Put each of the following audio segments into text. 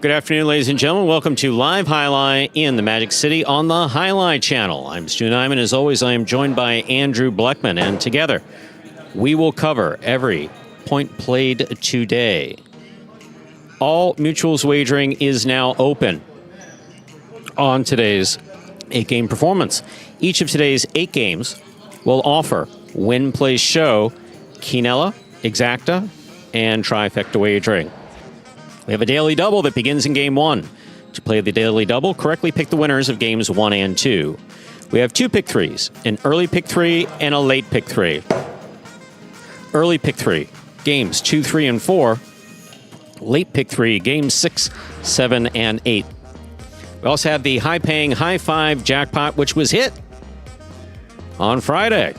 Good afternoon, ladies and gentlemen. Welcome to Live Highlight in the Magic City on the Highlight Channel. I'm Stu Nyman. As always, I am joined by Andrew Bleckman, and together we will cover every point played today. All mutuals wagering is now open on today's 8-game performance. Each of today's 8 games will offer win, play, show, quinella, exacta, and trifecta wagering. We have a daily double that begins in game 1. To play the daily double, correctly pick the winners of games 1 and 2. We have 2 pick 3s, an early pick 3 and a late pick 3. Early pick 3, games 2, 3, and 4. Late pick 3, games 6, 7, and 8. We also have the high-paying High Five jackpot, which was hit on Friday.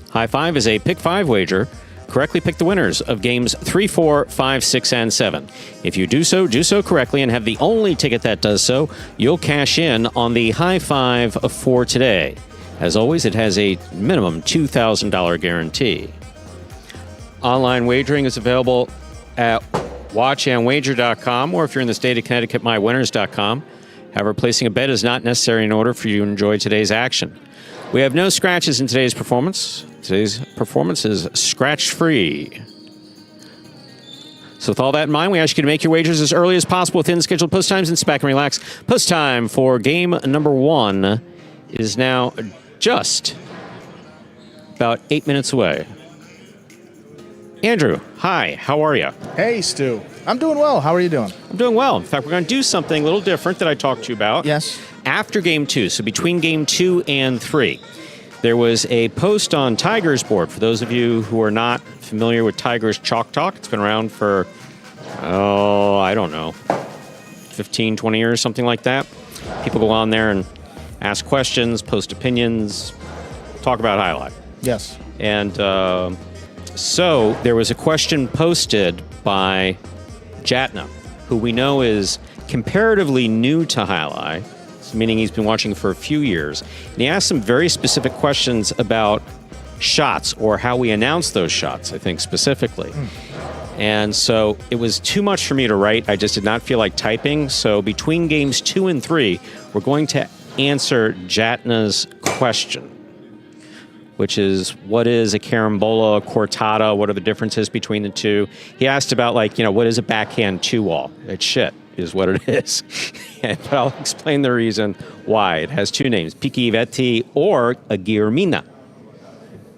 High Five is a pick 5 wager. Correctly pick the winners of games 3, 4, 5, 6, and 7. If you do so correctly and have the only ticket that does so, you'll cash in on the High Five for today. As always, it has a minimum $2,000 guarantee. Online wagering is available at watchandwager.com, or if you're in the state of Connecticut, mywinners.com. However, placing a bet is not necessary in order for you to enjoy today's action. We have no scratches in today's performance. Today's performance is scratch-free. So with all that in mind, we ask you to make your wagers as early as possible within scheduled post times and sit back and relax. Post time for game number 1 is now just about 8 minutes away. Andrew, hi, how are you? Hey, Stu. I'm doing well. How are you doing? I'm doing well. In fact, we're going to do something a little different that I talked to you about. Yes. After game 2, so between game 2 and 3, there was a post on Tiger's board. For those of you who are not familiar with Tiger's Chalk Talk, it's been around for, I don't know, 15, 20 years, something like that. People go on there and ask questions, post opinions, talk about highlight. Yes. And so there was a question posted by Jatna, who we know is comparatively new to highlight, meaning he's been watching for a few years. And he asked some very specific questions about shots, or how we announce those shots, I think, specifically. And so it was too much for me to write. I just did not feel like typing. So between games 2 and 3, we're going to answer Jatna's question, which is, what is a carambola, a cortada? What are the differences between the two? He asked about, what is a backhand 2-wall? It's shit, is what it is. But I'll explain the reason why. It has 2 names, Pichivetti or a Guillermina.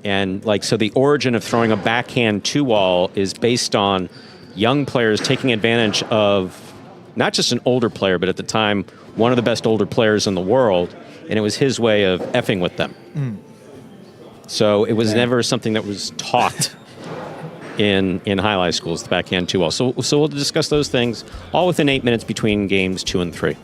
And so the origin of throwing a backhand 2-wall is based on young players taking advantage of not just an older player, but at the time, one of the best older players in the world. And it was his way of effing with them. So it was never something that was taught in highlight schools, the backhand 2-wall. So we'll discuss those things all within 8 minutes between games 2 and 3.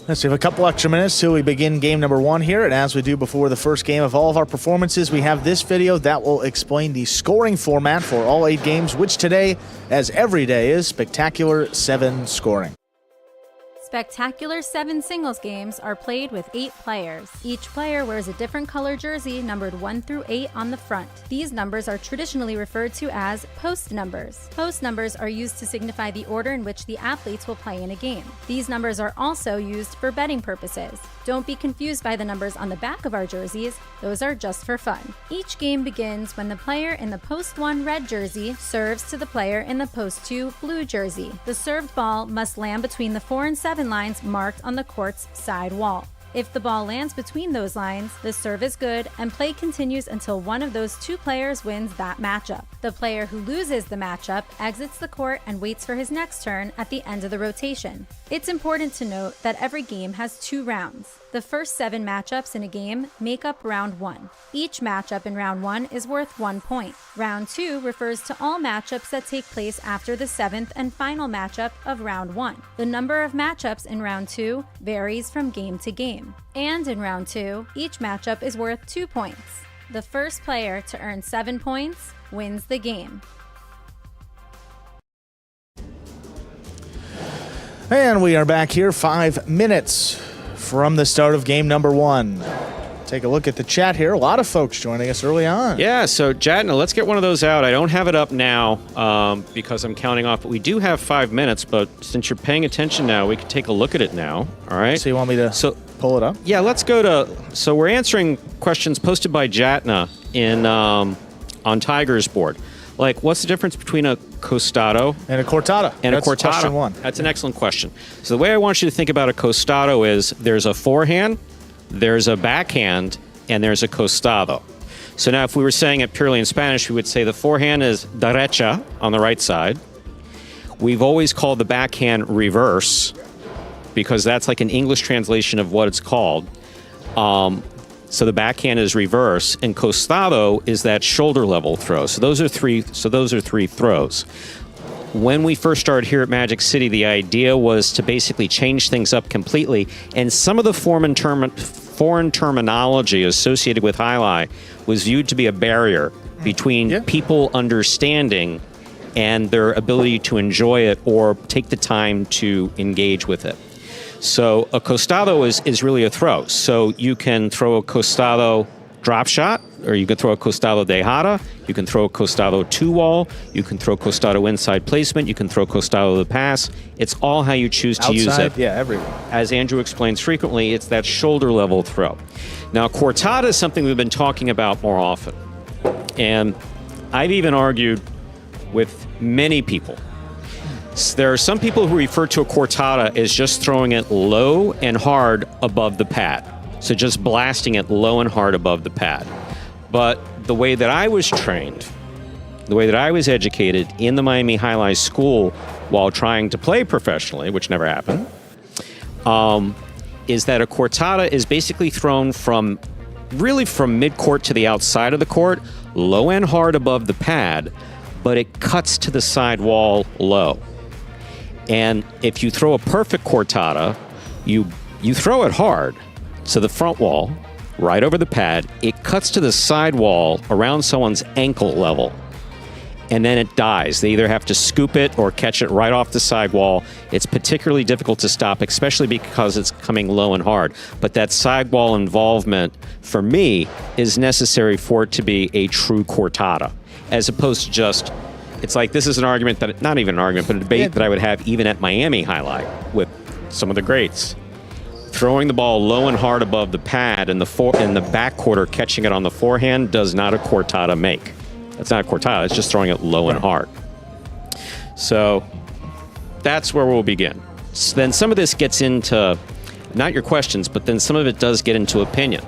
Let's see, we have a couple extra minutes till we begin game number 1 here. And as we do before the first game of all of our performances, we have this video that will explain the scoring format for all 8 games, which today, as every day, is Spectacular 7 scoring. Spectacular 7 singles games are played with 8 players. Each player wears a different color jersey numbered 1 through 8 on the front. These numbers are traditionally referred to as post numbers. Post numbers are used to signify the order in which the athletes will play in a game. These numbers are also used for betting purposes. Don't be confused by the numbers on the back of our jerseys. Those are just for fun. Each game begins when the player in the post 1 red jersey serves to the player in the post 2 blue jersey. The served ball must land between the 4 and 7 lines marked on the court's side wall. If the ball lands between those lines, the serve is good and play continues until one of those 2 players wins that matchup. The player who loses the matchup exits the court and waits for his next turn at the end of the rotation. It's important to note that every game has 2 rounds. The first 7 matchups in a game make up round 1. Each matchup in round 1 is worth 1 point. Round 2 refers to all matchups that take place after the 7th and final matchup of round 1. The number of matchups in round 2 varies from game to game. And in round 2, each matchup is worth 2 points. The first player to earn 7 points wins the game. And we are back here 5 minutes from the start of game number 1. take a look at the chat here. A lot of folks joining us early on. Yeah, so Jatna, let's get one of those out. I don't have it up now because I'm counting off, but we do have 5 minutes, but since you're paying attention now, we can take a look at it now, all right? So you want me to pull it up? Yeah, let's go to, so we're answering questions posted by Jatna on Tiger's board. Like, what's the difference between a costado and a cortada? That's question one. That's an excellent question. So the way I want you to think about a costado is there's a forehand, there's a backhand, and there's a costado. So now if we were saying it purely in Spanish, we would say the forehand is derecha on the right side. We've always called the backhand reverse because that's like an English translation of what it's called. So the backhand is reverse, and costado is that shoulder level throw. So those are three throws. When we first started here at Magic City, the idea was to basically change things up completely, and some of the foreign terminology associated with highlight was viewed to be a barrier between people understanding and their ability to enjoy it or take the time to engage with it. So a costado is really a throw. So you can throw a costado drop shot, or you can throw a costado dejada, you can throw a costado two-wall, you can throw costado inside placement, you can throw costado the pass. It's all how you choose to use it. Yeah, everywhere. As Andrew explains frequently, it's that shoulder level throw. Now, cortada is something we've been talking about more often. And I've even argued with many people. There are some people who refer to a cortada as just throwing it low and hard above the pad. So just blasting it low and hard above the pad. But the way that I was trained, the way that I was educated in the Miami Highlight School while trying to play professionally, which never happened, is that a cortada is basically thrown from mid-court to the outside of the court, low and hard above the pad, but it cuts to the side wall low. And if you throw a perfect cortada, you throw it hard. So the front wall, right over the pad, it cuts to the side wall around someone's ankle level. And then it dies. They either have to scoop it or catch it right off the side wall. It's particularly difficult to stop, especially because it's coming low and hard. But that side wall involvement, for me, is necessary for it to be a true cortada, as opposed to just... It's like this is an argument that, not even an argument, but a debate that I would have even at Miami Highlight with some of the greats. Throwing the ball low and hard above the pad and the back quarter catching it on the forehand does not a cortada make. That's not a cortada, it's just throwing it low and hard. So that's where we'll begin. So then some of this gets into, not your questions, but then some of it does get into opinion.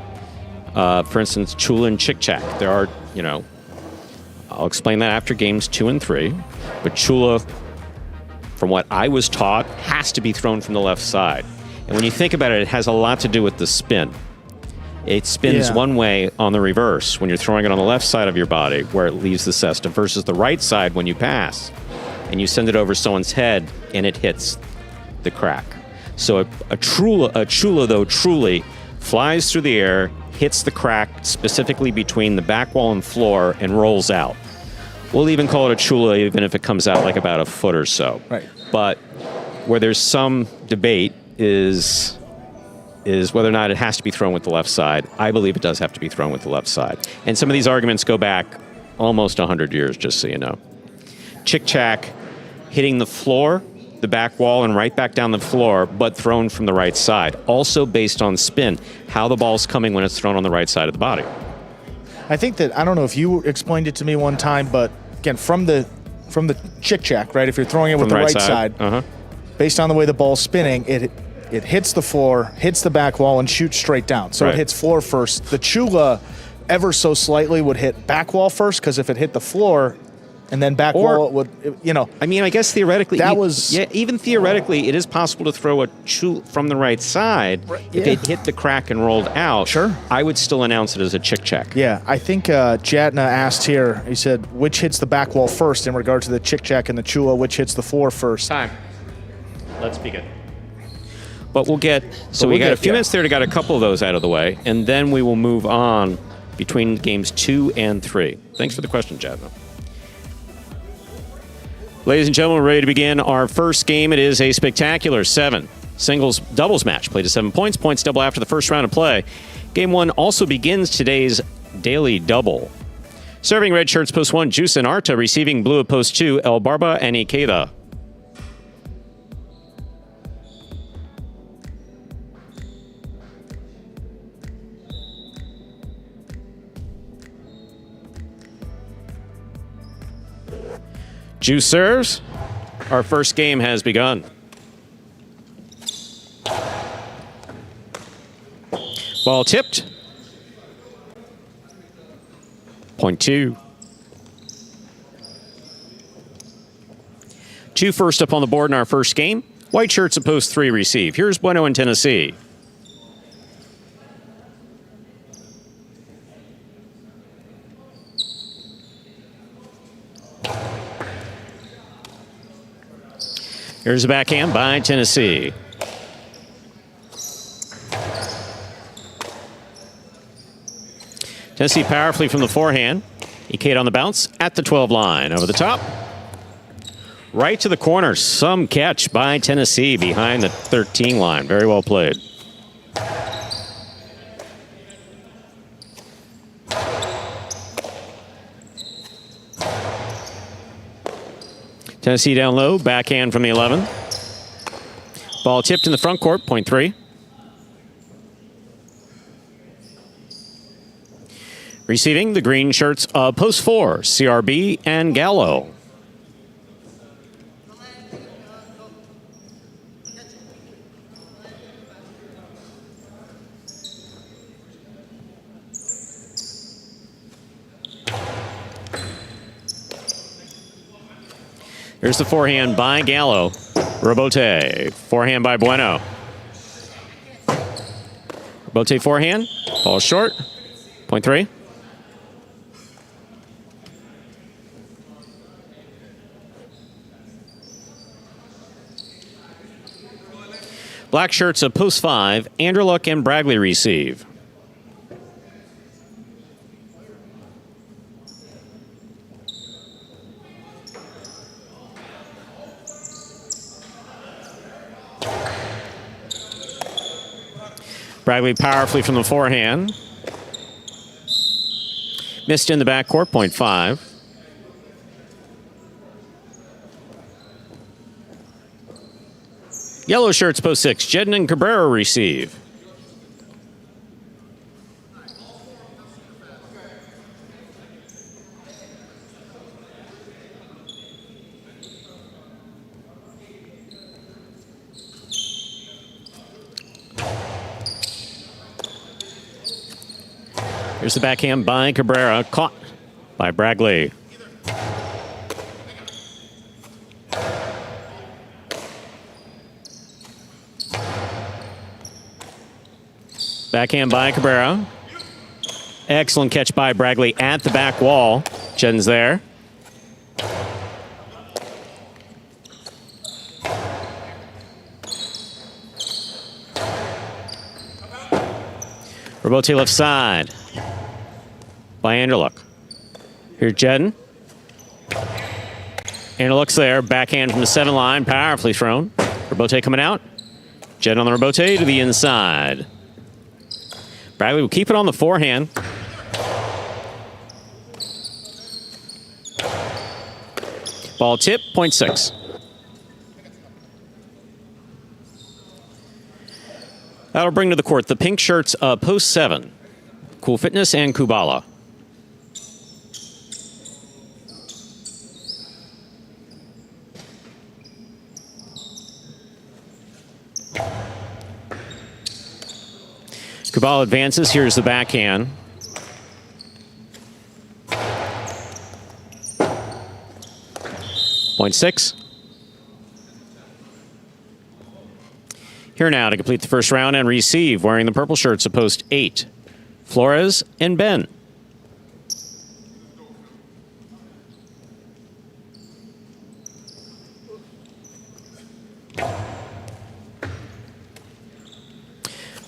For instance, Chula and Chick-Chack. There are, I'll explain that after games 2 and 3. But Chula, from what I was taught, has to be thrown from the left side. And when you think about it, it has a lot to do with the spin. It spins one way on the reverse when you're throwing it on the left side of your body where it leaves the cesta versus the right side when you pass. And you send it over someone's head and it hits the crack. So a Chula, though, truly flies through the air, hits the crack specifically between the back wall and floor, and rolls out. We'll even call it a Chula even if it comes out like about a foot or so. Right. But where there's some debate is whether or not it has to be thrown with the left side. I believe it does have to be thrown with the left side. And some of these arguments go back almost 100 years, just so you know. Chick-Chack hitting the floor, the back wall, and right back down the floor, but thrown from the right side. Also based on spin, how the ball's coming when it's thrown on the right side of the body. I think that, I don't know if you explained it to me one time, but again, from the Chick-Chack, right? If you're throwing it with the right side, based on the way the ball's spinning, it hits the floor, hits the back wall, and shoots straight down. So it hits floor first. The Chula, ever so slightly, would hit back wall first, because if it hit the floor and then back wall, it would, I mean, I guess theoretically, even theoretically, it is possible to throw a Chula from the right side. If it hit the crack and rolled out, sure, I would still announce it as a Chick-Chack. Yeah, I think Jatna asked here, he said, which hits the back wall first in regard to the Chick-Chack and the Chula, which hits the floor first? Time. Let's begin. But we'll get, so we got a few minutes there to get a couple of those out of the way, and then we will move on between games 2 and 3. Thanks for the question, Jadna. Ladies and gentlemen, we're ready to begin our first game. It is a spectacular 7 singles doubles match. Played to 7 points. Points double after the first round of play. Game 1 also begins today's daily double. Serving red shirts post 1, Juice and Arta. Receiving blue at post 2, El Barba and Ikeda. Juice serves. Our first game has begun. Ball tipped. Point 2. 2 first up on the board in our first game. White shirts at post 3 receive. Here's Bueno in Tennessee. Here's the backhand by Tennessee. Tennessee powerfully from the forehand. Ikeda on the bounce at the 12 line. Over the top. Right to the corner. Some catch by Tennessee behind the 13 line. Very well played. Tennessee down low, backhand from the 11. Ball tipped in the front court, point 3. Receiving the green shirts of post 4, CRB and Gallo. Here's the forehand by Gallo. Robote. Forehand by Bueno. Robote forehand. Ball short. Point 3. Black shirts of post 5. Anderluck and Bragley receive. Bragley powerfully from the forehand. Missed in the backcourt, point 5. Yellow shirts, post 6. Jedden and Cabrera receive. Here's the backhand by Cabrera, caught by Bragley. Backhand by Cabrera. Excellent catch by Bragley at the back wall. Jedden's there. Robote left side by Anderluck. Here's Jedden. Anderluck's there. Backhand from the 7 line. Powerfully thrown. Robote coming out. Jedden on the Robote to the inside. Bragley will keep it on the forehand. Ball tip, point 6. That'll bring to the court the pink shirts post 7. Cool Fitness and Kubala. Kubala advances. Here's the backhand. Point 6. Here now to complete the first round and receive, wearing the purple shirts of post 8. Flores and Ben.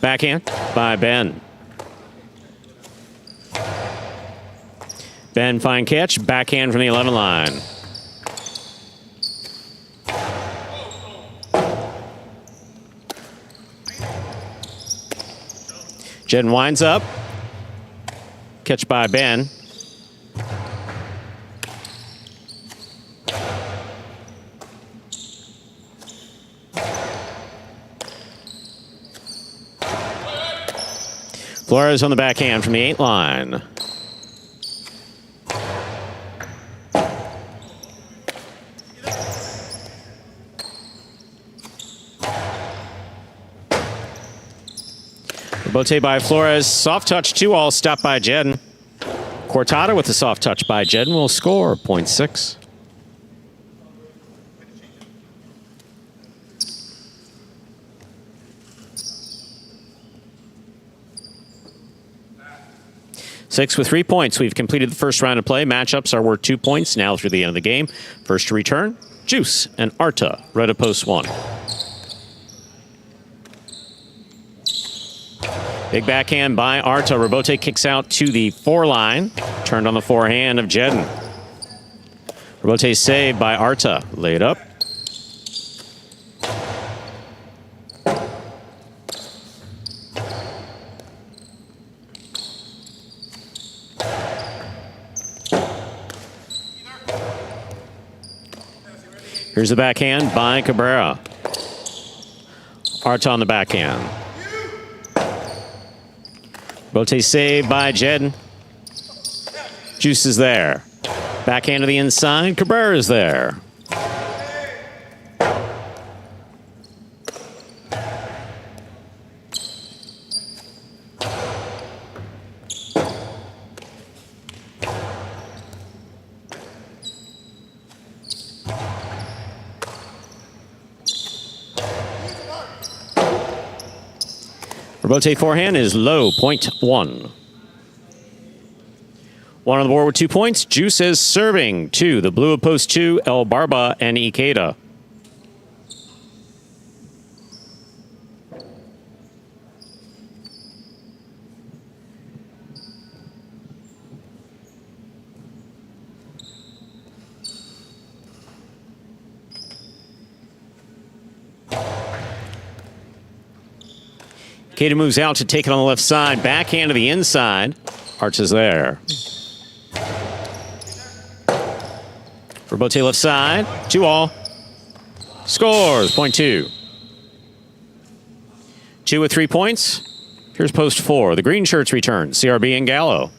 Backhand by Ben. Ben, fine catch. Backhand from the 11 line. Jedden winds up. Catch by Ben. Flores on the backhand from the 8 line. Bote by Flores. Soft touch 2-all. Stopped by Jedden. Cortada with the soft touch by Jedden will score 0.6. Six with 3 points. We've completed the first round of play. Matchups are worth 2 points now through the end of the game. First to return, Juice and Arta, red of post 1. Big backhand by Arta. Robote kicks out to the 4 line. Turned on the forehand of Jedden. Robote saved by Arta. Laid up. Here's the backhand by Cabrera. Arta on the backhand. Robote saved by Jedden. Juice is there. Backhand to the inside. Cabrera is there. Robote forehand is low, 0.1. One on the board with 2 points. Juice is serving to the blue of post 2, El Barba and Ikeda. Ikeda moves out to take it on the left side. Backhand to the inside. Arch is there. Robote left side. 2-all. Scores. 0.2. 2 with 3 points. Here's post 4. The green shirts return. CRB and Gallo.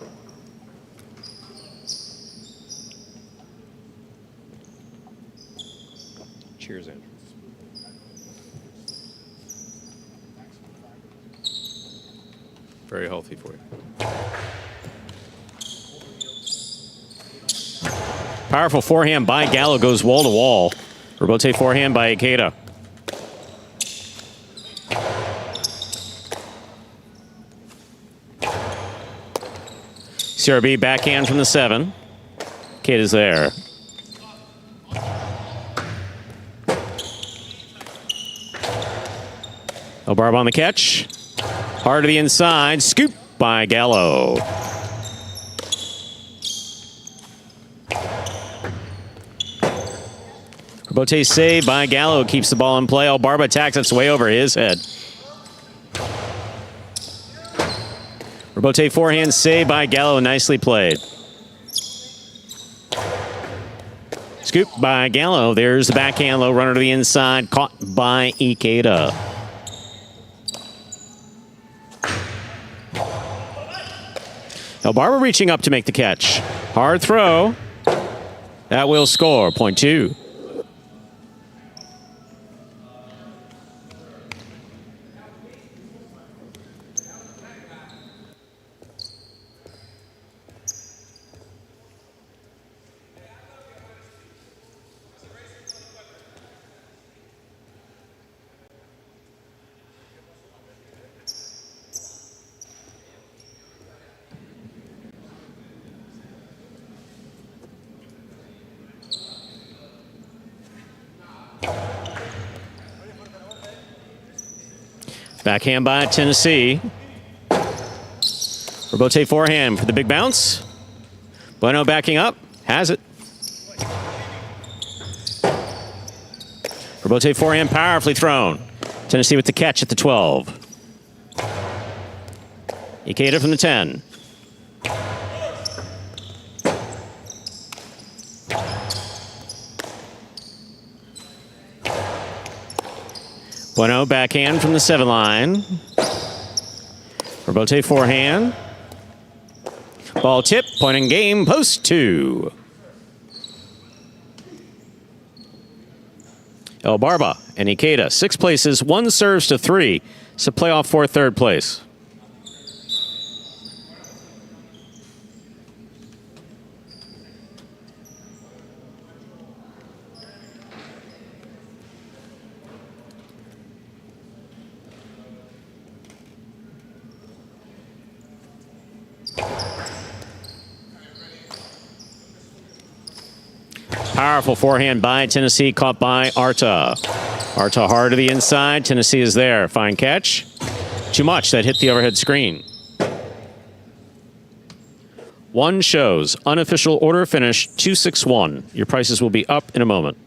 Cheers, Andrew. Very healthy for you. Powerful forehand by Gallo goes wall to wall. Robote forehand by Ikeda. CRB backhand from the 7. Ikeda's there. Obarb on the catch. Hard to the inside. Scoop by Gallo. Robote saved by Gallo. Keeps the ball in play. Barba attacks. It's way over his head. Robote forehand saved by Gallo. Nicely played. Scoop by Gallo. There's the backhand low runner to the inside. Caught by Ikeda. Barba reaching up to make the catch. Hard throw. That will score. 0.2. Backhand by Tennessee. Robote forehand for the big bounce. Bueno backing up. Has it. Robote forehand powerfully thrown. Tennessee with the catch at the 12. Ikeda from the 10. Bueno backhand from the 7 line. Robote forehand. Ball tip, point and game, post 2. El Barba and Ikeda, 6 places, 1 serves to 3. So playoff for 3rd place. Powerful forehand by Tennessee, caught by Arta. Arta hard to the inside. Tennessee is there. Fine catch. Too much. That hit the overhead screen. 1 shows. Unofficial order finish 2-6-1. Your prices will be up in a moment.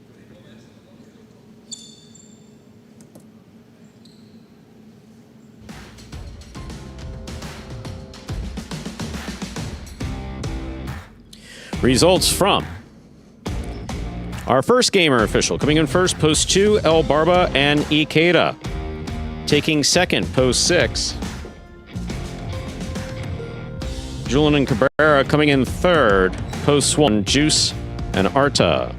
Results from our first gamer official. Coming in first, post 2, El Barba and Ikeda. Taking second, post 6. Julian and Cabrera coming in third, post 1, Juice and Arta.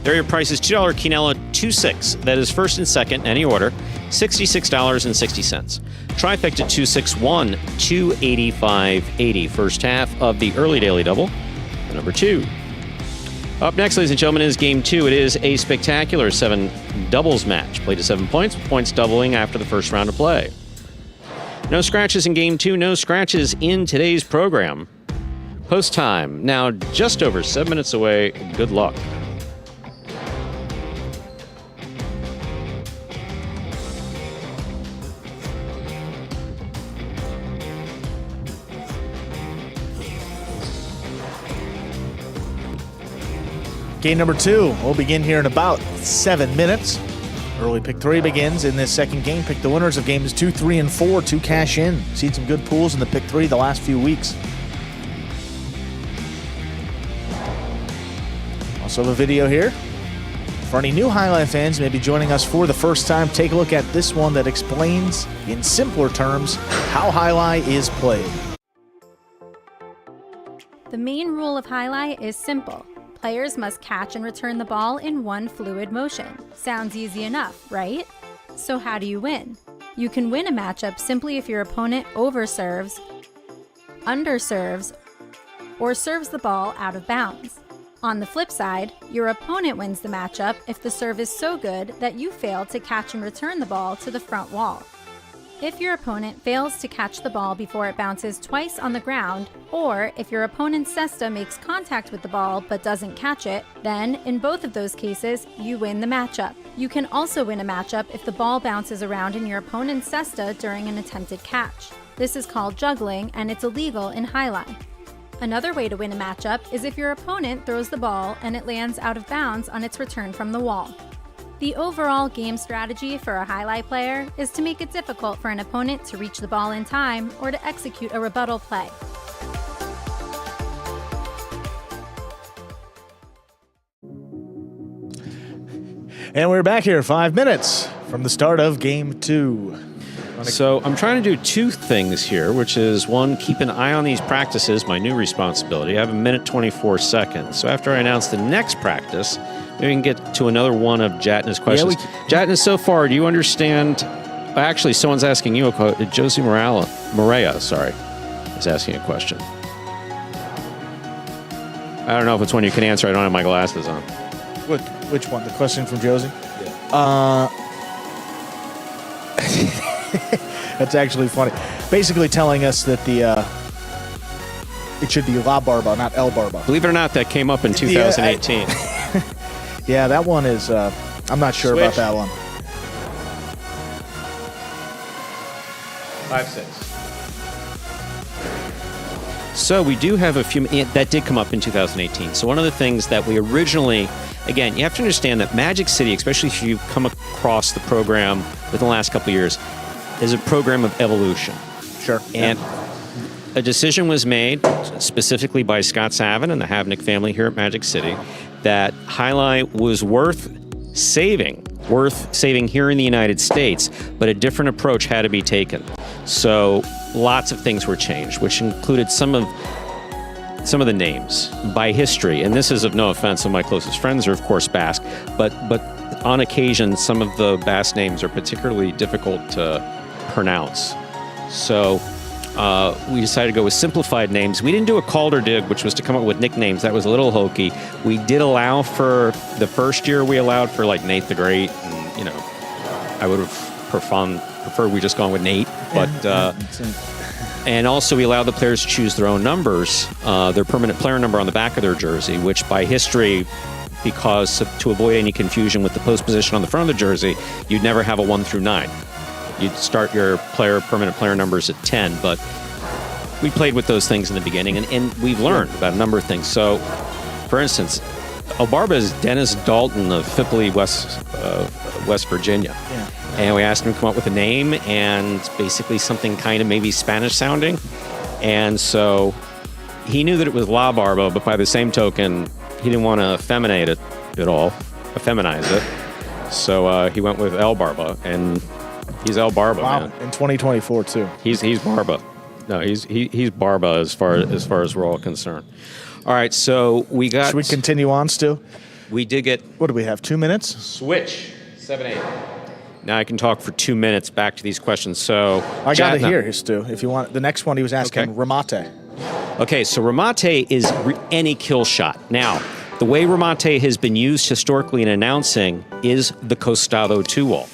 There are your prices. $2 Quinella, 2-6. That is first and second, any order. $66.60. Trifecta 261, $285.80. First half of the early daily double, the number 2. Up next, ladies and gentlemen, is Game 2. It is a spectacular 7 doubles match. Played to 7 points, with points doubling after the first round of play. No scratches in Game 2, no scratches in today's program. Post time, now just over 7 minutes away. Good luck. Game number 2 will begin here in about 7 minutes. Early pick 3 begins in this second game. Pick the winners of games 2, 3, and 4 to cash in. Seen some good pools in the pick 3 the last few weeks. Also have a video here. For any new Highlight fans maybe joining us for the first time, take a look at this one that explains in simpler terms how Highlight is played. The main rule of Highlight is simple. Players must catch and return the ball in one fluid motion. Sounds easy enough, right? So how do you win? You can win a matchup simply if your opponent overserves, underserves, or serves the ball out of bounds. On the flip side, your opponent wins the matchup if the serve is so good that you fail to catch and return the ball to the front wall. If your opponent fails to catch the ball before it bounces twice on the ground, or if your opponent's cesta makes contact with the ball but doesn't catch it, then in both of those cases, you win the matchup. You can also win a matchup if the ball bounces around in your opponent's cesta during an attempted catch. This is called juggling, and it's illegal in Highlight. Another way to win a matchup is if your opponent throws the ball and it lands out of bounds on its return from the wall. The overall game strategy for a Highlight player is to make it difficult for an opponent to reach the ball in time or to execute a rebuttal play. And we're back here 5 minutes from the start of Game 2. So I'm trying to do 2 things here, which is 1, keep an eye on these practices, my new responsibility. I have 1:24 seconds. So after I announce the next practice, maybe we can get to another one of Jatna's questions. Jatna, so far, do you understand? Actually, someone's asking you a question. Josie Morea, is asking a question. I don't know if it's one you can answer. I don't have my glasses on. Which one? The question from Josie? Yeah. That's actually funny. Basically telling us that it should be La Barba, not El Barba. Believe it or not, that came up in 2018. Yeah, that one is, I'm not sure about that one. 5-6. So we do have a few, that did come up in 2018. So one of the things that we originally, again, you have to understand that Magic City, especially if you've come across the program within the last couple of years, is a program of evolution. Sure. And a decision was made specifically by Scott Savin and the Havnick family here at Magic City that Highlight was worth saving here in the United States, but a different approach had to be taken. So lots of things were changed, which included some of the names by history. And this is of no offense, some of my closest friends are of course Basque, but on occasion some of the Basque names are particularly difficult to pronounce. So we decided to go with simplified names. We didn't do a Calder dig, which was to come up with nicknames. That was a little hokey. We did allow for the first year. We allowed for like Nate the Great, and I would have preferred we just gone with Nate. But and also we allowed the players to choose their own numbers, their permanent player number on the back of their jersey, which by history, because to avoid any confusion with the post position on the front of the jersey, you'd never have a 1 through 9. You'd start your permanent player numbers at 10, but we played with those things in the beginning, and we've learned about a number of things. So, for instance, Elbarba is Dennis Dalton of Fipley, West Virginia. Yeah. And we asked him to come up with a name and basically something kind of maybe Spanish sounding. And so he knew that it was La Barba, but by the same token, he didn't want to effeminate it at all, effeminize it. So he went with El Barba, and he's El Barba, wow. man. In 2024 too. He's Barba. No, he's Barba as far as we're all concerned. All right, so we got. Should we continue on, Stu? We did get. What do we have? 2 minutes? Switch 7-8. Now I can talk for 2 minutes back to these questions. So I got it here, Stu. If you want the next one, he was asking Ramate. Okay, so Ramate is any kill shot. Now, the way Ramate has been used historically in announcing is the Costado 2-wall.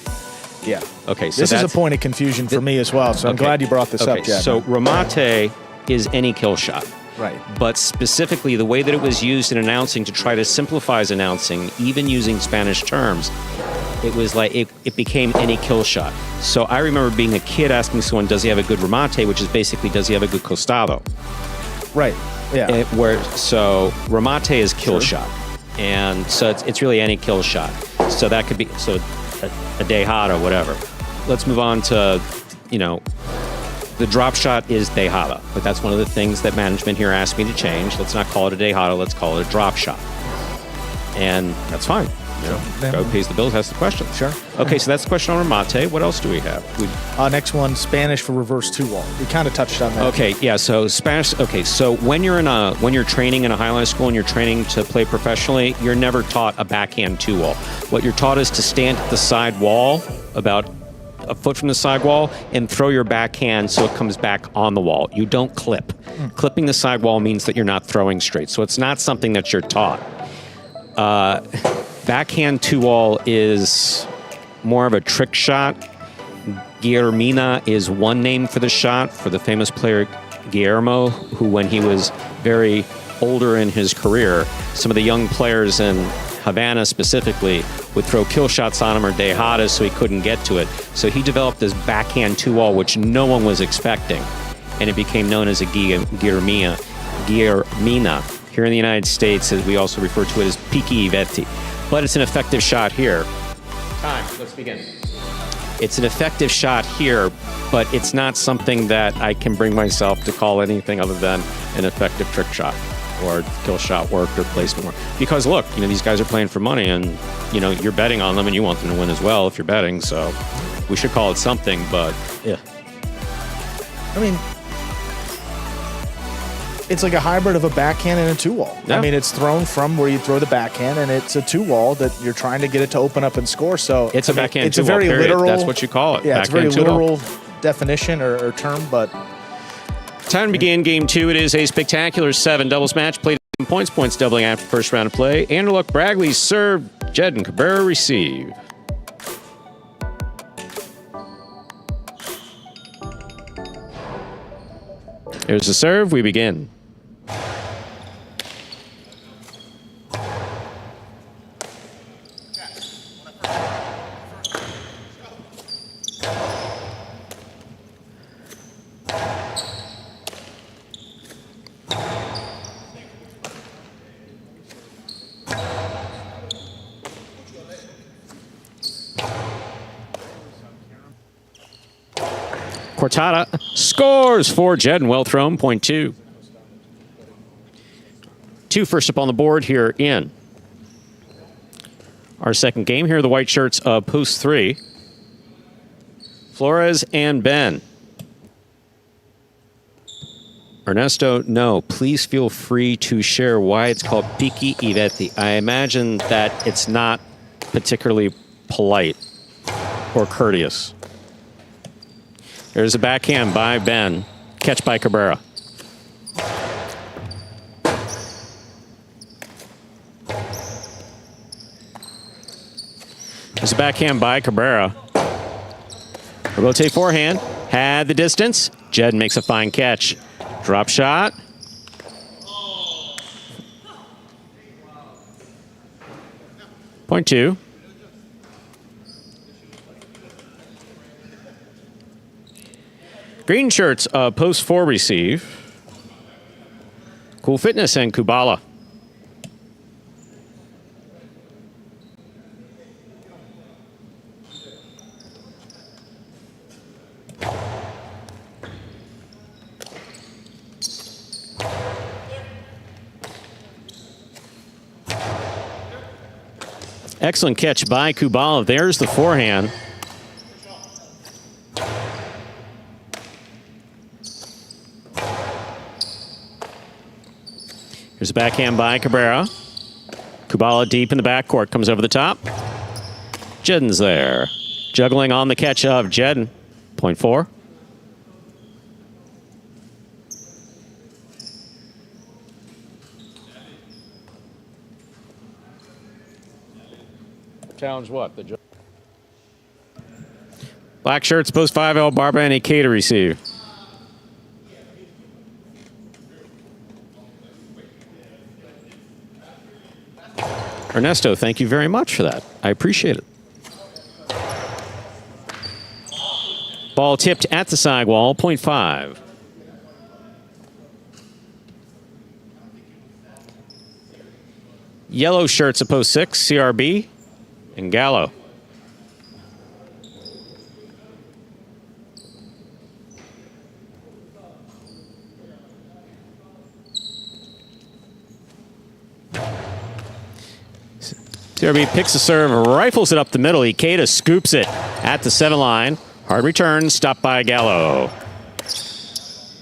Yeah. Okay, so this is a point of confusion for me as well, so I'm glad you brought this up, Jeff. So Ramate is any kill shot. Right. But specifically, the way that it was used in announcing to try to simplify announcing, even using Spanish terms, it was like it became any kill shot. So I remember being a kid asking someone, does he have a good Ramate, which is basically, does he have a good Costado? Right, yeah. So Ramate is kill shot. And so it's really any kill shot. So that could be a Dejada, whatever. Let's move on to, the drop shot is Dejada, but that's one of the things that management here asked me to change. Let's not call it a Dejada, let's call it a drop shot. And that's fine. Go pays the bills, ask the question. Sure. Okay, so that's the question on Ramate. What else do we have? Next one, Spanish for reverse 2-wall. We kind of touched on that. Okay, yeah, so Spanish, so when you're training in a highline school and you're training to play professionally, you're never taught a backhand 2-wall. What you're taught is to stand at the side wall, about a foot from the side wall, and throw your backhand so it comes back on the wall. You don't clip. Clipping the side wall means that you're not throwing straight, so it's not something that you're taught. Backhand 2-wall is more of a trick shot. Guillermina is one name for the shot, for the famous player Guillermo, who when he was very older in his career, some of the young players in Havana specifically would throw kill shots on him or Dejadas so he couldn't get to it. So he developed this backhand 2-wall, which no one was expecting, and it became known as a Guillermina. Here in the United States, as we also refer to it as Piqui Veti. But it's an effective shot here. Time, let's begin. It's an effective shot here, but it's not something that I can bring myself to call anything other than an effective trick shot or kill shot work or placement work. Because look, these guys are playing for money, and you're betting on them, and you want them to win as well if you're betting. So we should call it something, but yeah. I mean, it's like a hybrid of a backhand and a 2-wall. Yeah. I mean, it's thrown from where you throw the backhand, and it's a 2-wall that you're trying to get it to open up and score. So it's a backhand. It's a very literal. That's what you call it. Yeah, backhand it's a very 2-wall. literal definition or term, but Time to begin game 2. It is a spectacular 7 doubles match played in points doubling after the first round of play. Anderluck Bragley serve, Jed and Cabrera receive. Here's the serve. We begin. Cortada scores for Jed, and well thrown, point two. Two first up on the board here in our second game. Here are the white shirts of post three. Flores and Ben. Ernesto, no, please feel free to share why it's called Piki Iveti. I imagine that it's not particularly polite or courteous. There's a backhand by Ben. Catch by Cabrera. There's a backhand by Cabrera. Rebote forehand. Had the distance. Jed makes a fine catch. Drop shot. Point two. Green shirts, post four receive. Cool Fitness and Kubala. Excellent catch by Kubala. There's the forehand. Here's a backhand by Cabrera. Kubala deep in the backcourt. Comes over the top. Jedden's there. Juggling on the catch of Jedden. Point four. Challenge what? The black shirts, post 5L, Barba and Ikeda receive. Ernesto, thank you very much for that. I appreciate it. Ball tipped at the sidewall, point five. Yellow shirts, a post six, CRB and Gallo. CRB picks the serve, rifles it up the middle. Ikeda scoops it at the 7 line. Hard return, stopped by Gallo.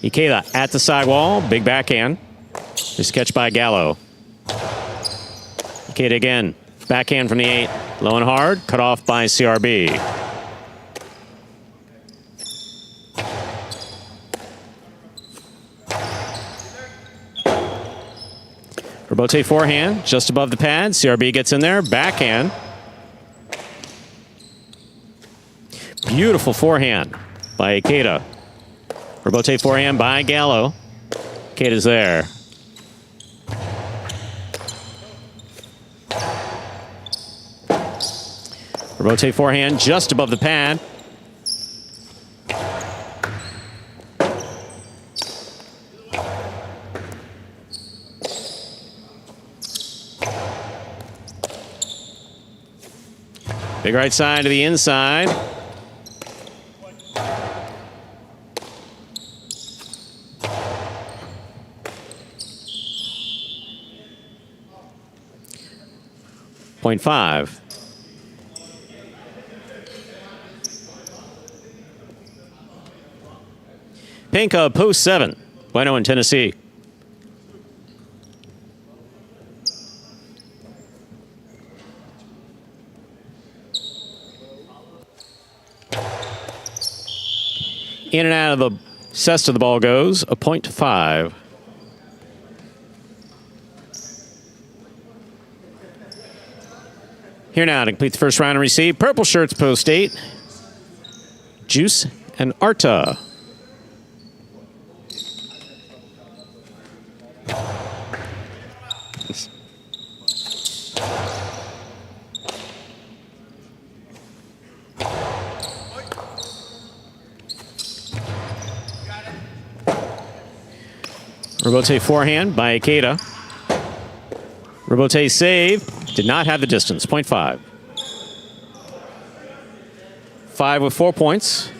Ikeda at the sidewall, big backhand. Just catch by Gallo. Ikeda again, backhand from the 8. Low and hard, cut off by CRB. Rebote forehand, just above the pad. CRB gets in there, backhand. Beautiful forehand by Ikeda. Rebote forehand by Gallo. Ikeda's there. Rebote forehand just above the pad. Big right side to the inside. Point five. Pink of post 7. Bueno in Tennessee. In and out of the cesta the ball goes, a point five. Here now to complete the first round and receive. Purple shirts, post 8. Juice and Arta. Rebote forehand by Ikeda. Rebote save. Did not have the distance. Point five. 5 with 4 points.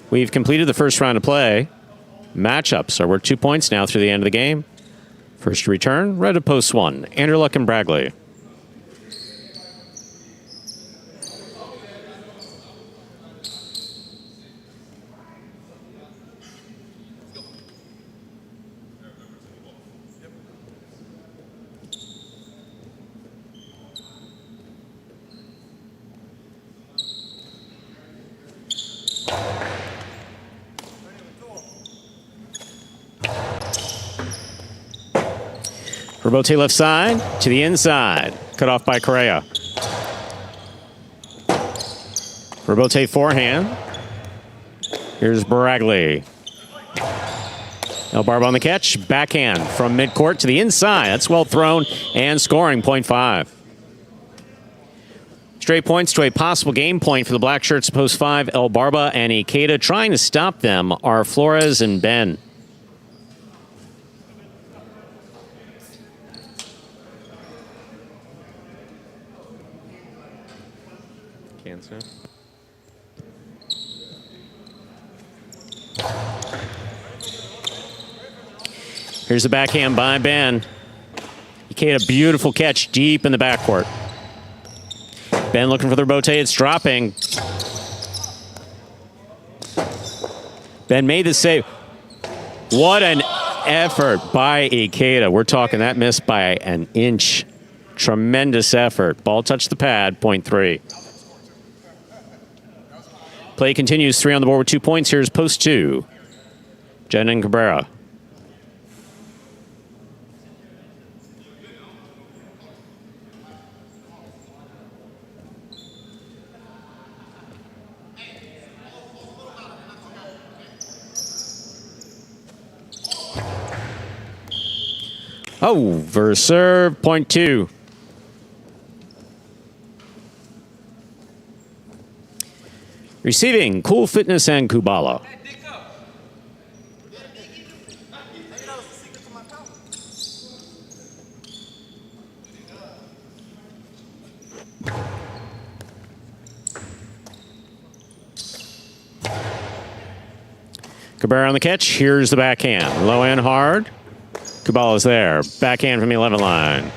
We've completed the first round of play. Matchups are worth 2 points now through the end of the game. First to return, red to post 1. Andrew Luck and Bragley. Robote left side to the inside. Cut off by Correa. Robote forehand. Here's Bragley. Elbarba on the catch. Backhand from midcourt to the inside. That's well thrown and scoring, 0.5. Straight points to a possible game point for the black shirts, post 5. Elbarba and Ikeda. Trying to stop them are Flores and Ben. Here's the backhand by Ben. Ikeda, beautiful catch deep in the backcourt. Ben looking for the robote. It's dropping. Ben made the save. What an effort by Ikeda. We're talking that missed by an inch. Tremendous effort. Ball touched the pad, 0.3. Play continues, 3 on the board with 2 points. Here's post 2. Jen and Cabrera. Over serve, 0.2. Receiving, Cool Fitness and Kubala. Cabrera on the catch. Here's the backhand. Low and hard. Kubala's there. Backhand from the 11 line.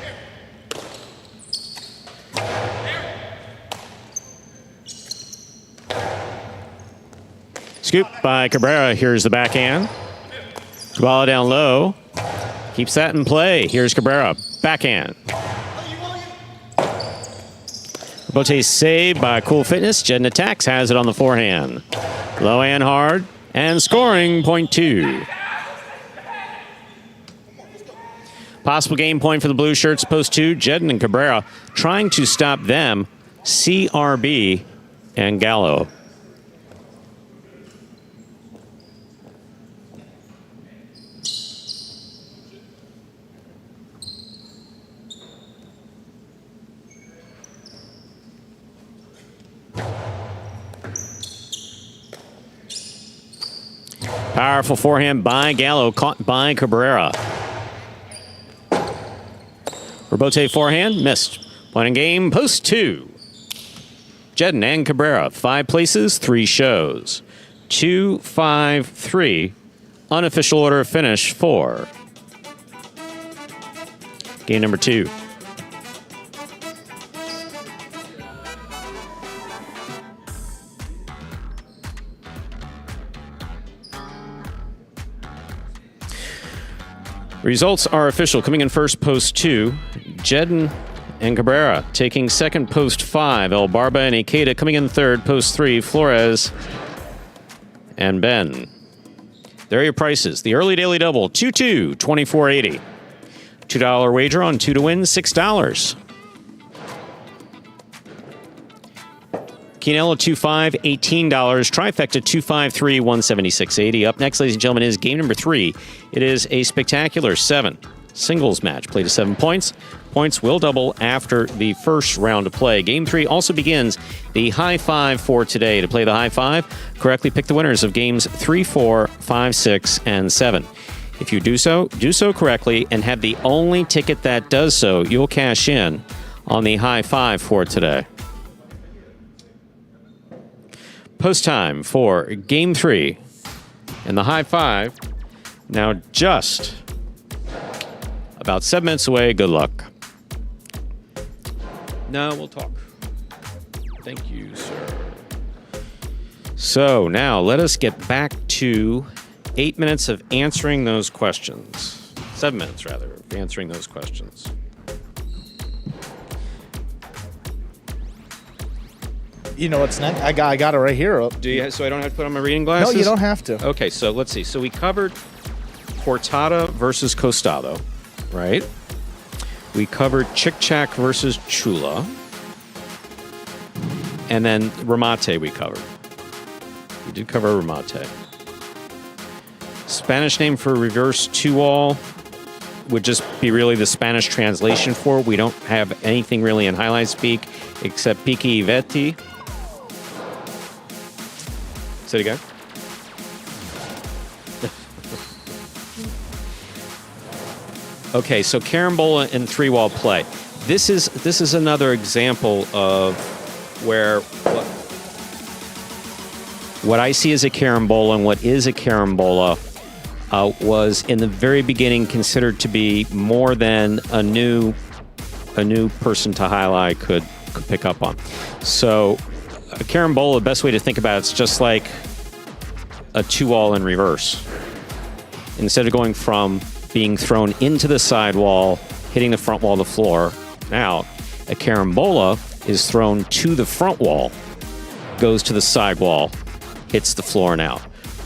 Scoop by Cabrera. Here's the backhand. Kubala down low. Keeps that in play. Here's Cabrera. Backhand. Robote saved by Cool Fitness. Jeden attacks. Has it on the forehand. Low and hard. And scoring, 0.2. Possible game point for the blue shirts, post 2. Jeden and Cabrera trying to stop them. CRB and Gallo. Powerful forehand by Gallo, caught by Cabrera. Robote forehand, missed. Point in game, post 2. Jeden and Cabrera, 5 places, 3 shows. 2, 5, 3. Unofficial order of finish, 4. Game number 2. Results are official. Coming in first, post 2. Jeden and Cabrera. Taking second, post 5. Elbarba and Ikeda. Coming in third, post 3. Flores and Ben. There are your prices. The early daily double, 2-2, $24.80. $2 wager on 2 to win, $6. Quinella 2-5, $18. Trifecta 2-5-3, $176.80. Up next, ladies and gentlemen, is game number 3. It is a spectacular 7 singles match. Play to 7 points. Points will double after the first round of play. Game 3 also begins the high 5 for today. To play the high 5, correctly pick the winners of games 3, 4, 5, 6, and 7. If you do so correctly and have the only ticket that does so, you'll cash in on the high 5 for today. Post time for Game 3. And the high five, now just about 7 minutes away. Good luck. No, we'll talk. Thank you, sir. So now let us get back to 8 minutes of answering those questions. 7 minutes, rather, of answering those questions. You know what's next? I got it right here. Do you? So I don't have to put on my reading glasses? No, you don't have to. Okay, so let's see. So we covered Cortada versus Costado, right? We covered Chick-Chack versus Chula. And then Remate we covered. We did cover Remate. Spanish name for reverse 2-all would just be really the Spanish translation for it. We don't have anything really in highlight speak except Piki Veti. Say it again. Okay, so carambola and 3-wall play. This is another example of where what I see as a carambola and what is a carambola was in the very beginning considered to be more than a new person to highlight could pick up on. So a carambola, the best way to think about it's just like a 2-all in reverse. Instead of going from being thrown into the sidewall, hitting the front wall of the floor, now a carambola is thrown to the front wall, goes to the sidewall, hits the floor and out.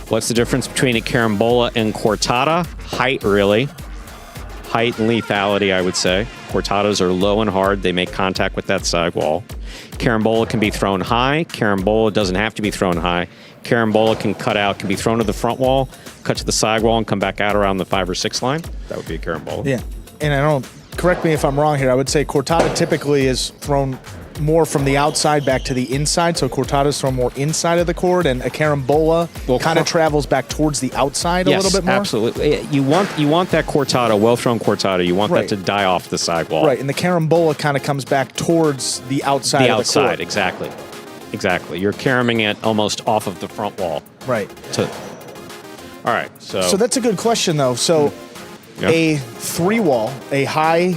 What's the difference between a carambola and cortada? Height, really. Height and lethality, I would say. Cortadas are low and hard. They make contact with that sidewall. Carambola can be thrown high. Carambola doesn't have to be thrown high. Carambola can cut out, can be thrown to the front wall, cut to the sidewall, and come back out around the 5 or 6 line. That would be a carambola. Yeah, and I don't, correct me if I'm wrong here, I would say cortada typically is thrown more from the outside back to the inside, so cortadas thrown more inside of the court, and a carambola kind of travels back towards the outside a little bit more. Yes, absolutely. You want that cortada, well-thrown cortada, you want that to die off the sidewall. Right, and the carambola kind of comes back towards the outside of the court. Exactly. Exactly. You're caraming it almost off of the front wall. Right. All right, So that's a good question, though. So a 3-wall, a high...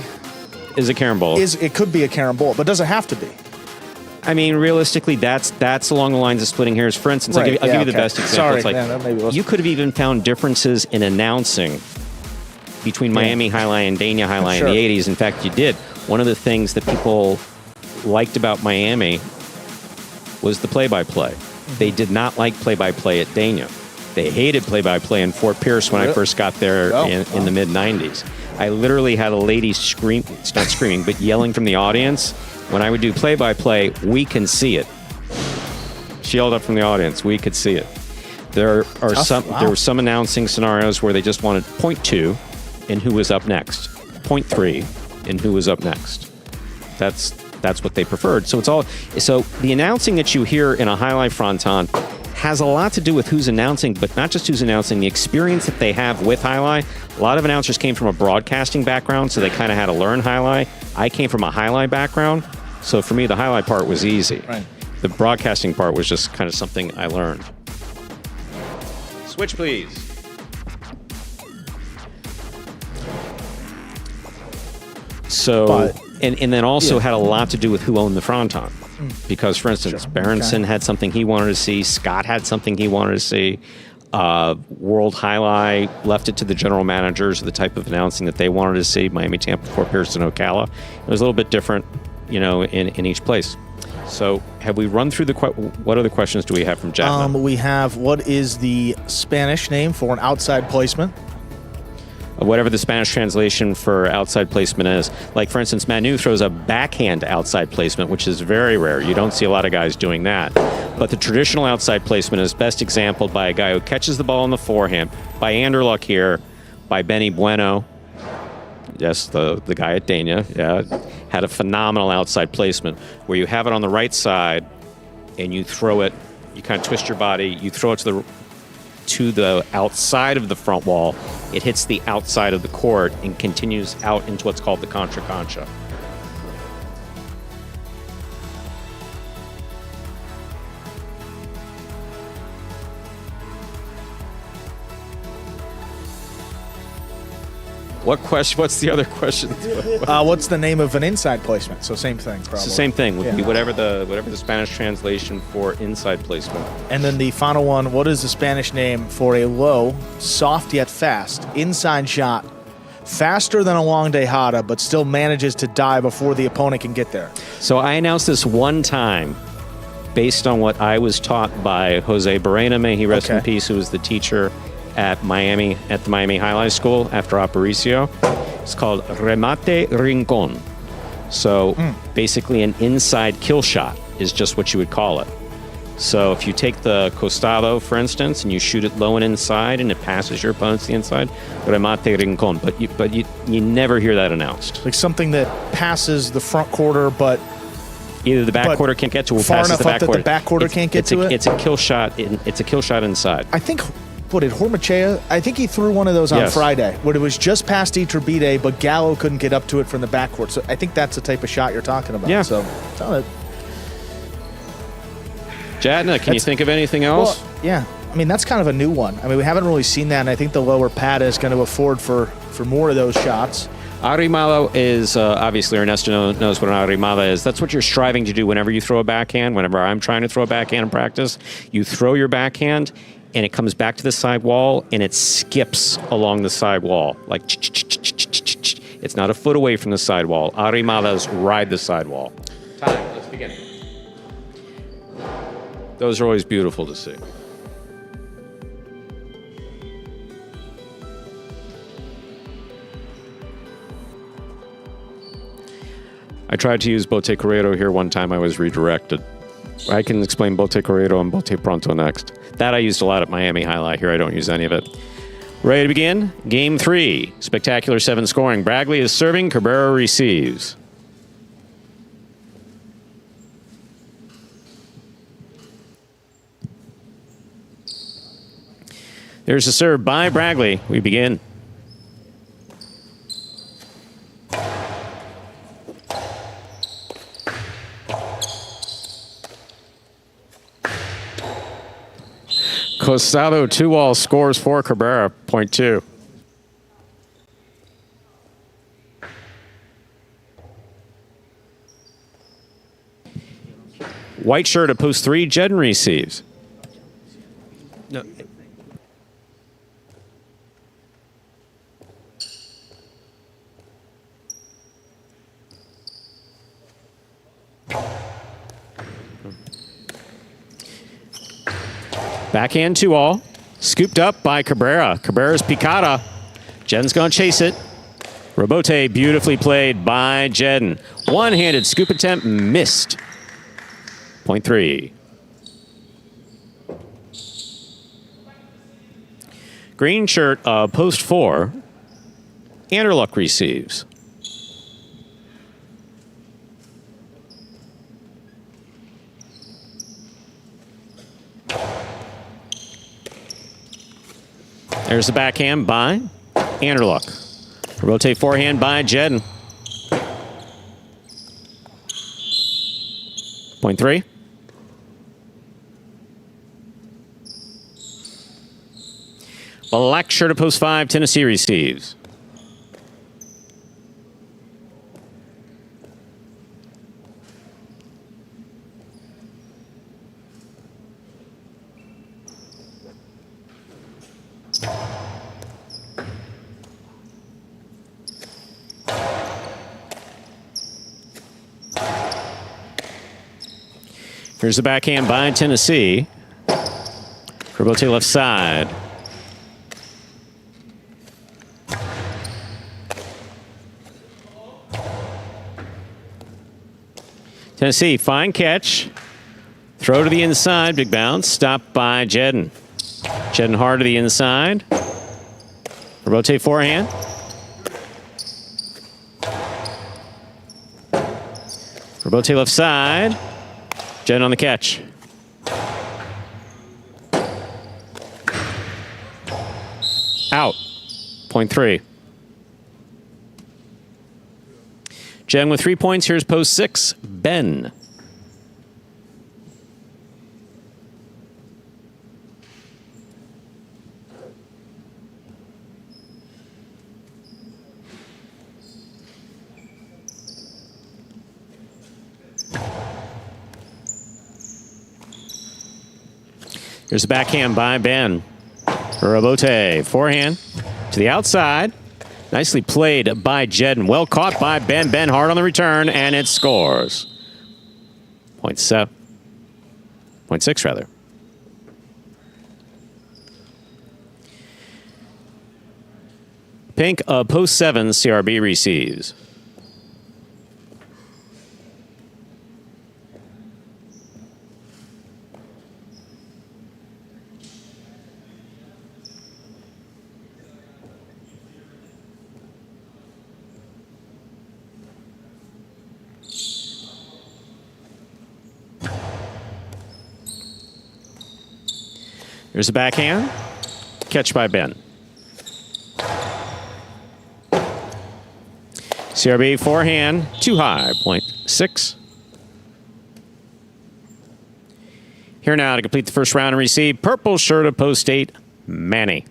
is a carambola. It could be a carambola, but does it have to be? I mean, realistically, that's along the lines of splitting hairs. For instance, I'll give you the best example. Sorry, it's you could have even found differences in announcing between Miami Highlight and Dania Highlight in the 80s. In fact, you did. One of the things that people liked about Miami was the play-by-play. They did not like play-by-play at Dania. They hated play-by-play in Fort Pierce when I first got there in the mid-'90s. I literally had a lady scream, not screaming, but yelling from the audience. When I would do play-by-play, we can see it. She yelled up from the audience, we could see it. There were some announcing scenarios where they just wanted point 2 and who was up next, point 3 and who was up next. That's what they preferred. So the announcing that you hear in a highlight fronton has a lot to do with who's announcing, but not just who's announcing, the experience that they have with highlight. A lot of announcers came from a broadcasting background, so they kind of had to learn highlight. I came from a highlight background, so for me, the highlight part was easy. Right. The broadcasting part was just kind of something I learned. Switch, please. So, and then also had a lot to do with who owned the fronton. Because, for instance, Berenson had something he wanted to see. Scott had something he wanted to see. World Highlight left it to the general managers, the type of announcing that they wanted to see. Miami, Tampa, Fort Pierce, and Ocala. It was a little bit different, in each place. So, have we run through what other questions do we have from Jack? We have, what is the Spanish name for an outside placement? Whatever the Spanish translation for outside placement is. Like, for instance, Manu throws a backhand outside placement, which is very rare. You don't see a lot of guys doing that. But the traditional outside placement is best exampled by a guy who catches the ball in the forehand, by Anderluck here, by Benny Bueno. Yes, the guy at Dania, had a phenomenal outside placement where you have it on the right side and you throw it, you kind of twist your body, you throw it to the outside of the front wall. It hits the outside of the court and continues out into what's called the contra concha. What question? What's the other question? What's the name of an inside placement? So same thing, probably. It's the same thing. Would Yeah. be whatever the Spanish translation for inside placement. And then the final one, what is the Spanish name for a low, soft yet fast, inside shot, faster than a long dejada, but still manages to die before the opponent can get there? So I announced this one time based on what I was taught by Jose Barrena, may he rest in Okay. peace, who was the teacher at the Miami Highlight School after Aparicio. It's called remate rincon. So basically an inside kill shot is just what you would call it. So if you take the costado, for instance, and you shoot it low and inside and it passes your opponent to the inside, remate rincon. But you never hear that announced. Like something that passes the front quarter, but Either the back But quarter can't get to it or far passes enough the back up that quarter. the back quarter can't get to it? It's a kill shot. It's a kill shot inside. I think, what did Hormachea? I think he threw one of those on Yes. Friday, where it was just past Iturbide, but Gallo couldn't get up to it from the backcourt. So I think that's the type of shot you're talking about. Yeah. So, Jatna, can you think of anything else? well, yeah. I mean, that's kind of a new one. I mean, we haven't really seen that, and I think the lower pad is going to afford for more of those shots. Arrimado is, obviously Ernesto knows what an arrimada is. That's what you're striving to do whenever you throw a backhand. Whenever I'm trying to throw a backhand in practice, you throw your backhand and it comes back to the side wall and it skips along the side wall. Like, it's not a foot away from the side wall. Arrimadas ride the side wall. Time, let's begin. Those are always beautiful to see. I tried to use Bote Corrido here one time. I was redirected. I can explain Bote Corrido and Bote Pronto next. That I used a lot at Miami Highlight. Here I don't use any of it. Ready to begin? Game 3. Spectacular 7 scoring. Bragley is serving. Cabrera receives. There's a serve by Bragley. We begin. Costado 2-all scores for Cabrera, point 2. White shirt at post 3, Jedden receives. No. Backhand 2-all. Scooped up by Cabrera. Cabrera's picada. Jedden's going to chase it. Robote beautifully played by Jedden. One-handed scoop attempt missed. Point 3. Green shirt, post 4. Anderluck receives. There's the backhand by Anderluck. Rotate forehand by Jedden. Point 3. Black shirt at post 5, Tennessee receives. Here's the backhand by Tennessee. Robote left side. Tennessee, fine catch. Throw to the inside, big bounce. Stopped by Jedden. Jedden hard to the inside. Rotate forehand. Robote left side. Jedden on the catch. Out. Point 3. Jedden with 3 points. Here's post 6. Ben. Here's a backhand by Ben. Robote, forehand to the outside. Nicely played by Jed and well caught by Ben. Ben hard on the return, and it scores. 0.6 rather. Pink, post 7, CRB receives. Here's a backhand. Catch by Ben. CRB forehand, too high, 0.6. Here now to complete the first round and receive. Purple shirt of post 8, Manny.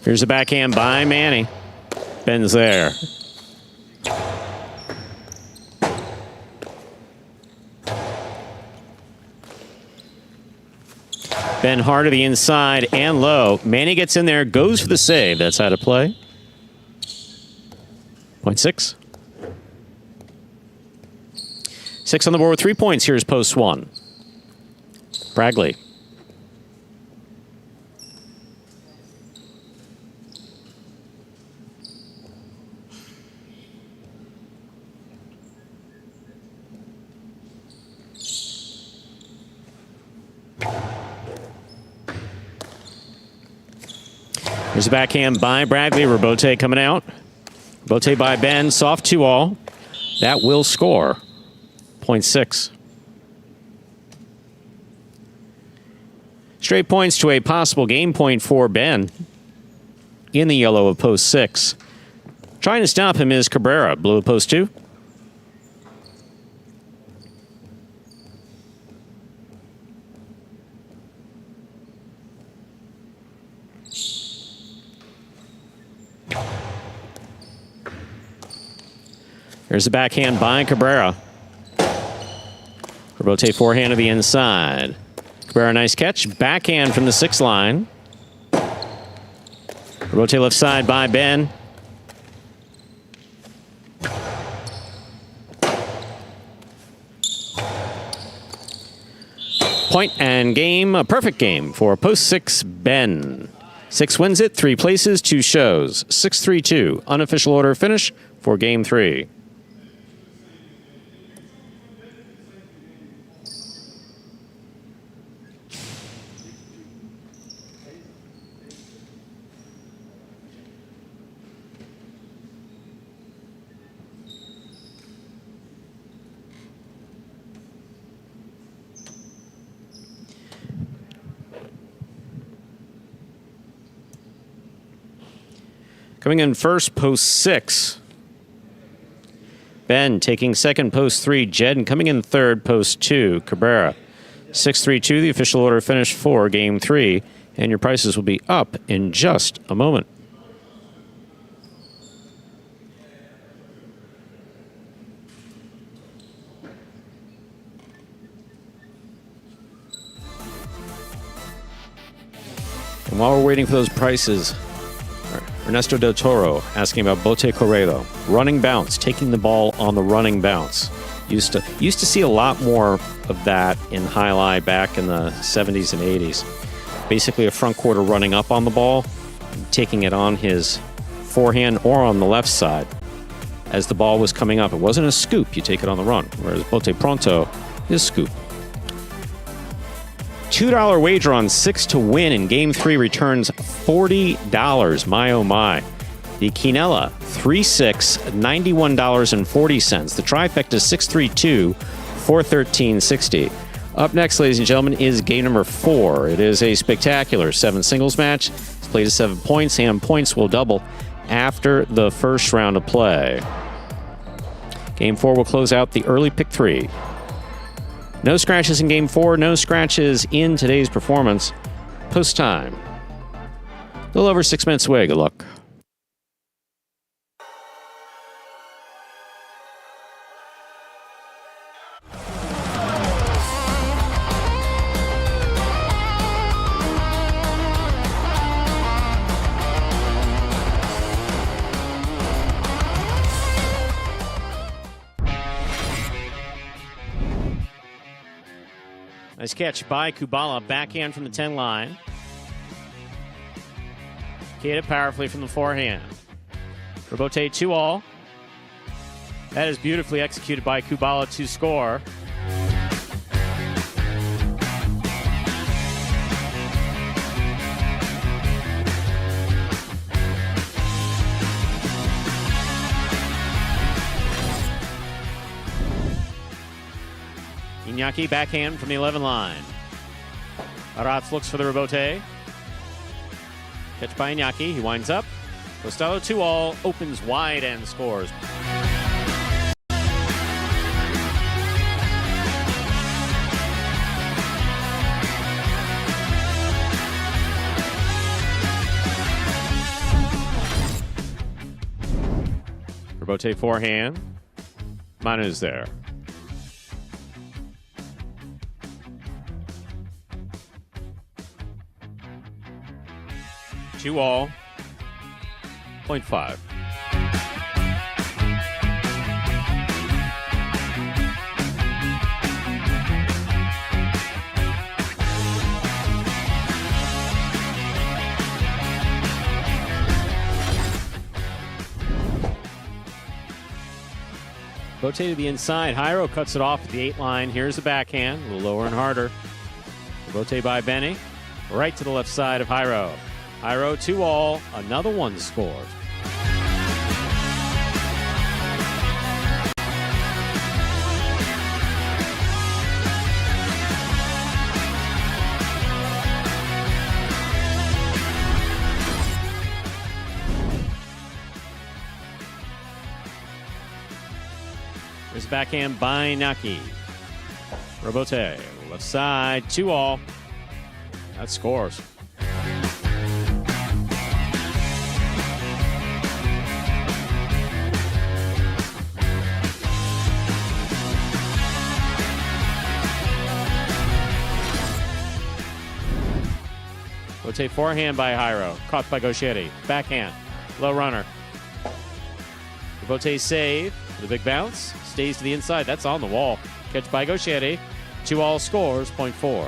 Here's a backhand by Manny. Ben's there. Ben hard to the inside and low. Manny gets in there, goes for the save. That's how to play. 0.6. 6 on the board with 3 points. Here's post 1. Bragley. There's a backhand by Bragley. Robote coming out. Robote by Ben. Soft 2-all. That will score. 0.6. Straight points to a possible game point for Ben in the yellow of post 6. Trying to stop him is Cabrera. Blue of post 2. There's a backhand by Cabrera. Robote forehand to the inside. Cabrera, nice catch. Backhand from the 6 line. Robote left side by Ben. Point and game, a perfect game for post 6 Ben. 6 wins it, 3 places, 2 shows. 6-3-2, unofficial order finish for game 3. Coming in first, post 6. Ben taking second, post 3. Jed coming in third, post 2. Cabrera. 6-3-2, the official order finish for game 3. And your prices will be up in just a moment. And while we're waiting for those prices, Ernesto Del Toro asking about Bote Corredo. Running bounce, taking the ball on the running bounce. Used to see a lot more of that in highlight back in the 70s and 80s. Basically a front quarter running up on the ball, taking it on his forehand or on the left side. As the ball was coming up, it wasn't a scoop, you take it on the run, whereas Bote Pronto is scoop. $2 wager on 6 to win in Game 3 returns $40. My, oh, my. The Quinella, 3-6, $91.40. The trifecta, 6-3-2, $413.60. Up next, ladies and gentlemen, is game number 4. It is a spectacular 7 singles match. It's play to 7 points, and points will double after the first round of play. Game 4 will close out the early pick 3. No scratches in Game 4, no scratches in today's performance. Post time. A little over 6 minutes away. Good luck. Nice catch by Kubala. Backhand from the 10 line. Hit powerfully from the forehand. Robote 2-all. That is beautifully executed by Kubala to score. Iñaki backhand from the 11 line. Aratz looks for the rebote. Catch by Iñaki. He winds up. Costello 2-all, opens wide and scores. Rebote forehand. Manu's there. Two all, 0.5. Bote to the inside. Jairo cuts it off at the 8 line. Here's the backhand, a little lower and harder. Bote by Benny, right to the left side of Jairo. Jairo 2-all, another one scores. There's backhand by Naki. Robote, left side, 2-all. That scores. Rotate forehand by Jairo. Caught by Gauchetti. Backhand. Low runner. Rotate save. The big bounce. Stays to the inside. That's on the wall. Catch by Gauchetti. 2-all scores. 0.4.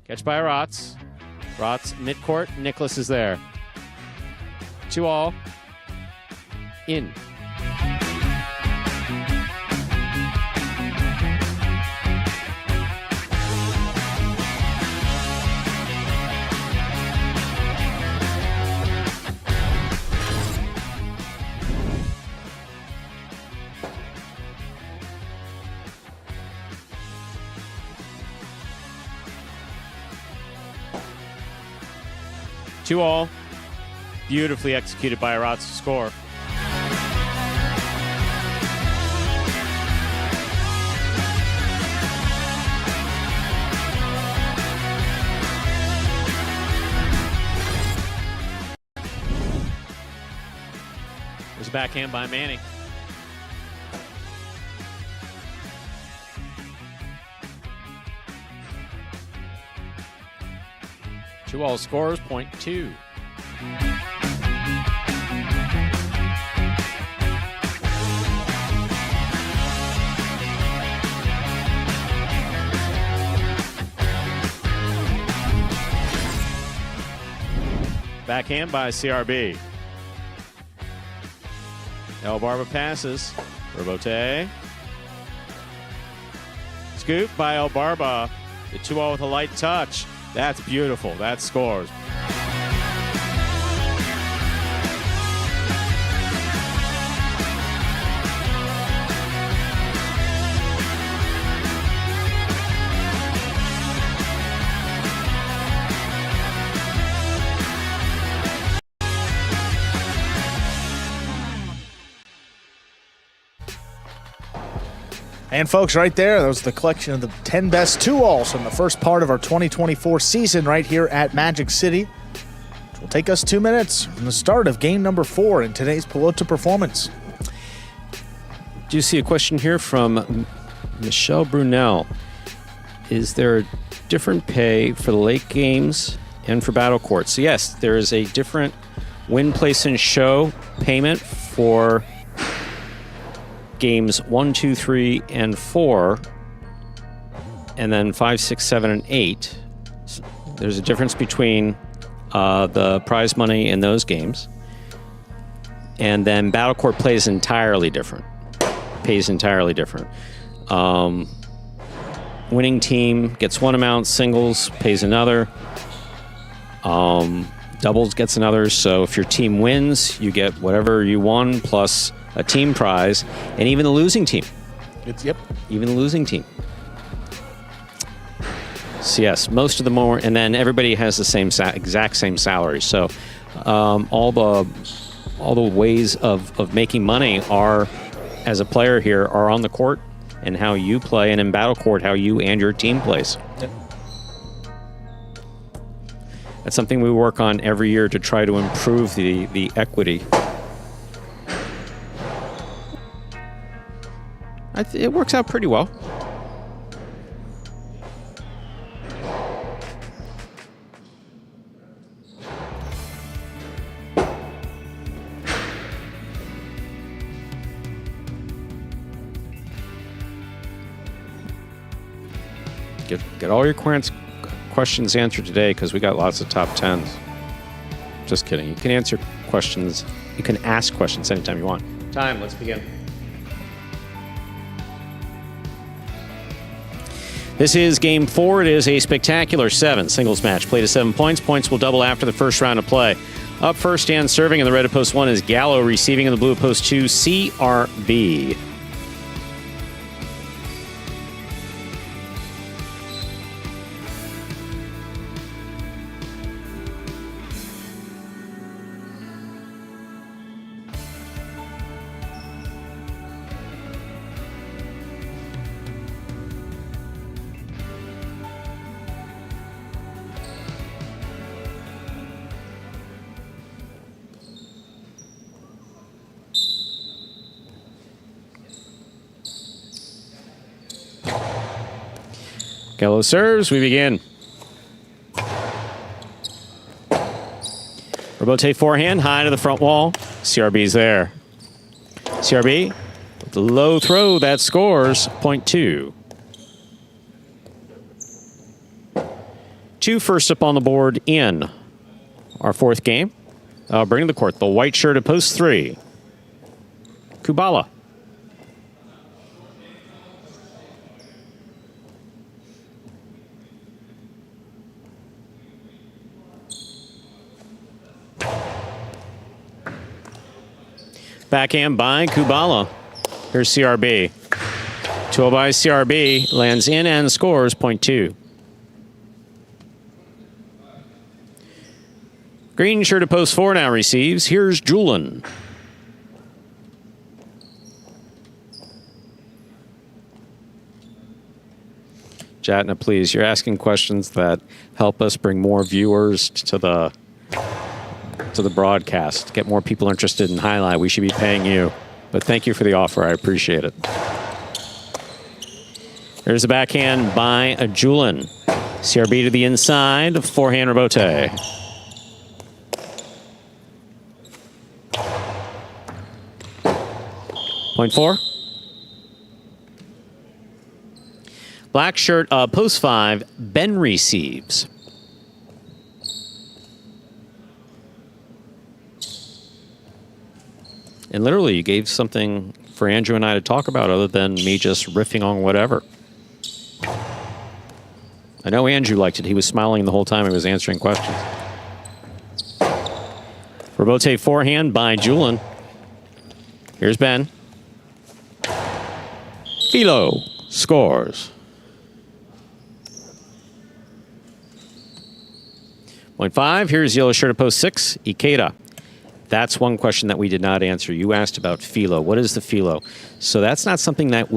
Catch by Rotz. Rotz midcourt. Nicholas is there. 2-all. In. Two-all. Beautifully executed by Aratz to score. There's a backhand by Manning. Two-all scores, 0.2. Backhand by CRB. El Barba passes. Robote. scoop by Obarba. The 2-0 with a light touch. That's beautiful. That scores. And folks, right there, that was the collection of the 10 best 2-alls from the first part of our 2024 season right here at Magic City, which will take us 2 minutes from the start of game number 4 in today's Pelota performance. Do you see a question here from Michelle Brunel? Is there a different pay for the late games and for battle courts? Yes, there is a different win, place, and show payment for games 1, 2, 3, and 4, and then 5, 6, 7, and 8. So there's a difference between the prize money in those games. And then Battle Court pays entirely different. Winning team gets one amount, singles pays another, doubles gets another. So if your team wins, you get whatever you won plus a team prize, and even the losing team. Even the losing team. So yes, most of the more, and then everybody has the same exact same salary. So all the ways of making money are, as a player here, are on the court and how you play, and in battle court how you and your team plays. Yep. That's something we work on every year to try to improve the equity. It works out pretty well. Get all your questions answered today, because we got lots of top 10s. Just kidding. You can answer questions. You can ask questions anytime you want. Time. Let's begin. This is Game 4. It is a spectacular 7 singles match. Played to 7 points. Points will double after the first round of play. Up first and serving in the red of post 1 is Gallo. Receiving in the blue of post 2, CRB. Gallo serves. We begin. Robote forehand, high to the front wall. CRB's there. CRB with the low throw, that scores. Point 2. 2 first up on the board in our 4th game. Bringing the court, the white shirt at post 3. Kubala. Backhand by Kubala. Here's CRB. 2-0 by CRB. Lands in and scores. Point 2. Green shirt at post 4 now receives. Here's Julian. Jatna, please. You're asking questions that help us bring more viewers to the broadcast, get more people interested in highlight. We should be paying you, but thank you for the offer. I appreciate it. There's a backhand by Julian. CRB to the inside, forehand Robote. Point 4. Black shirt, post 5, Ben receives. And literally, you gave something for Andrew and I to talk about other than me just riffing on whatever. I know Andrew liked it. He was smiling the whole time he was answering questions. Rebote forehand by Julian. Here's Ben. Philo scores. 0.5. Here's yellow shirt at post 6. Ikeda. That's one question that we did not answer. You asked about Philo. What is the Philo? So that's not something that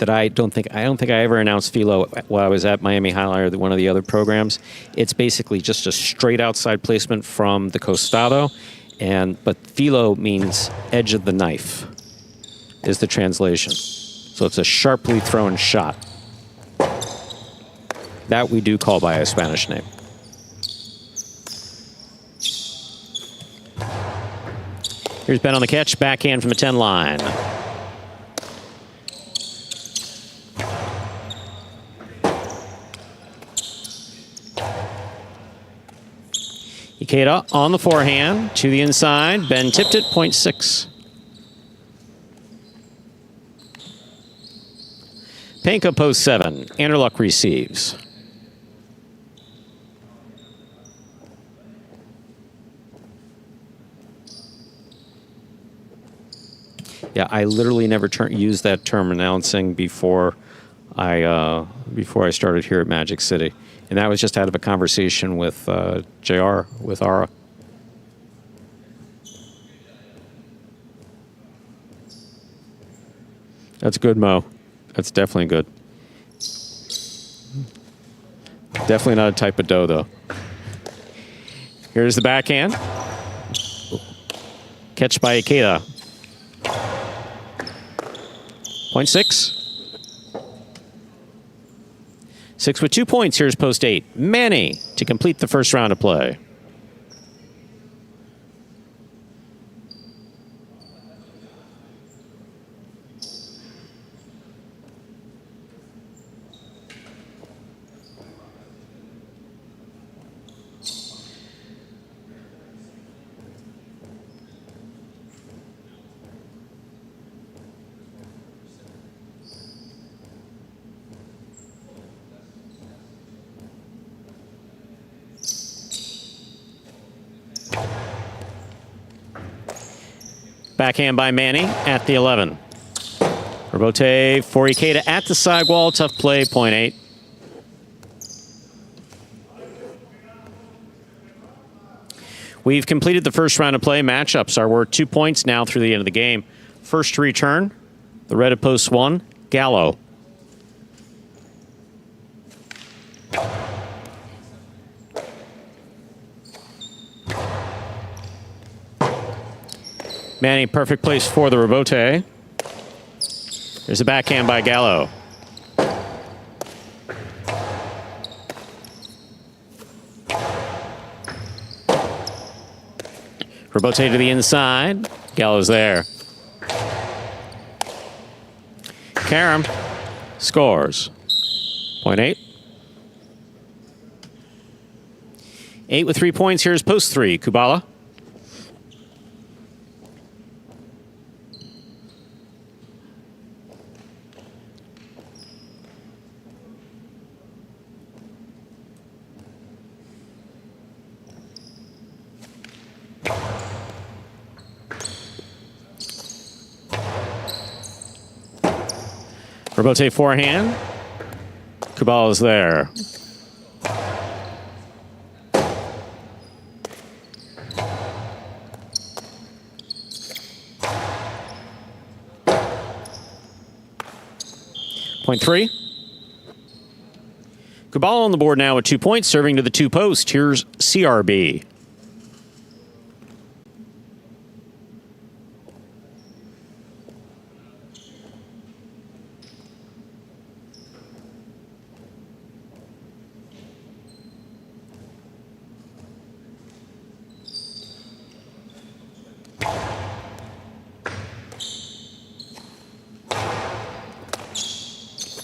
I don't think I ever announced Philo while I was at Miami Highlight or one of the other programs. It's basically just a straight outside placement from the costado, but Philo means edge of the knife is the translation. So it's a sharply thrown shot. That we do call by a Spanish name. Here's Ben on the catch, backhand from the 10 line. Ikeda on the forehand to the inside. Ben tipped it, 0.6. Panko post 7. Anderluck receives. Yeah, I literally never used that term announcing before I started here at Magic City, and that was just out of a conversation with JR with Ara. That's good, Mo. That's definitely good. Definitely not a type of dough, though. Here's the backhand. Catch by Ikeda. 0.6. 6 with 2 points. Here's post 8. Manny to complete the first round of play. Backhand by Manny at the 11. Rebote for Ikeda at the sidewall. Tough play, 0.8. We've completed the first round of play. Matchups are worth 2 points now through the end of the game. First to return, the red at post 1, Gallo. Manny, perfect place for the rebote. There's a backhand by Gallo. Rebote to the inside. Gallo's there. Karam scores. 0.8. 8 with 3 points. Here's post 3, Kubala. Rebote forehand. Kubala's there. Point 3. Kubala on the board now with 2 points, serving to the 2 post. Here's CRB.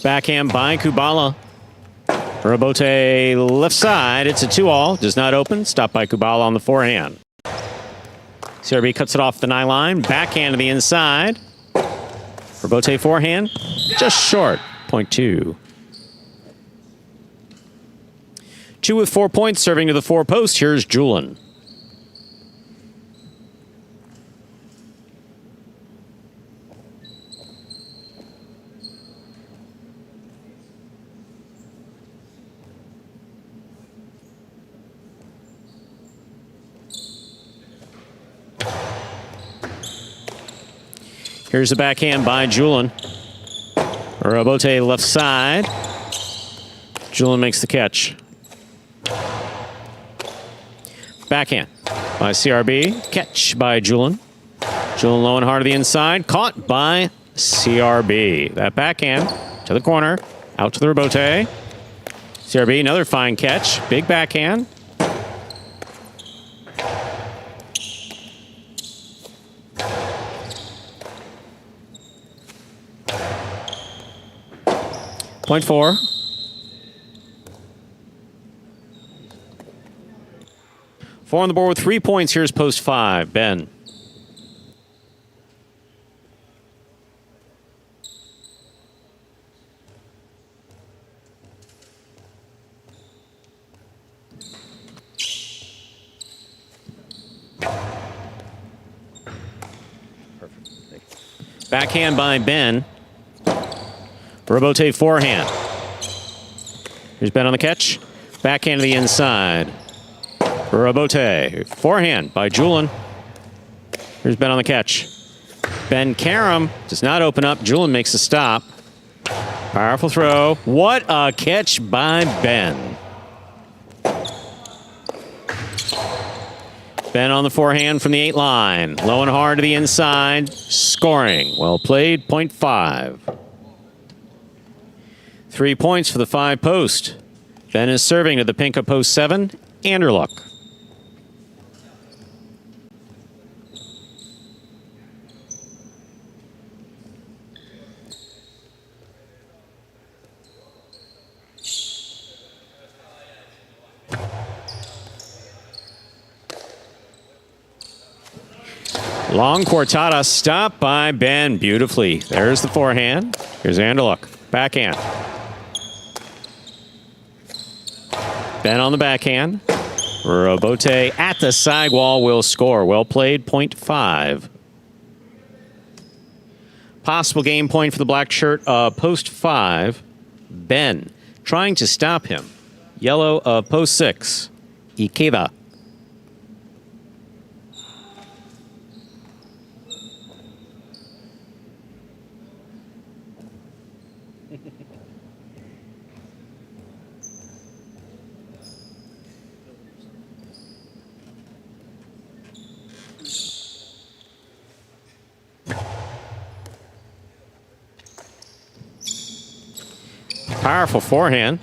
Backhand by Kubala. Rebote left side. It's a 2-all. Does not open. Stopped by Kubala on the forehand. CRB cuts it off the 9 line. Backhand to the inside. Rebote forehand. Just short. 0.2. 2 with 4 points, serving to the 4 post. Here's Julian. Here's the backhand by Julian. Robote left side. Julian makes the catch. Backhand by CRB. Catch by Julian. Julian low and hard to the inside. Caught by CRB. That backhand to the corner. Out to the Robote. CRB, another fine catch. Big backhand. Point 4. Four on the board with 3 points. Here's post 5. Ben. Backhand by Ben. Robote forehand. Here's Ben on the catch. Backhand to the inside. Robote. Forehand by Julian. Here's Ben on the catch. Ben Karam does not open up. Julian makes a stop. Powerful throw. What a catch by Ben. Ben on the forehand from the 8 line. Low and hard to the inside. Scoring. Well played. Point 5. 3 points for the 5 post. Ben is serving to the pink of post 7. Anderluck. Long cortada, stopped by Ben beautifully. There's the forehand. Here's Anderluck. Backhand. Ben on the backhand. Robote at the sidewall will score. Well played, point 5. Possible game point for the black shirt, post 5. Ben trying to stop him. Yellow of post 6. Ikeda. Powerful forehand.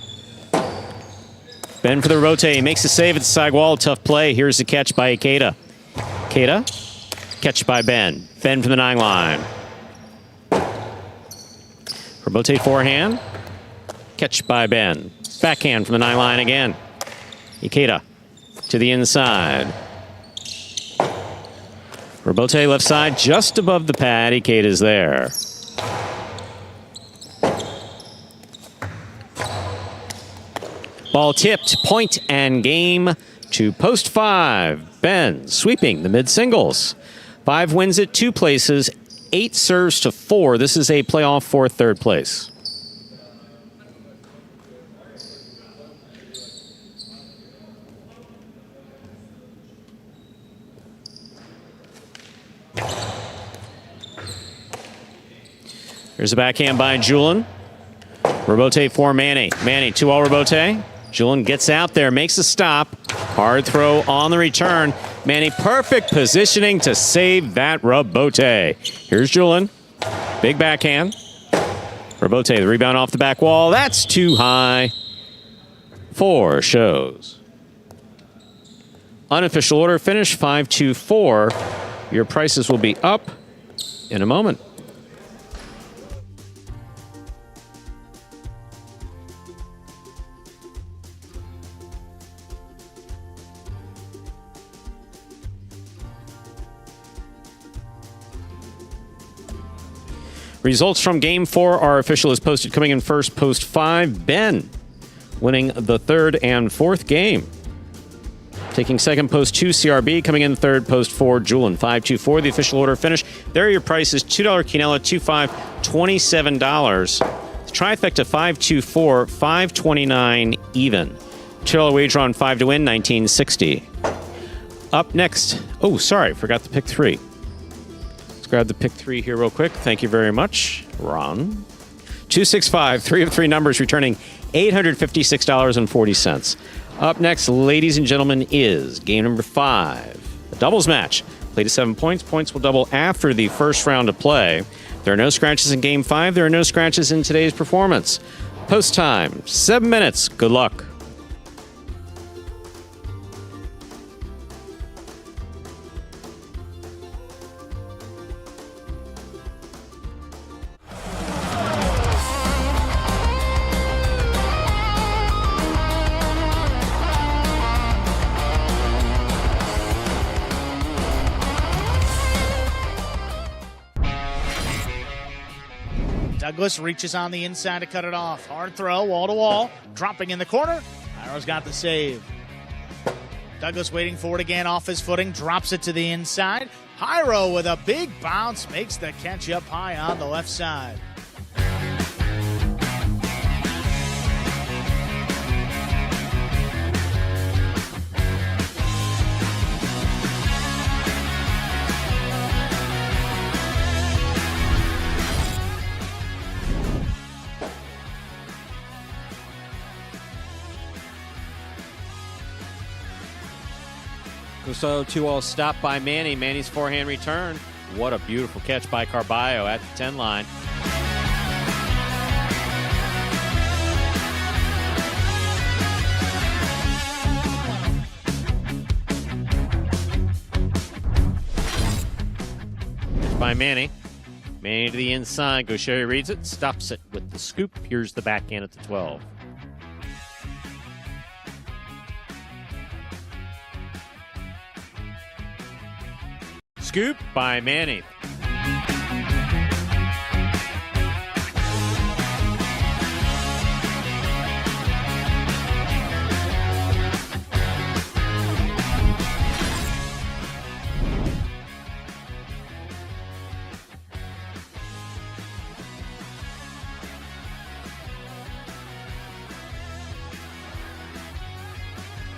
Ben for the rotate. Makes the save at the side wall. Tough play. Here's the catch by Ikeda. Ikeda. Catch by Ben. Ben from the 9 line. Rotate forehand. Catch by Ben. Backhand from the 9 line again. Ikeda to the inside. Robote left side just above the pad. Ikeda's there. Ball tipped, point and game to post 5. Ben sweeping the mid-singles. 5 wins at 2 places, 8 serves to 4. This is a playoff for 3rd place. Here's a backhand by Julian. Robote for Manny. Manny 2-all Robote. Julian gets out there, makes a stop. Hard throw on the return. Manny, perfect positioning to save that Robote. Here's Julian. Big backhand. Robote, the rebound off the back wall. That's too high. 4 shows. Unofficial order finish 5-2-4. Your prices will be up in a moment. Results from Game 4 are official as posted. Coming in first, post 5. Ben winning the third and fourth game. Taking second, post 2, CRB. Coming in third, post 4, Julin. 5-2-4, the official order finish. There are your prices. $2 quinella, 2.5, $27. The trifecta, 5-2-4, $5.29 even. $2 wager on 5 to win, $19.60. Up next, oh, sorry, forgot the pick 3. Let's grab the pick 3 here real quick. Thank you very much, Ron. 265, 3 of 3 numbers, returning $856.40. Up next, ladies and gentlemen, is game number 5. A doubles match. Play to 7 points. Points will double after the first round of play. There are no scratches in game 5. There are no scratches in today's performance. Post time, 7 minutes. Good luck. Douglas reaches on the inside to cut it off. Hard throw, wall to wall, dropping in the corner. Hyro's got the save. Douglas waiting for it again off his footing, drops it to the inside. Hyro with a big bounce makes the catch up high on the left side. So 2-all stop by Manny. Manny's forehand return. What a beautiful catch by Carballo at the 10 line. Catch by Manny. Manny to the inside. Gaucheri reads it. Stops it with the scoop. Here's the backhand at the 12. Scoop by Manny.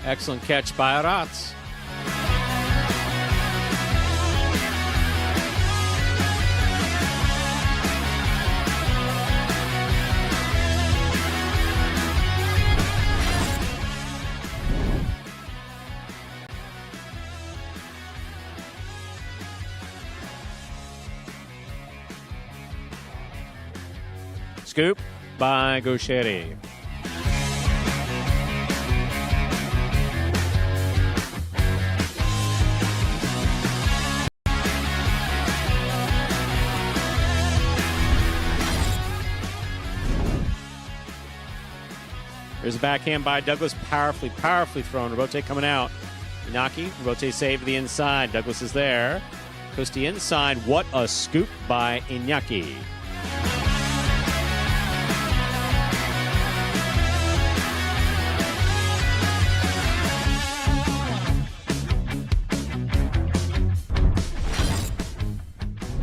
Excellent catch by Aratz. Scoop by Gaucheri. There's a backhand by Douglas. Powerfully thrown. Robote coming out. Inaki. Robote save to the inside. Douglas is there. Goes to the inside. What a scoop by Iñaki.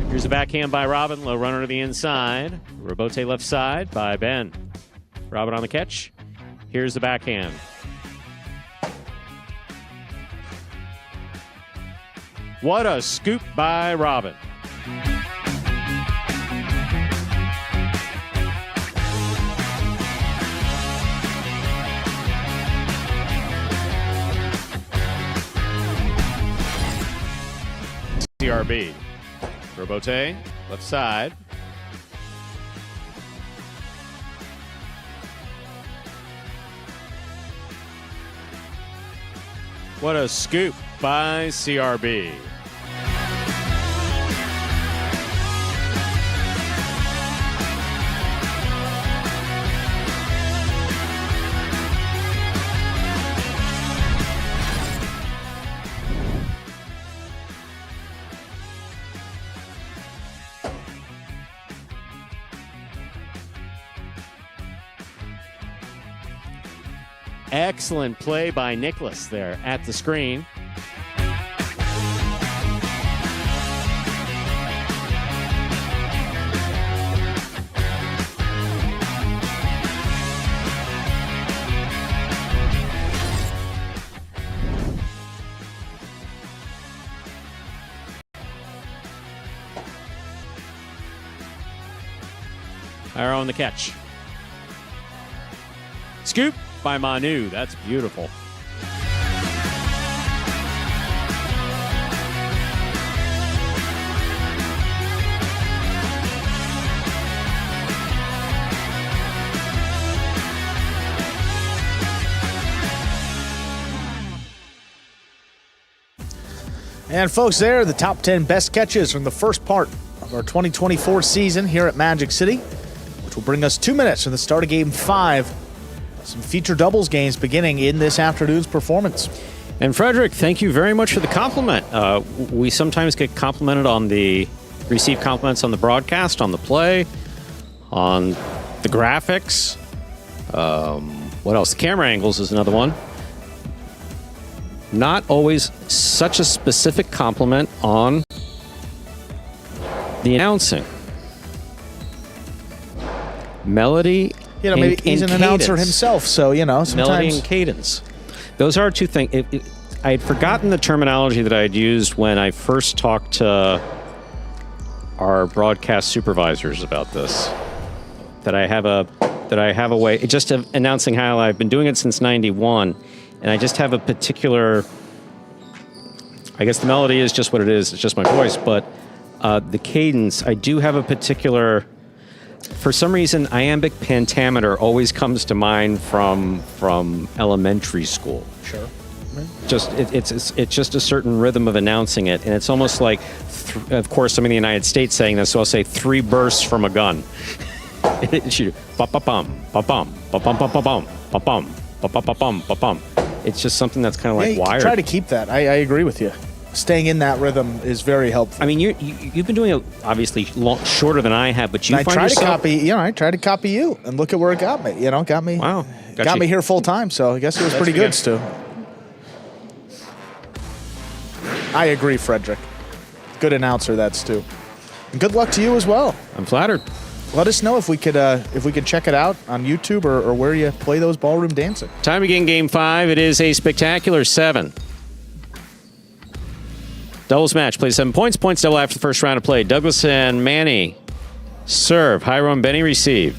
Here's a backhand by Robin. Low runner to the inside. Robote left side by Ben. Robin on the catch. Here's the backhand. What a scoop by Robin. CRB. Robote, left side. What a scoop by CRB. Excellent play by Nicholas there at the screen. Arrow on the catch. Scoop by Manu. That's beautiful. And folks, there are the top 10 best catches from the first part of our 2024 season here at Magic City, which will bring us 2 minutes from the start of Game 5. Some feature doubles games beginning in this afternoon's performance. And Frederick, thank you very much for the compliment. We sometimes get receive compliments on the broadcast, on the play, on the graphics. What else? The camera angles is another one. Not always such a specific compliment on the announcing. Melody, maybe he's an announcer himself, so, sometimes... Melody and cadence. Those are two things. I had forgotten the terminology that I had used when I first talked to our broadcast supervisors about this. That I have a way, just of announcing how I've been doing it since '91, and I just have a particular. I guess the melody is just what it is. It's just my voice, but the cadence, I do have a particular. For some reason, iambic pentameter always comes to mind from elementary school. Sure. It's just a certain rhythm of announcing it, and it's almost like, of course, I'm in the United States saying this, so I'll say 3 bursts from a gun. It's just something that's kind of like wired. Try to keep that. I agree with you. Staying in that rhythm is very helpful. I mean, you've been doing it obviously shorter than I have, but you find I tried to copy you, and look at where it got me. Got me. Wow, got me here full time. So I guess it was pretty good, Stu. I agree, Frederick. Good announcer, that's Stu. And good luck to you as well. I'm flattered. Let us know if we could check it out on YouTube or where you play those ballroom dancing. Time to begin Game 5. It is a spectacular 7. Doubles match. Play 7 points. Points double after the first round of play. Douglas and Manny serve. Hyro and Benny receive.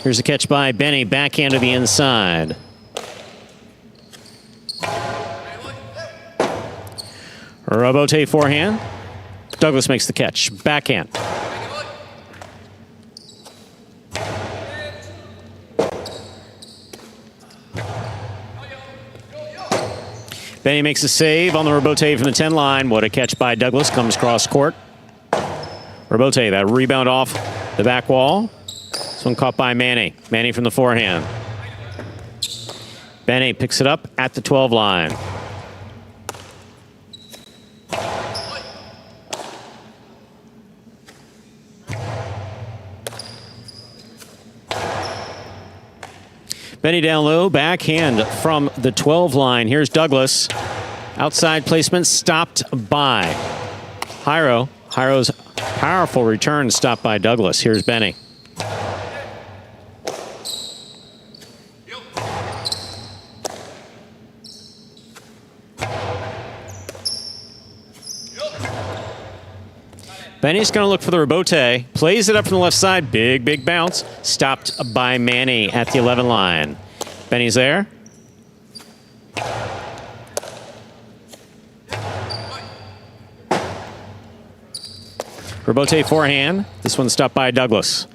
Here's a catch by Benny, backhand to the inside. Robote forehand. Douglas makes the catch, backhand. Benny makes a save on the Robote from the 10 line. What a catch by Douglas, comes cross court. Robote, that rebound off the back wall. This one caught by Manny. Manny from the forehand. Benny picks it up at the 12 line. Benny down low, backhand from the 12 line. Here's Douglas. Outside placement stopped by Hyro. Hyro's powerful return stopped by Douglas. Here's Benny. Benny's going to look for the rebote. Plays it up from the left side. Big, big bounce. Stopped by Manny at the 11 line. Benny's there. Rebote forehand. This one stopped by Douglas.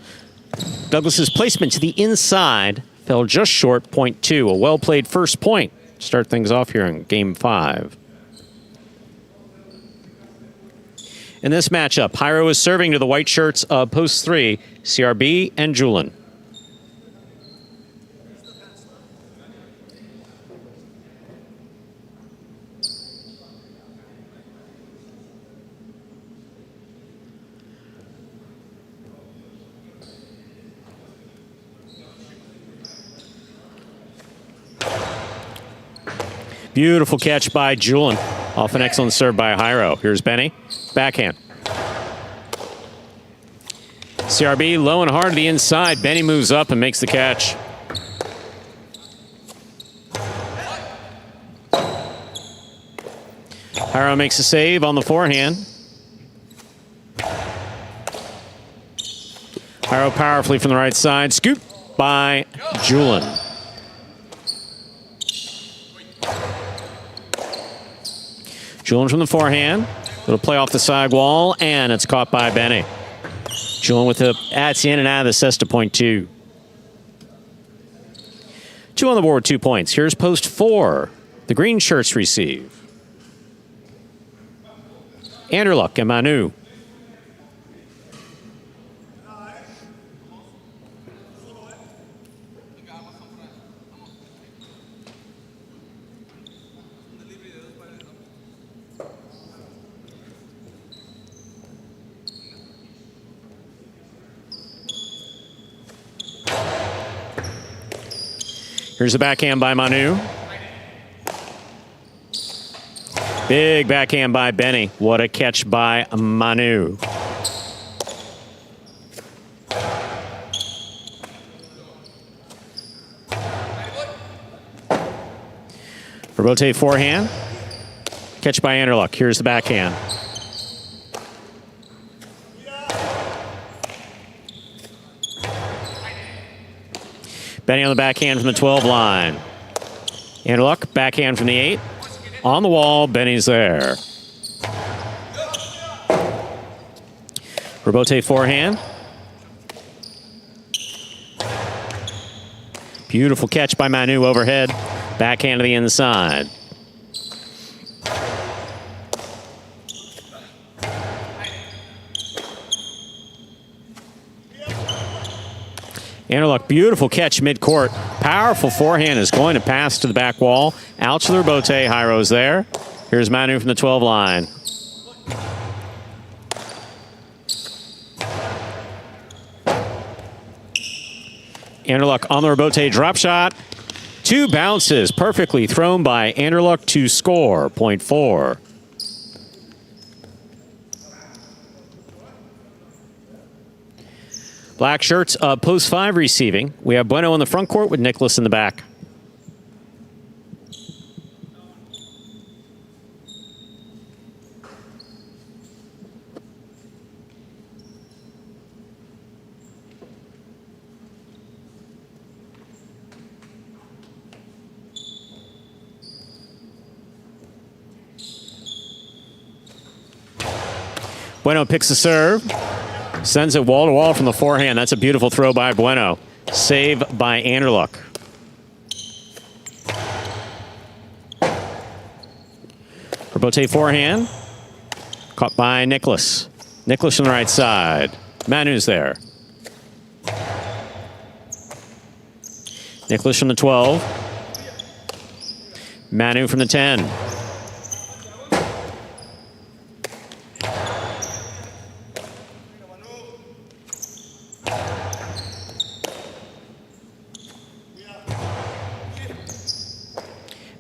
Douglas's placement to the inside fell just short, point 2. A well-played first point. Start things off here in Game 5. In this matchup, Jairo is serving to the white shirts of Post 3, CRB and Julin. Beautiful catch by Julin. Off an excellent serve by Jairo. Here's Benny. Backhand. CRB low and hard to the inside. Benny moves up and makes the catch. Jairo makes a save on the forehand. Jairo powerfully from the right side. Scoop by Julin. Julin from the forehand. Little play off the side wall, and it's caught by Benny. Julin with the adds in and out of the cesta, point 2. 2 on the board, 2 points. Here's Post 4. The green shirts receive. Anderluck and Manu. Here's the backhand by Manu. Big backhand by Benny. What a catch by Manu. Rebote forehand. Catch by Anderluck. Here's the backhand. Benny on the backhand from the 12 line. Anderluck, backhand from the 8. On the wall, Benny's there. Rebote forehand. Beautiful catch by Manu overhead. Backhand to the inside. Anderluck, beautiful catch midcourt. Powerful forehand is going to pass to the back wall. Out to the rebote. Jairo's there. Here's Manu from the 12 line. Anderluck on the rebote drop shot. 2 bounces perfectly thrown by Anderluck to score. Point 4. Black shirts, Post 5 receiving. We have Bueno in the front court with Nicholas in the back. Bueno picks the serve. Sends it wall to wall from the forehand. That's a beautiful throw by Bueno. Save by Anderluck. Rebote forehand. Caught by Nicholas. Nicholas on the right side. Manu's there. Nicholas from the 12. Manu from the 10.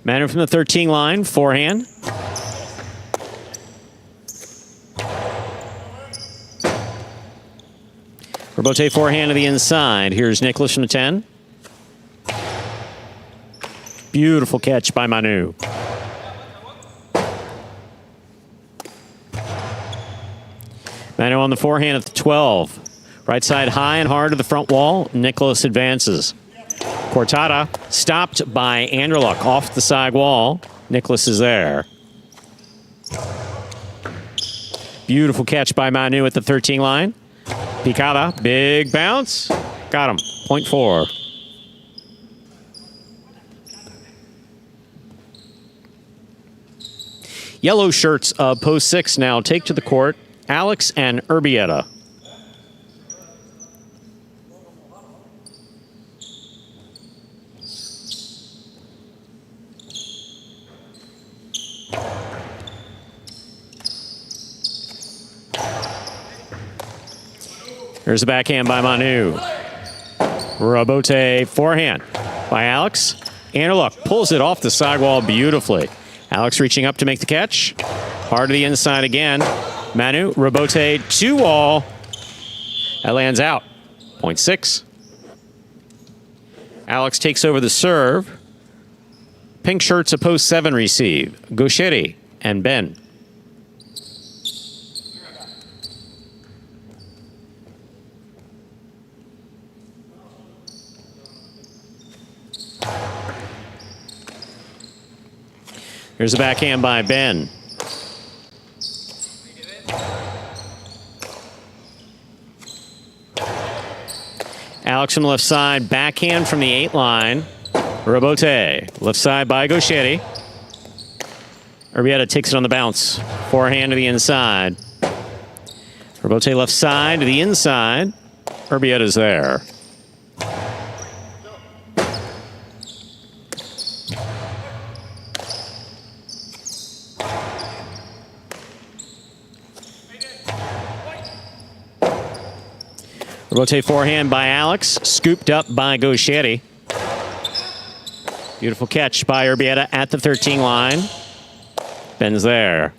Manu from the 13 line, forehand. Rebote forehand to the inside. Here's Nicholas from the 10. Beautiful catch by Manu. Manu on the forehand at the 12. Right side high and hard to the front wall. Nicholas advances. Cortada stopped by Anderluck off the side wall. Nicholas is there. Beautiful catch by Manu at the 13 line. Picada, big bounce. Got him. Point 4. Yellow shirts of post 6 now take to the court Alex and Urbieta. Here's the backhand by Manu. Robote forehand by Alex. Anderluck pulls it off the sidewall beautifully. Alex reaching up to make the catch. Hard to the inside again. Manu, Robote, 2-wall. That lands out. Point 6. Alex takes over the serve. Pink shirts of post 7 receive. Gaucheri and Ben. Here's a backhand by Ben. Alex from the left side, backhand from the 8 line. Robote, left side by Gaucheri. Urbieta takes it on the bounce. Forehand to the inside. Robote left side to the inside. Urbieta's there. Robote forehand by Alex, scooped up by Gaucheri. Beautiful catch by Urbieta at the 13 line. Ben's there.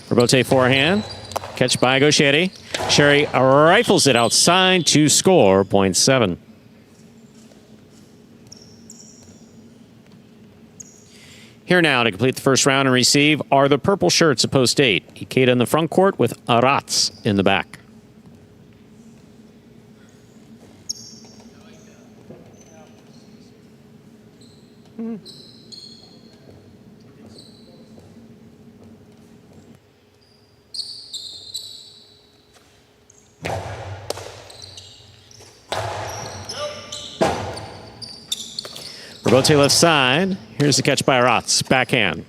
Robote forehand, catch by Gaucheri. Sherry rifles it outside to score, point 7. Here now to complete the first round and receive are the purple shirts of post 8. Ikeda in the front court with Aratz in the back. Robote left side. Here's the catch by Aratz. Backhand.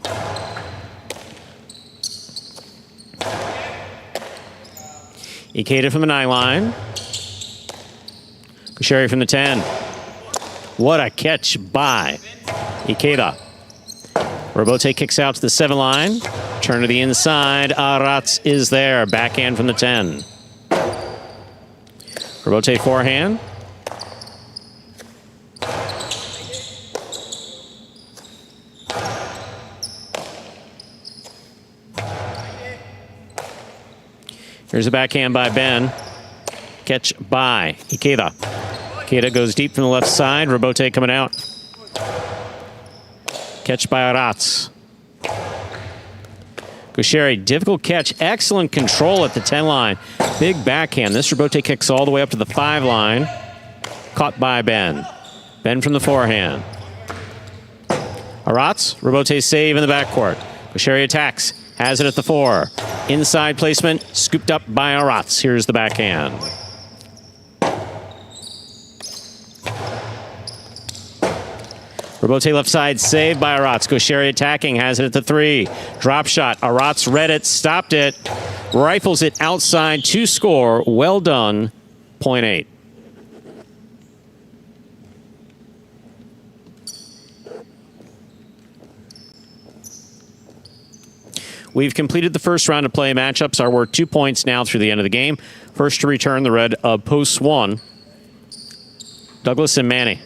Ikeda from the 9 line. Gaucheri from the 10. What a catch by Ikeda. Robote kicks out to the 7 line. Turn to the inside. Aratz is there. Backhand from the 10. Robote forehand. Here's a backhand by Ben. Catch by Ikeda. Ikeda goes deep from the left side. Robote coming out. Catch by Aratz. Gaucheri, difficult catch. Excellent control at the 10 line. Big backhand. This Robote kicks all the way up to the 5 line. Caught by Ben. Ben from the forehand. Aratz, Robote save in the backcourt. Gaucheri attacks. Has it at the 4. Inside placement, scooped up by Aratz. Here's the backhand. Robote left side, saved by Aratz. Gaucheri attacking, has it at the 3. Drop shot. Aratz read it, stopped it, rifles it outside to score. Well done. Point 8. We've completed the first round of play. Matchups are worth 2 points now through the end of the game. First to return the red of post 1, Douglas and Manny.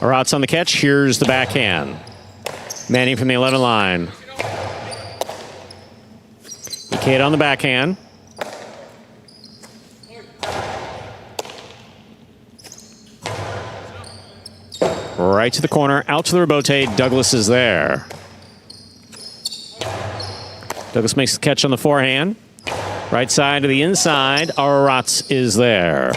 Arat's on the catch. Here's the backhand. Manning from the 11 line. Ikeda on the backhand. Right to the corner, out to the rebote. Douglas is there. Douglas makes the catch on the forehand. Right side to the inside. Aratz is there.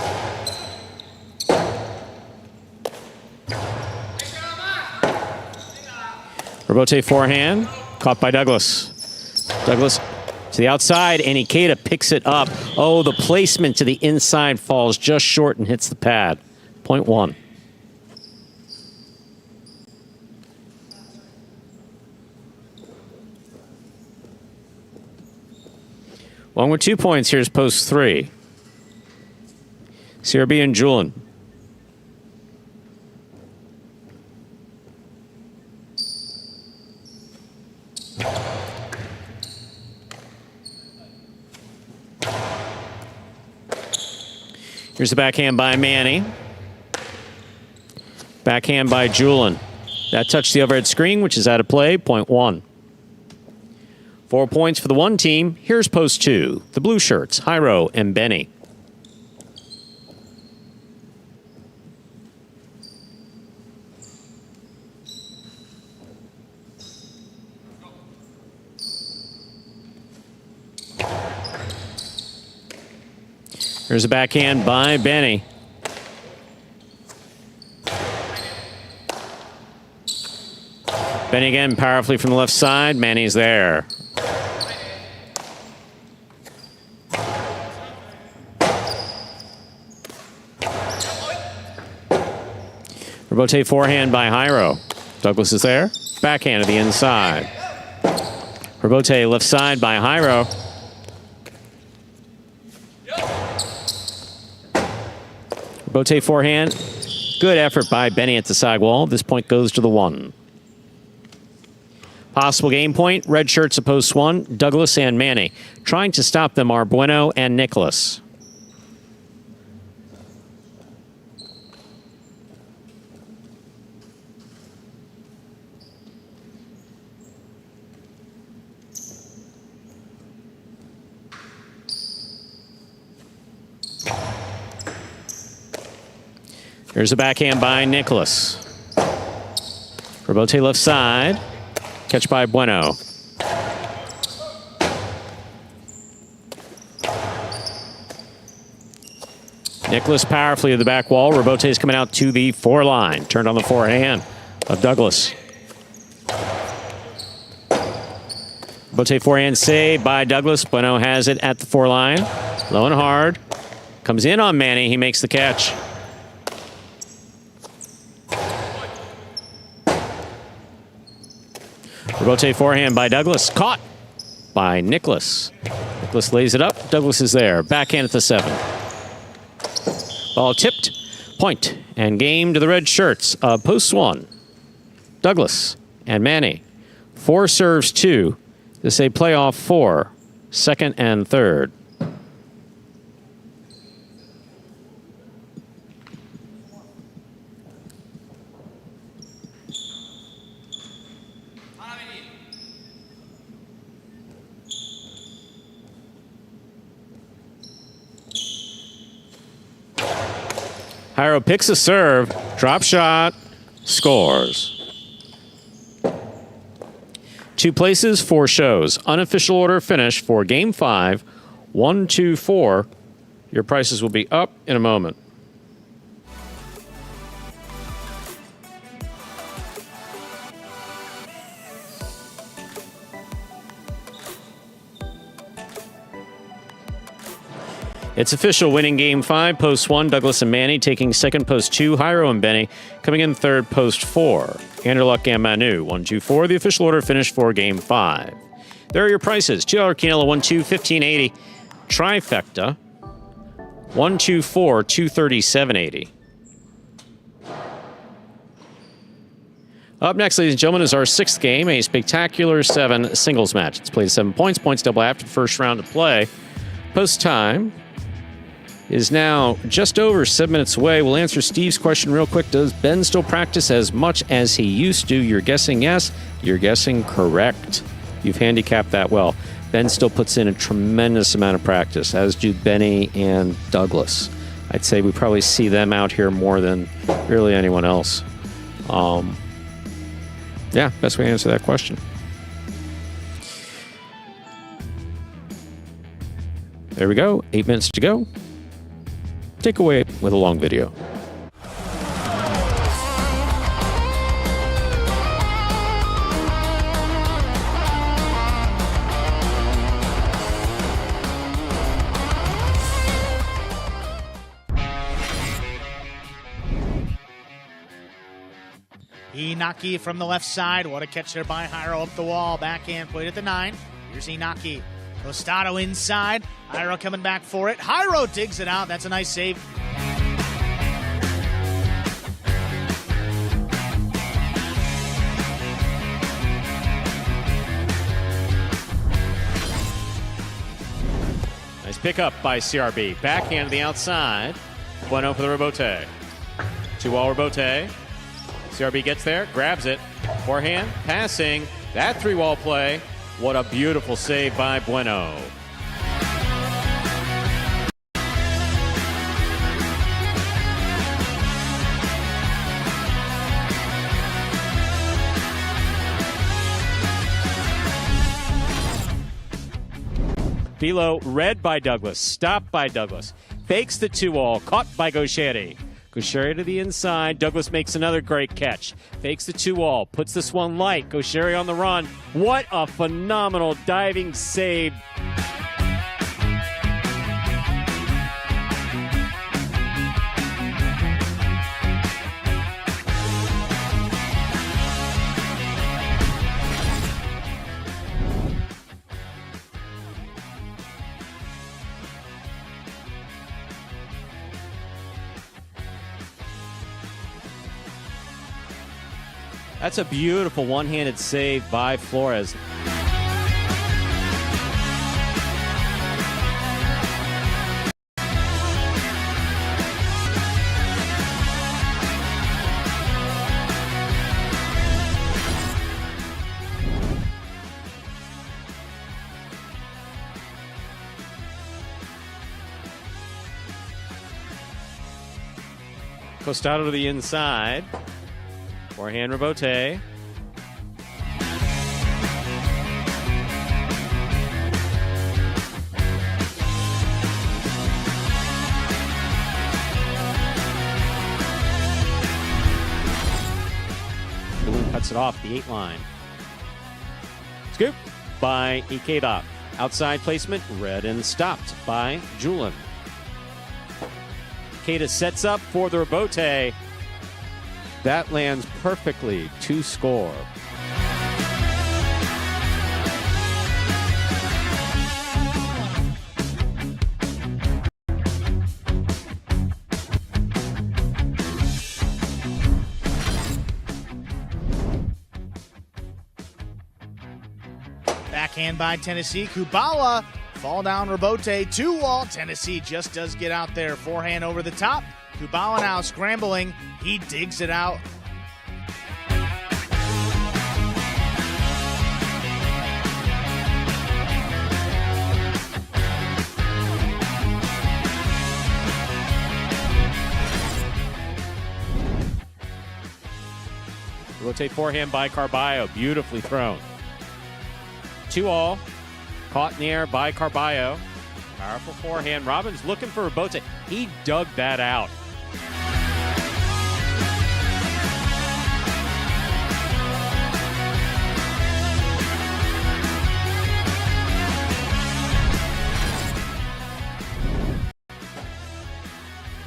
Rebote forehand, caught by Douglas. Douglas to the outside, and Ikeda picks it up. Oh, the placement to the inside falls just short and hits the pad. Point one. Along with 2 points, here's post 3. CRB and Julian. Here's the backhand by Manny. Backhand by Julian. That touched the overhead screen, which is out of play. Point one. 4 points for the one team. Here's post 2. The blue shirts, Jairo and Benny. Here's a backhand by Benny. Benny again powerfully from the left side. Manny's there. Rebote forehand by Jairo. Douglas is there. Backhand to the inside. Rebote left side by Jairo. Rebote forehand. Good effort by Benny at the sidewall. This point goes to the 1. Possible game point. Red shirts at post 1. Douglas and Manny. Trying to stop them are Bueno and Nicholas. Here's a backhand by Nicholas. Rebote left side. Catch by Bueno. Nicholas powerfully to the back wall. Rebote is coming out to the 4 line. Turned on the forehand of Douglas. Rebote forehand saved by Douglas. Bueno has it at the 4 line. Low and hard. Comes in on Manny. He makes the catch. Rebote forehand by Douglas. Caught by Nicholas. Nicholas lays it up. Douglas is there. Backhand at the 7. Ball tipped. Point. And game to the red shirts. Post 1. Douglas and Manny. 4 serves 2. This is a playoff 4. Second and third. Jairo picks a serve, drop shot, scores. 2 places, 4 shows. Unofficial order finish for Game 5, 1, 2, 4. Your prices will be up in a moment. It's official, winning Game 5, post 1, Douglas and Manny, taking second, post 2, Jairo and Benny, coming in third, post 4, Anderluck and Manu, 1, 2, 4, the official order finished for Game 5. There are your prices, $2 Quinella, 1, 2, $15.80, trifecta, 1, 2, 4, $237.80. Up next, ladies and gentlemen, is our 6th game, a spectacular 7 singles match. It's played 7 points, points double after the first round of play. Post time. is now just over 7 minutes away. We'll answer Steve's question real quick. Does Ben still practice as much as he used to? You're guessing yes. You're guessing correct. You've handicapped that well. Ben still puts in a tremendous amount of practice, as do Benny and Douglas. I'd say we probably see them out here more than really anyone else. Yeah, best way to answer that question. There we go. 8 minutes to go. Take away with a long video. Inaki from the left side. What a catch there by Jairo up the wall. Backhand played at the 9. Here's Inaki. Costado inside. Jairo coming back for it. Jairo digs it out. That's a nice save. Nice pickup by CRB. Backhand to the outside. Bueno for the rebote. 2-all rebote. CRB gets there, grabs it. Forehand, passing. That 3-wall play. What a beautiful save by Bueno. Bilo read by Douglas, stopped by Douglas. Fakes the 2-all, caught by Gaucheri. Gaucheri to the inside. Douglas makes another great catch. Fakes the 2-all, puts this one light. Gaucheri on the run. What a phenomenal diving save. That's a beautiful one-handed save by Flores. Costado to the inside. Forehand rebote. Balloon cuts it off the 8 line. Scoop by Ikeda. Outside placement, read and stopped by Julin. Ikeda sets up for the rebote. That lands perfectly to score. Backhand by Tennessee. Kubawa. Fall down rebote. 2-wall. Tennessee just does get out there. Forehand over the top. Kubawa now scrambling. He digs it out. Rotate forehand by Carballo. Beautifully thrown. 2-all. Caught in the air by Carballo. Powerful forehand. Robbins looking for Rebote. He dug that out.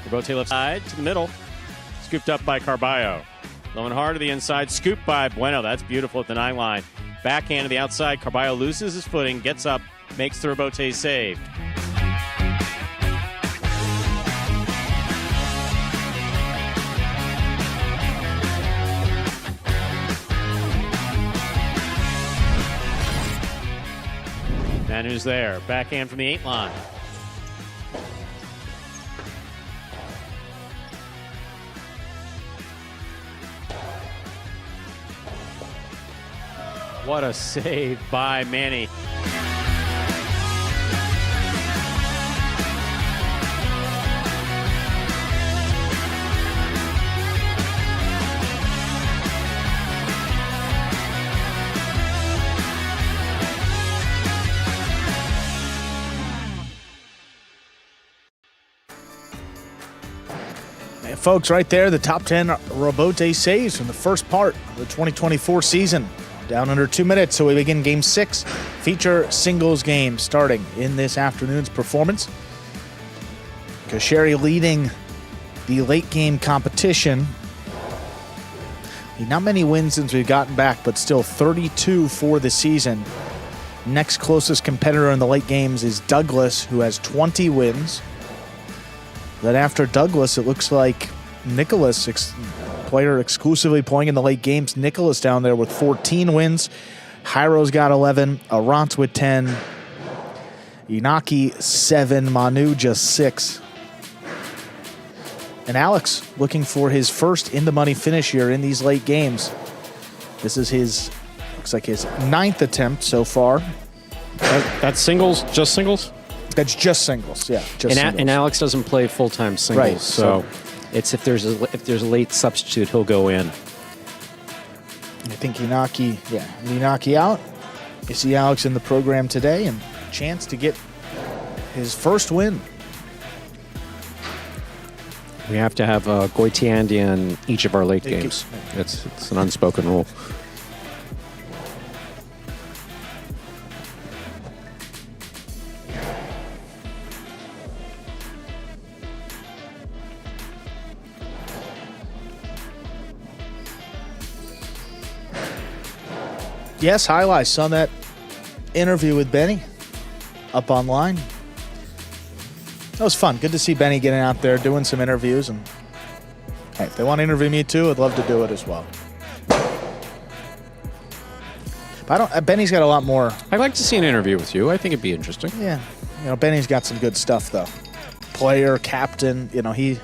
Rebote left side to the middle. Scooped up by Carballo. Low and hard to the inside. Scoop by Bueno. That's beautiful at the 9 line. Backhand to the outside. Carballo loses his footing. Gets up. Makes the rebote save. Manu's there. Backhand from the 8 line. What a save by Manny. And folks, right there, the top 10 Robote saves from the first part of the 2024 season. Down under 2 minutes, so we begin Game 6, feature singles game starting in this afternoon's performance. Kasheri leading the late game competition. Not many wins since we've gotten back, but still 32 for the season. Next closest competitor in the late games is Douglas, who has 20 wins. Then after Douglas, it looks like Nicholas, player exclusively playing in the late games. Nicholas down there with 14 wins. Jairo's got 11. Arant with 10. Inaki 7. Manu just 6. And Alex looking for his first in-the-money finish here in these late games. This is his, looks like his 9th attempt so far. That's singles, just singles? That's just singles, yeah. Just singles. And Alex doesn't play full-time singles, right, so it's if there's a late substitute, he'll go in. I think Inaki out. You see Alex in the program today and a chance to get his first win. We have to have Goitiandi in each of our late games. It's an unspoken rule. Yes, highlights. Saw that interview with Benny up online. That was fun. Good to see Benny getting out there, doing some interviews. And hey, if they want to interview me too, I'd love to do it as well. But Benny's got a lot more. I'd like to see an interview with you. I think it'd be interesting. Yeah. Benny's got some good stuff, though. Player, captain, he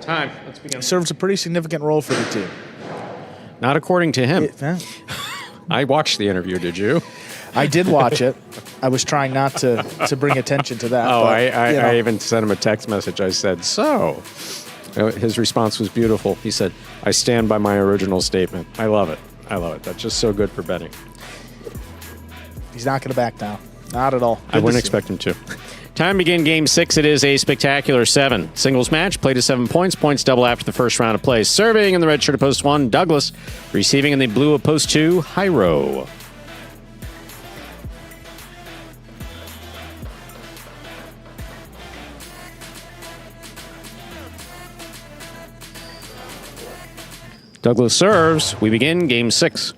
Time. Let's begin. serves a pretty significant role for the team. Not according to him. Yeah. I watched the interview, did you? I did watch it. I was trying not to bring attention to that. Oh, but, I even sent him a text message. I said, so. His response was beautiful. He said, I stand by my original statement. I love it. I love it. That's just so good for betting. He's not going to back down. Not at all. Good I wouldn't expect him to. Time to begin Game 6. It is a spectacular 7. Singles match, play to 7 points. Points double after the first round of play. Serving in the red shirt of post 1, Douglas. Receiving in the blue of post 2, Jairo. Douglas serves. We begin Game 6.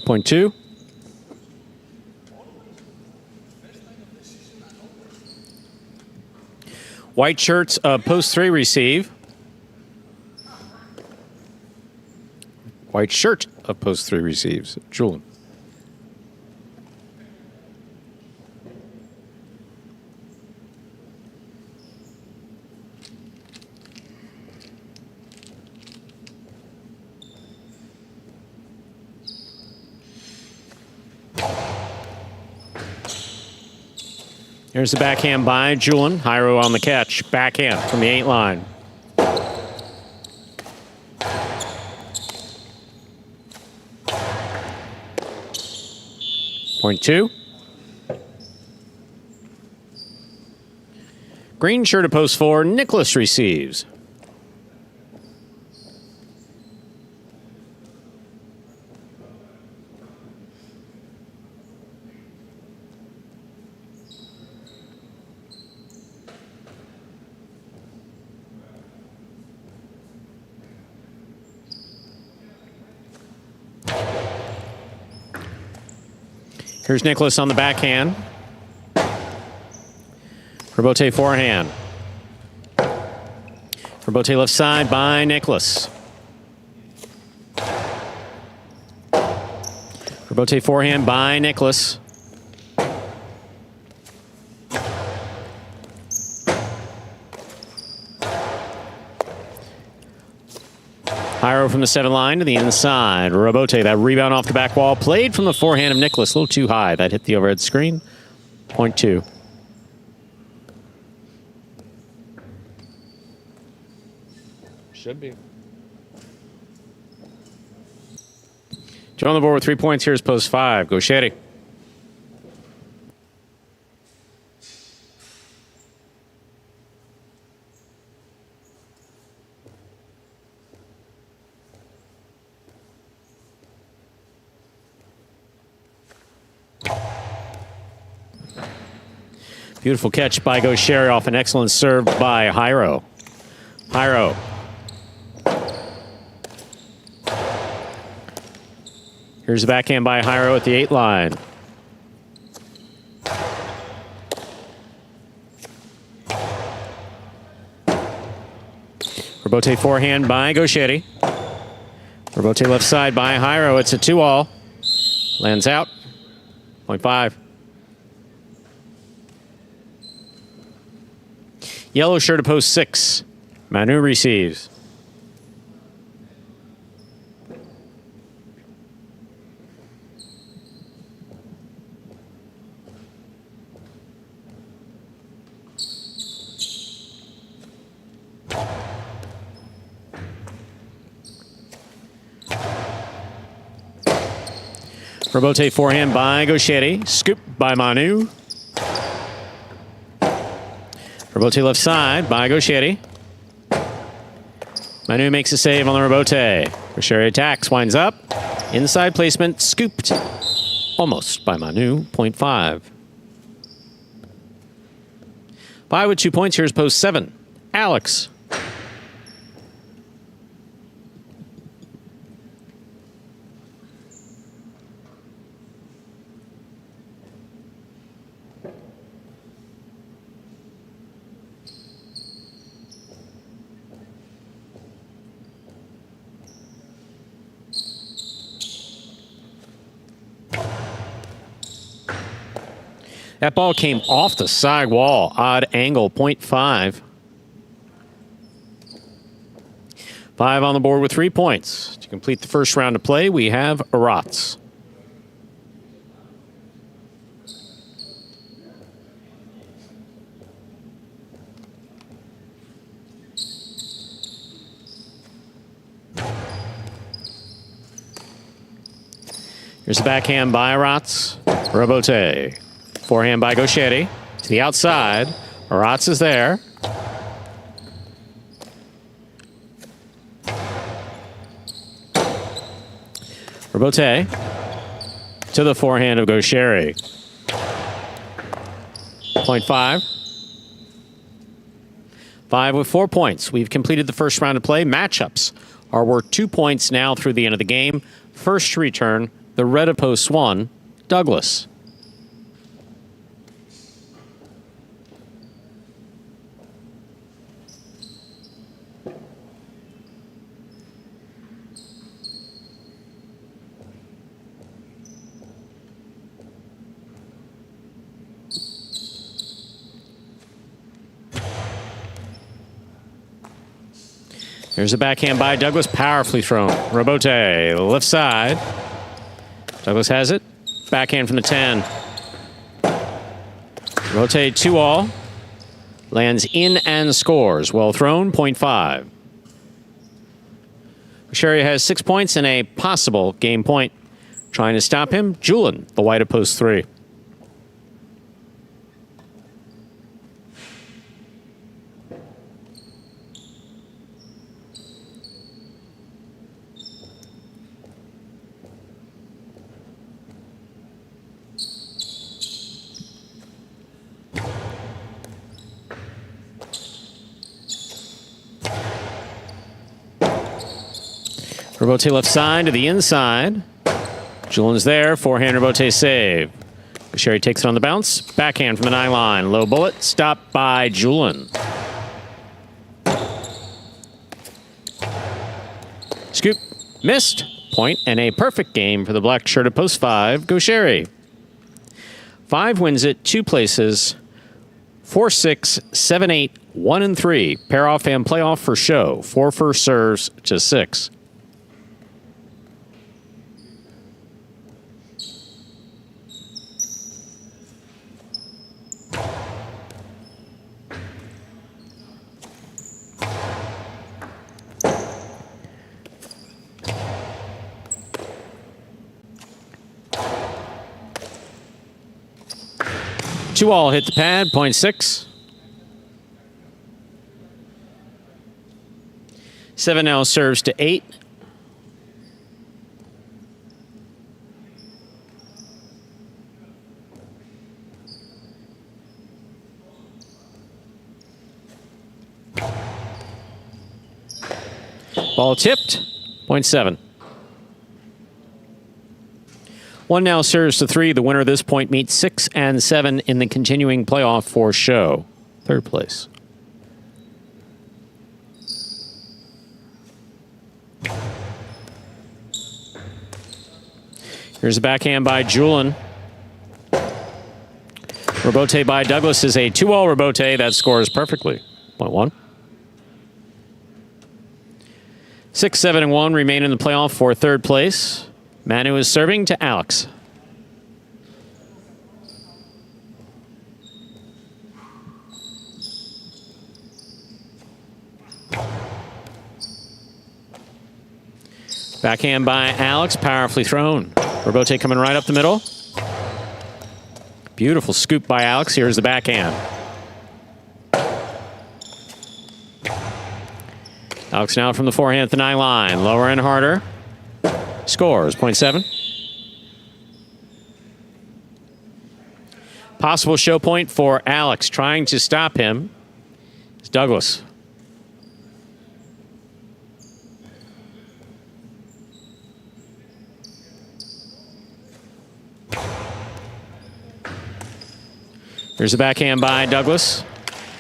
Point 2. White shirts post 3 receive. White shirt of post 3 receives. Julian. Here's the backhand by Julian. Jairo on the catch. Backhand from the 8 line. Point 2. Green shirt to post 4. Nicholas receives. Here's Nicholas on the backhand. Robote forehand. Robote left side by Nicholas. Robote forehand by Nicholas. Pyro from the 7 line to the inside. Robote, that rebound off the back wall. Played from the forehand of Nicholas. A little too high. That hit the overhead screen. Point 2. Should be. Joe on the board with 3 points. Here's post 5. Go Shetty. Beautiful catch by Gaucheri off an excellent serve by Jairo. Jairo. Here's the backhand by Jairo at the 8 line. Robote forehand by Gaucheri. Robote left side by Jairo. It's a 2-all. Lands out. Point 5. Yellow shirt to post 6. Manu receives. Robote forehand by Gaucheri. Scoop by Manu. Robote left side by Gaucheri. Manu makes a save on the Robote. Gaucheri attacks, winds up. Inside placement, scooped. Almost by Manu, point 5. 5 with 2 points, here's post 7. Alex. That ball came off the side wall. Odd angle, 0.5. 5 on the board with 3 points. To complete the first round of play, we have Arats. Here's the backhand by Arats. Robote. Forehand by Gaucheri. To the outside. Arats is there. Robote. To the forehand of Gaucheri. 0.5. 5 with 4 points. We've completed the first round of play. Matchups are worth 2 points now through the end of the game. First to return, the red of post 1, Douglas. Here's a backhand by Douglas, powerfully thrown. Robote, left side. Douglas has it. Backhand from the 10. Robote 2-all. Lands in and scores. Well thrown, 0.5. Gaucheri has 6 points and a possible game point. Trying to stop him, Julian, the white of post 3. Robote left side to the inside. Julian's there. Forehand Robote save. Gaucheri takes it on the bounce. Backhand from the 9 line. Low bullet. Stopped by Julian. Scoop. Missed. Point and a perfect game for the black shirt at post 5. Gaucheri. 5 wins it. 2 places. 4-6, 7-8, 1-3. Pair off and playoff for show. 4 first serves to 6. 2-all hit the pad, point 6. 7 now serves to 8. Ball tipped, point 7. 1 now serves to 3. The winner of this point meets 6 and 7 in the continuing playoff for show. Third place. Here's a backhand by Julin. Rebote by Douglas is a 2-all rebote that scores perfectly. Point 1. 6, 7, and 1 remain in the playoff for third place. Manu is serving to Alex. Backhand by Alex, powerfully thrown. Rebote coming right up the middle. Beautiful scoop by Alex. Here's the backhand. Alex now from the forehand at the 9 line. Lower and harder. Scores, point 7. Possible show point for Alex. Trying to stop him is Douglas. Here's a backhand by Douglas.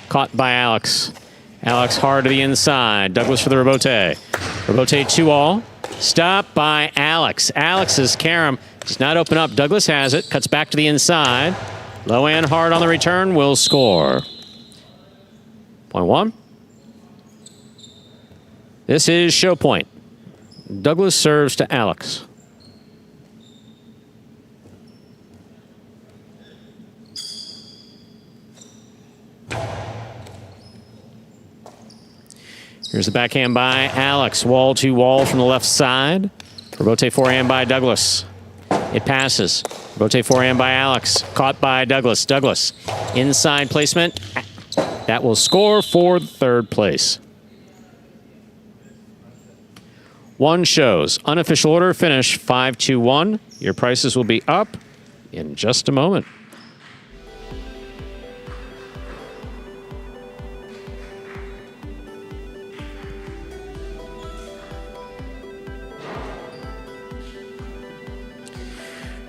Caught by Alex. Alex hard to the inside. Douglas for the rebote. Rebote 2-all. Stop by Alex. Alex's carom does not open up. Douglas has it. Cuts back to the inside. Low and hard on the return. Will score. Point 1. This is show point. Douglas serves to Alex. Here's the backhand by Alex. Wall to wall from the left side. Rebote forehand by Douglas. It passes. Rebote forehand by Alex. Caught by Douglas. Douglas. Inside placement. That will score for third place. 1 shows. Unofficial order finish 5-2-1. Your prices will be up in just a moment.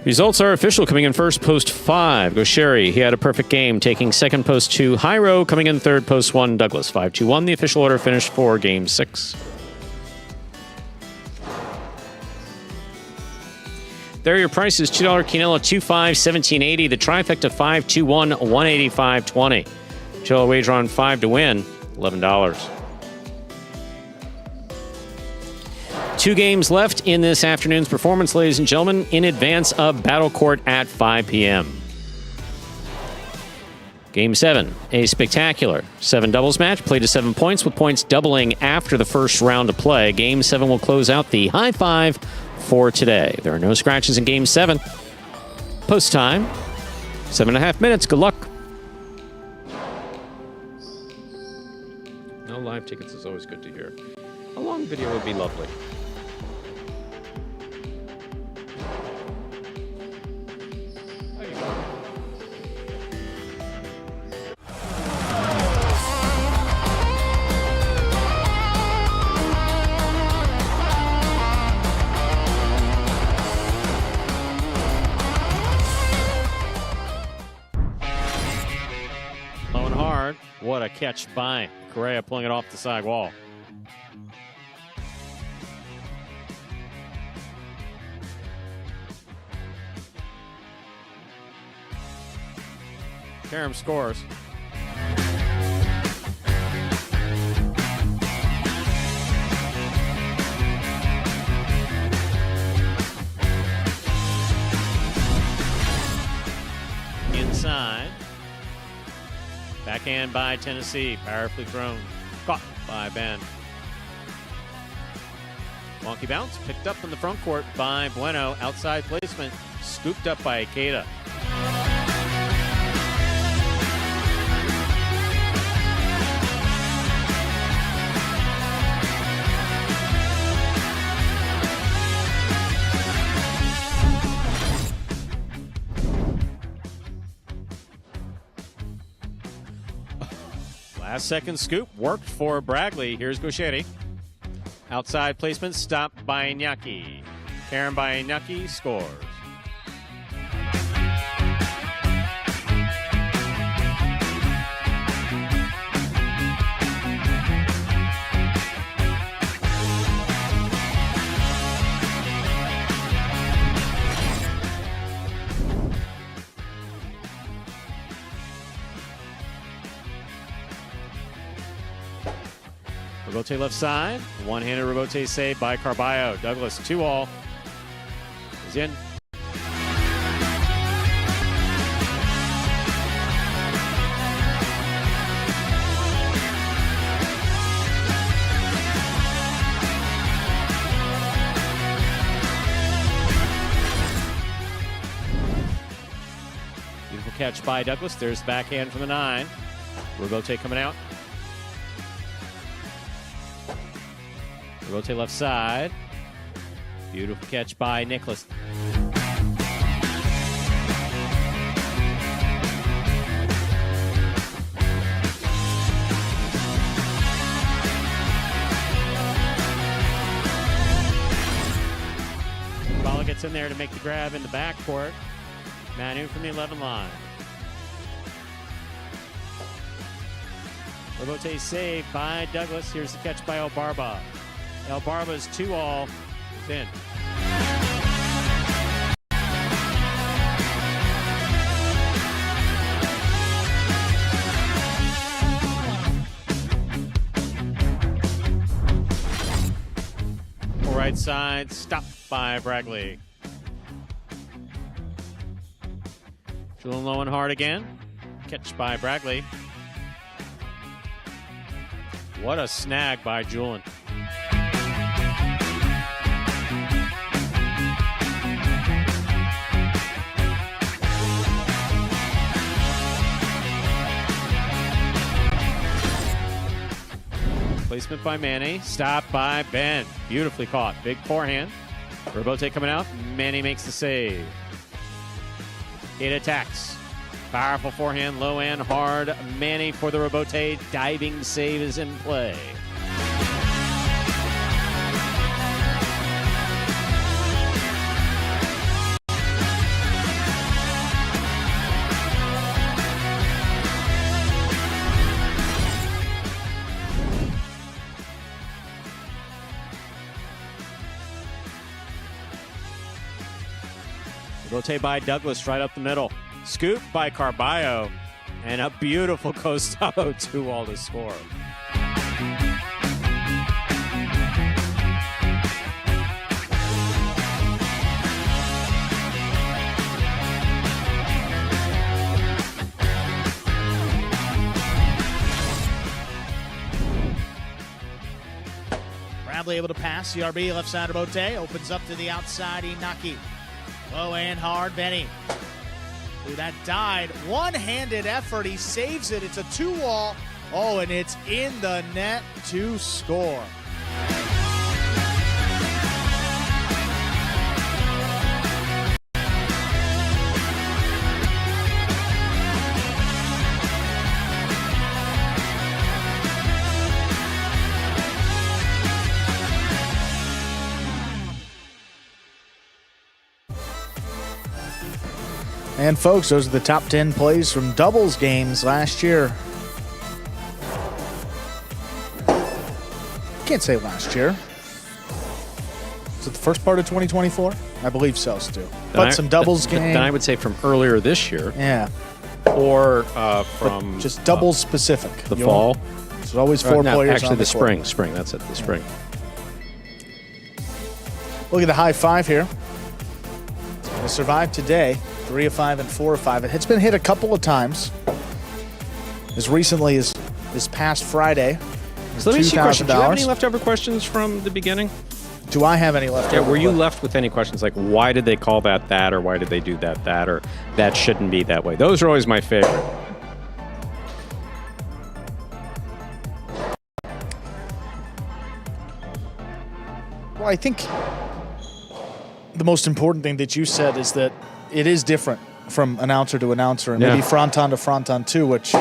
Results are official. Coming in first, post 5. Gaucheri, he had a perfect game. Taking second, post 2. Hyro coming in third, post 1. Douglas, 5-2-1. The official order finished for game 6. There are your prices. $2 quinella, $2.5, $17.80. The trifecta, 5-2-1, $185.20. $2 wager on 5 to win, $11. 2 games left in this afternoon's performance, ladies and gentlemen, in advance of Battle Court at 5 p.m. Game 7, a spectacular 7 doubles match, played to 7 points, with points doubling after the first round of play. Game 7 will close out the high 5 for today. There are no scratches in Game 7. Post time, 7.5 minutes. Good luck. No live tickets is always good to hear. A long video would be lovely. Low and hard. What a catch by Correa, pulling it off the side wall. Karam scores. Inside. Backhand by Tennessee. Powerfully thrown. Caught by Ben. Wonky bounce. Picked up from the front court by Bueno. Outside placement. Scooped up by Ikeda. Last second scoop worked for Bragley. Here's Gauchetti. Outside placement stopped by Iñaki. Karen by Iñaki scores. Rebote left side. One-handed rebote save by Carballo. Douglas 2-all. Is in. Beautiful catch by Douglas. There's the backhand from the 9. Rebote coming out. Rebote left side. Beautiful catch by Nicholas. Ball gets in there to make the grab in the backcourt. Manu from the 11 line. Rebote saved by Douglas. Here's the catch by Elbarba. Elbarba's 2-all. It's in. Right side, stopped by Bragley. Julian low and hard again. Catch by Bragley. What a snag by Julian. Placement by Manny, stopped by Ben. Beautifully caught. Big forehand. Rebote coming out. Manny makes the save. It attacks. Powerful forehand, low and hard. Manny for the rebote. Diving save is in play. Rebote by Douglas right up the middle. Scoop by Carballo. And a beautiful Costado 2-all to score. Bradley able to pass. CRB left side of Bote. Opens up to the outside. Inaki. Low and hard. Benny. Ooh, that died. One-handed effort. He saves it. It's a 2-all. Oh, and it's in the net to score. And folks, those are the top 10 plays from doubles games last year. Can't say last year. Is it the first part of 2024? I believe so, Stu. But some doubles games. Then I would say from earlier this year. Yeah. Or from... But just doubles specific. The fall. There's always four players actually, on the spring. court. Spring, that's it, the spring. Look at the high five here. It survived today. 3 of 5 and 4 of 5. It's been hit a couple of times. As recently as this past Friday. So let me see a question. Do you have any leftover questions from the beginning? Do I have any leftover? Yeah, were you left with any questions like why did they call that, or why did they do that, or that shouldn't be that way? Those are always my favorite. Well, I think the most important thing that you said is that it is different from announcer to announcer, and maybe fronton to fronton too, which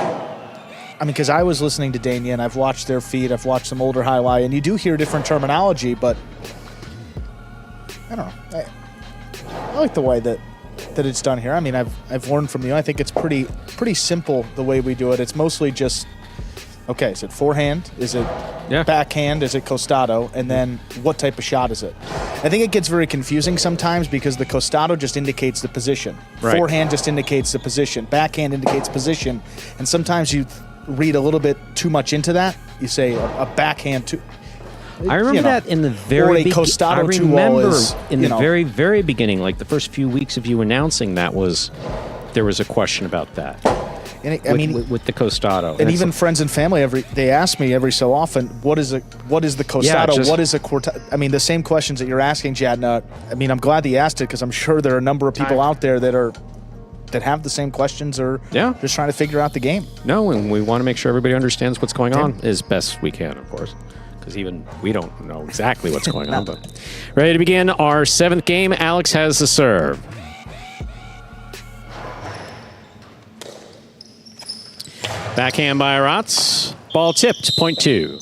I mean, because I was listening to Dania, and I've watched their feed, I've watched some older highlight, and you do hear different terminology, but I don't know. I like the way that it's done here. I mean, I've learned from you. I think it's pretty simple the way we do it. It's mostly just, okay, is it forehand? Is it backhand? Is it costado? And then what type of shot is it? I think it gets very confusing sometimes because the costado just indicates the position. Right. Forehand just indicates the position. Backhand indicates position. And sometimes you read a little bit too much into that. You say a backhand to... I remember that in the very or a costado I 2 wall remember is, in the very beginning, like the first few weeks of you announcing that there was a question about that. And with the costado. And even friends and family, they ask me every so often, what is the costado? What is a quartet? I mean, the same questions that you're asking, Jadna. I mean, I'm glad that you asked it because I'm sure there are a number of people out there that have the same questions or just trying to figure out the game. No, and we want to make sure everybody understands what's going on as best we can, of course. Because even we don't know exactly what's going on. But ready to begin our 7th game. Alex has the serve. Backhand by Rotz. Ball tipped, point 2.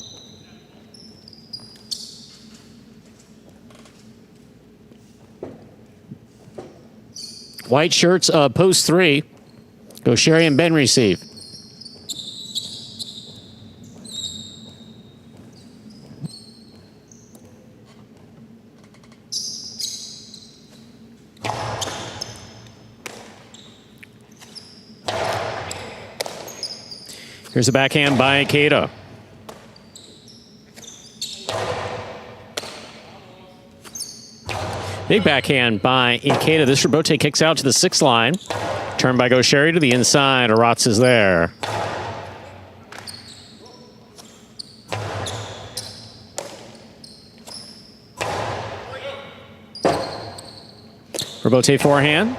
White shirts, post 3. Go Sherry and Ben receive. Here's a backhand by Ikeda. Big backhand by Ikeda. This rebote kicks out to the 6th line. Turn by Gaucheri to the inside. Rotz is there. Rebote forehand.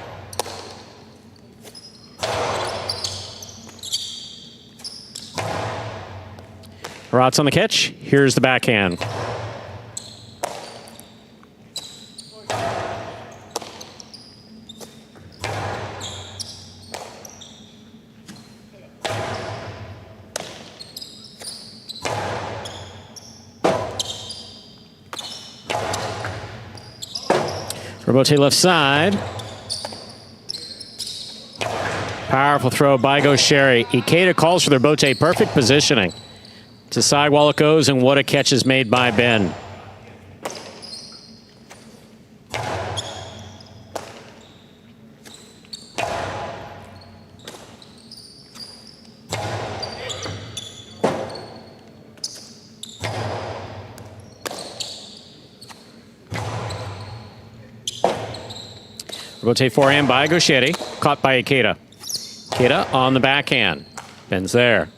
Rotz on the catch. Here's the backhand. Rebote left side. Powerful throw by Gaucheri. Ikeda calls for their bote. Perfect positioning. To sidewall it goes, and what a catch is made by Ben. Rotate forehand by Gaucheri, caught by Ikeda. Ikeda on the backhand. Ben's there.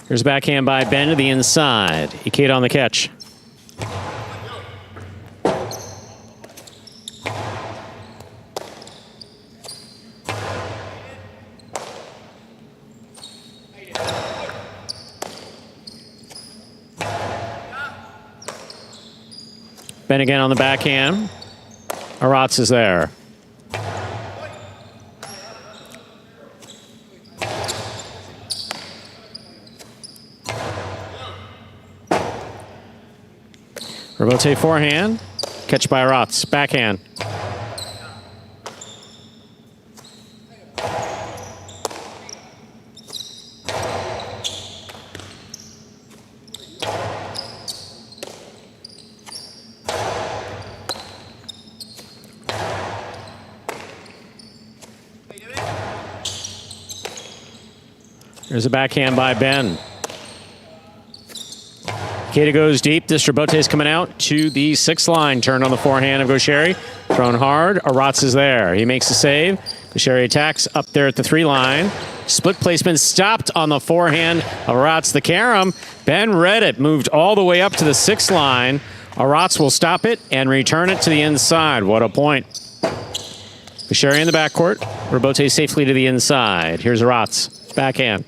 Here's a backhand by Ben to the inside. Ikeda on the catch. Ben again on the backhand. Rotz is there. Rebote forehand. Catch by Rotz. Backhand. There's a backhand by Ben. Ikeda goes deep. This rebote is coming out to the 6th line. Turned on the forehand of Gaucheri. Thrown hard. Rotz is there. He makes the save. Gaucheri attacks up there at the 3 line. Split placement stopped on the forehand of Rotz. The carom. Ben read it. Moved all the way up to the 6th line. Rotz will stop it and return it to the inside. What a point. Gaucheri in the backcourt. Rebote safely to the inside. Here's Rotz. Backhand.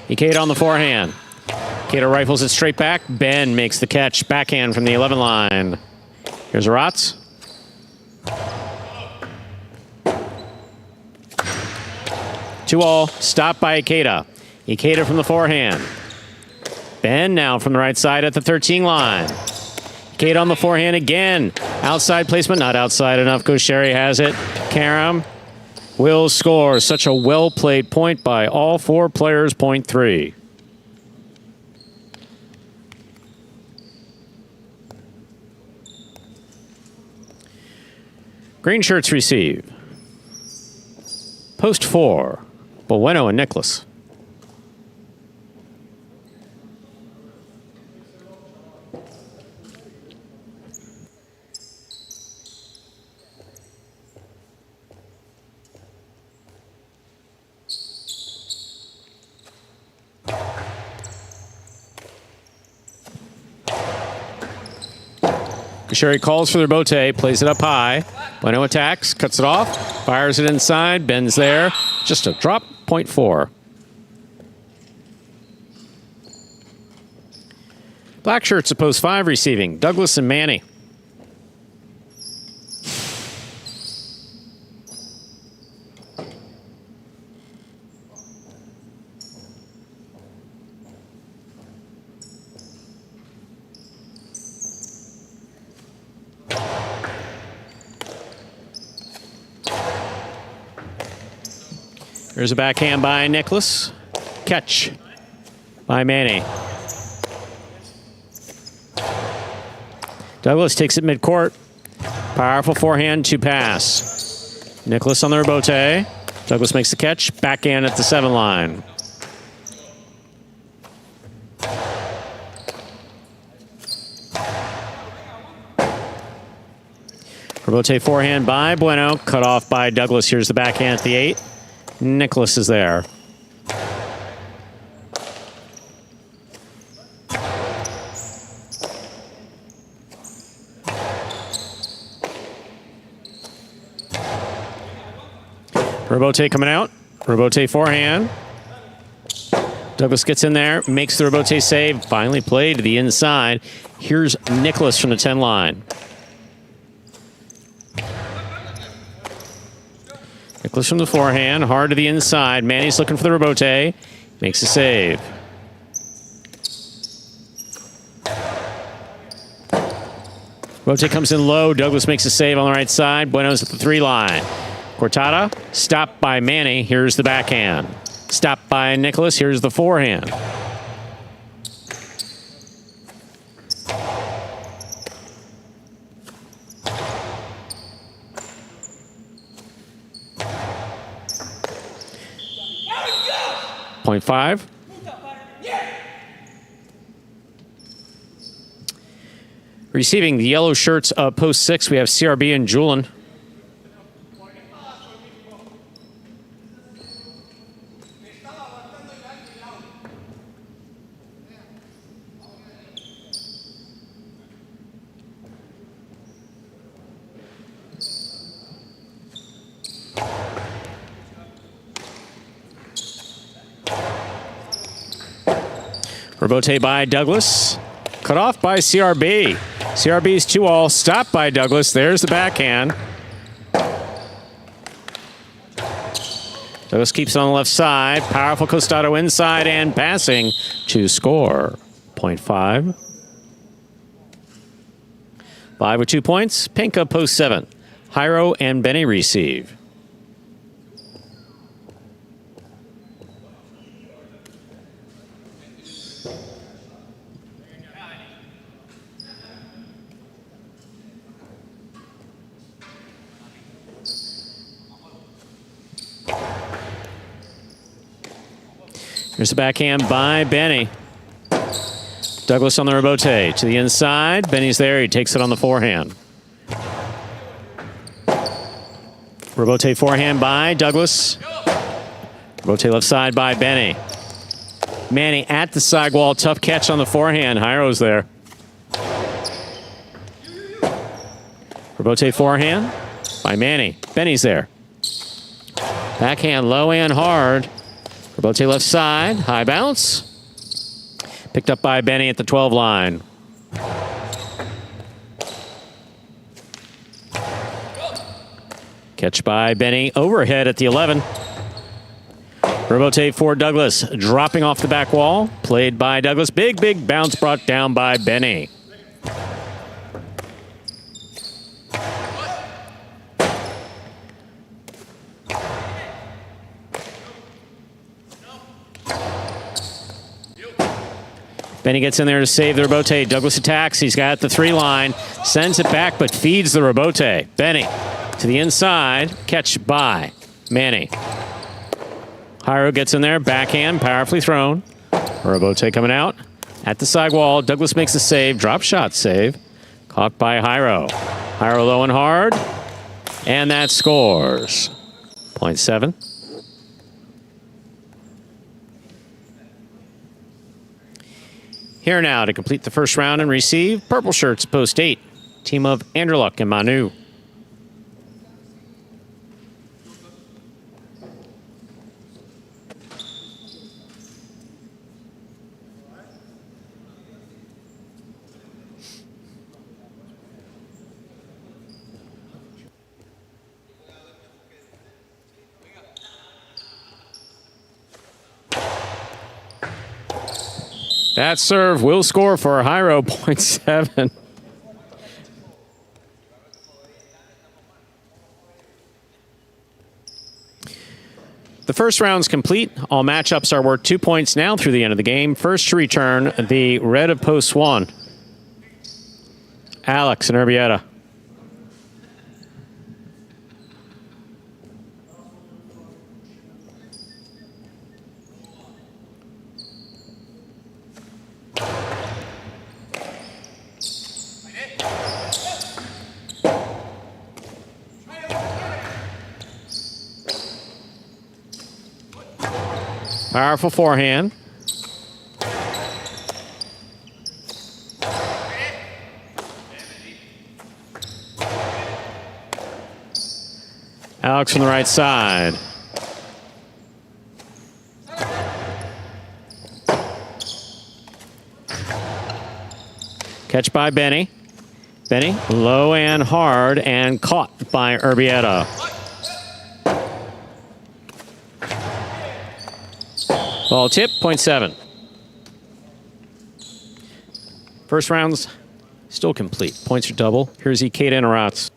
Ikeda on the forehand. Ikeda rifles it straight back. Ben makes the catch. Backhand from the 11 line. Here's Aratz. Two all. Stopped by Ikeda. Ikeda from the forehand. Ben now from the right side at the 13 line. Ikeda on the forehand again. Outside placement. Not outside enough. Gaucheri has it. Karam will score. Such a well-played point by all four players. Point 3. Green shirts receive. Post 4. Bueno and Nicholas. Gaucheri calls for their bote, plays it up high. Bueno attacks, cuts it off, fires it inside, Ben's there. Just a drop, point 4. Black shirts at post 5 receiving. Douglas and Manny. There's a backhand by Nicholas. Catch by Manny. Douglas takes it midcourt. Powerful forehand to pass. Nicholas on the rebote. Douglas makes the catch. Backhand at the 7 line. Rebote forehand by Bueno. Cut off by Douglas. Here's the backhand at the 8. Nicholas is there. Rebote coming out. Rebote forehand. Douglas gets in there, makes the rebote save. Finally played to the inside. Here's Nicholas from the 10 line. Nicholas from the forehand, hard to the inside. Manny's looking for the rebote. Makes a save. Rebote comes in low. Douglas makes a save on the right side. Bueno's at the 3 line. Cortada, stopped by Manny. Here's the backhand. Stopped by Nicholas. Here's the forehand. Point 5. Receiving the yellow shirts of post 6, we have CRB and Julian. Rebote by Douglas. Cut off by CRB. CRB's 2 all. Stopped by Douglas. There's the backhand. Douglas keeps it on the left side. Powerful Costado inside and passing to score. Point 5. 5 with 2 points. Pinka post 7. Jairo and Benny receive. Here's the backhand by Benny. Douglas on the rebote to the inside. Benny's there. He takes it on the forehand. Rebote forehand by Douglas. Rebote left side by Benny. Manny at the sidewall. Tough catch on the forehand. Jairo's there. Rebote forehand by Manny. Benny's there. Backhand low and hard. Robote left side, high bounce. Picked up by Benny at the 12 line. Catch by Benny overhead at the 11. Robote for Douglas, dropping off the back wall. Played by Douglas. Big, big bounce brought down by Benny. Benny gets in there to save the Robote. Douglas attacks. He's got the 3 line. Sends it back, but feeds the Robote. Benny to the inside. Catch by Manny. Jairo gets in there. Backhand, powerfully thrown. Robote coming out at the side wall. Douglas makes a save. Drop shot save. Caught by Jairo. Jairo low and hard. And that scores. 0.7. Here now to complete the first round and receive purple shirts, post 8. Team of Andrew Luck and Manu. That serve will score for Jairo, 0.7. The first round's complete. All matchups are worth 2 points now through the end of the game. First to return, the red of post 1. Alex and Urbieta. Powerful forehand. Alex from the right side. Catch by Benny. Benny low and hard and caught by Urbieta. Ball tip, 0.7. First round's still complete. Points are double. Here's Ikeda and Aratz.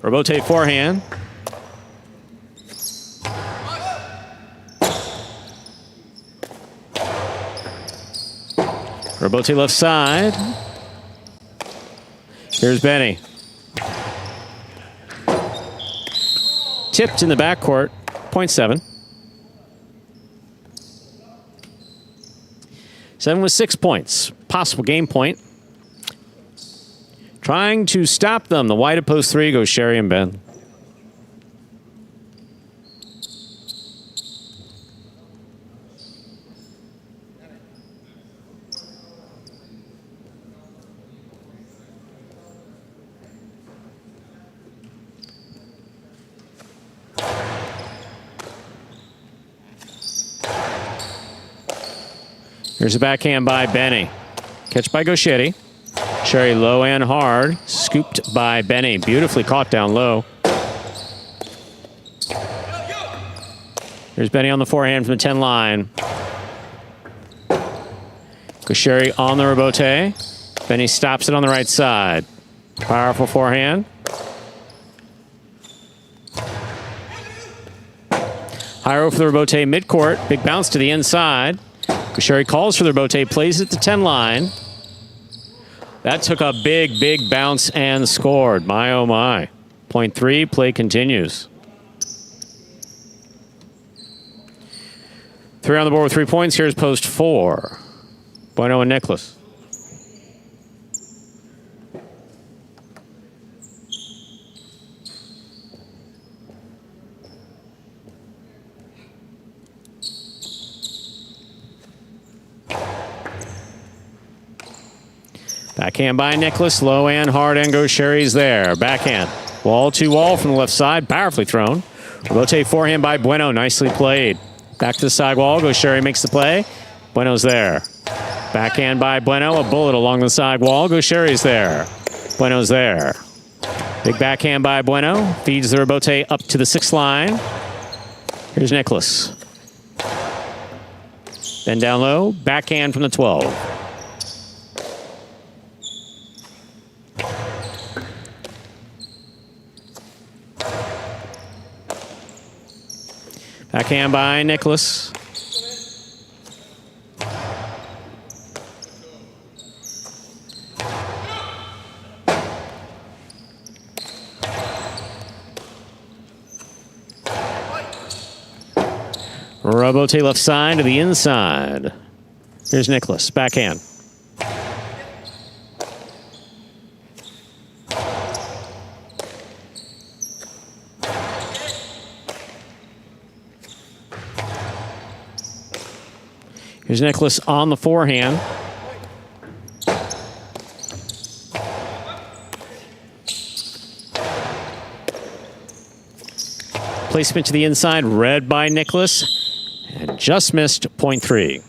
Robote forehand. Robote left side. Here's Benny. Tipped in the backcourt, 0.7. 7 with 6 points. Possible game point. Trying to stop them. The wide of post 3 goes Sherry and Ben. Here's a backhand by Benny. Catch by Gauchetti. Sherry low and hard. Scooped by Benny. Beautifully caught down low. Here's Benny on the forehand from the 10 line. Gauchetti on the Robote. Benny stops it on the right side. Powerful forehand. Jairo for the Robote midcourt. Big bounce to the inside. Gauchetti calls for the Robote, plays at the 10 line. That took a big, big bounce and scored. My, oh my. 0.3, play continues. 3 on the board with 3 points. Here's post 4. Bueno and Nicholas. Backhand by Nicholas. Low and hard end goes Sherry's there. Backhand. Wall to wall from the left side. Powerfully thrown. Rotate forehand by Bueno. Nicely played. Back to the side wall. Goes Sherry. Makes the play. Bueno's there. Backhand by Bueno. A bullet along the side wall. Goes Sherry's there. Bueno's there. Big backhand by Bueno. Feeds the rebote up to the 6th line. Here's Nicholas. Then down low. Backhand from the 12. Backhand by Nicholas. Robote left side to the inside. Here's Nicholas. Backhand. Here's Nicholas on the forehand. Placement to the inside, read by Nicholas, and just missed point 3.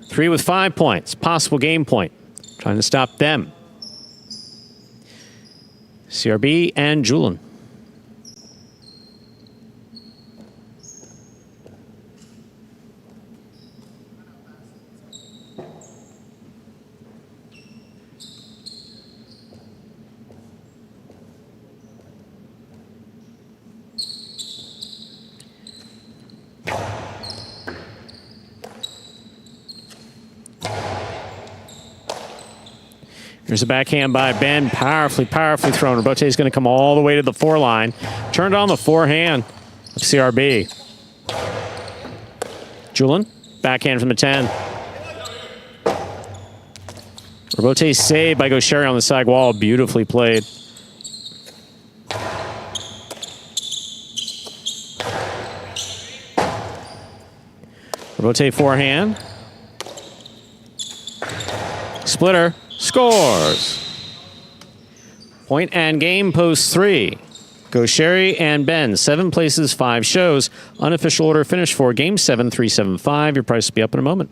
3 with 5 points, possible game point. Trying to stop them. CRB and Julian. There's a backhand by Ben. Powerfully thrown. Robote is going to come all the way to the 4 line. Turned on the forehand of CRB. Julian, backhand from the 10. Robote saved by Gaucheri on the side wall. Beautifully played. Robote forehand. Splitter. Scores. Point and game, post 3. Gaucheri and Ben, 7 places, 5 shows. Unofficial order finish for game 7, 375. Your price will be up in a moment.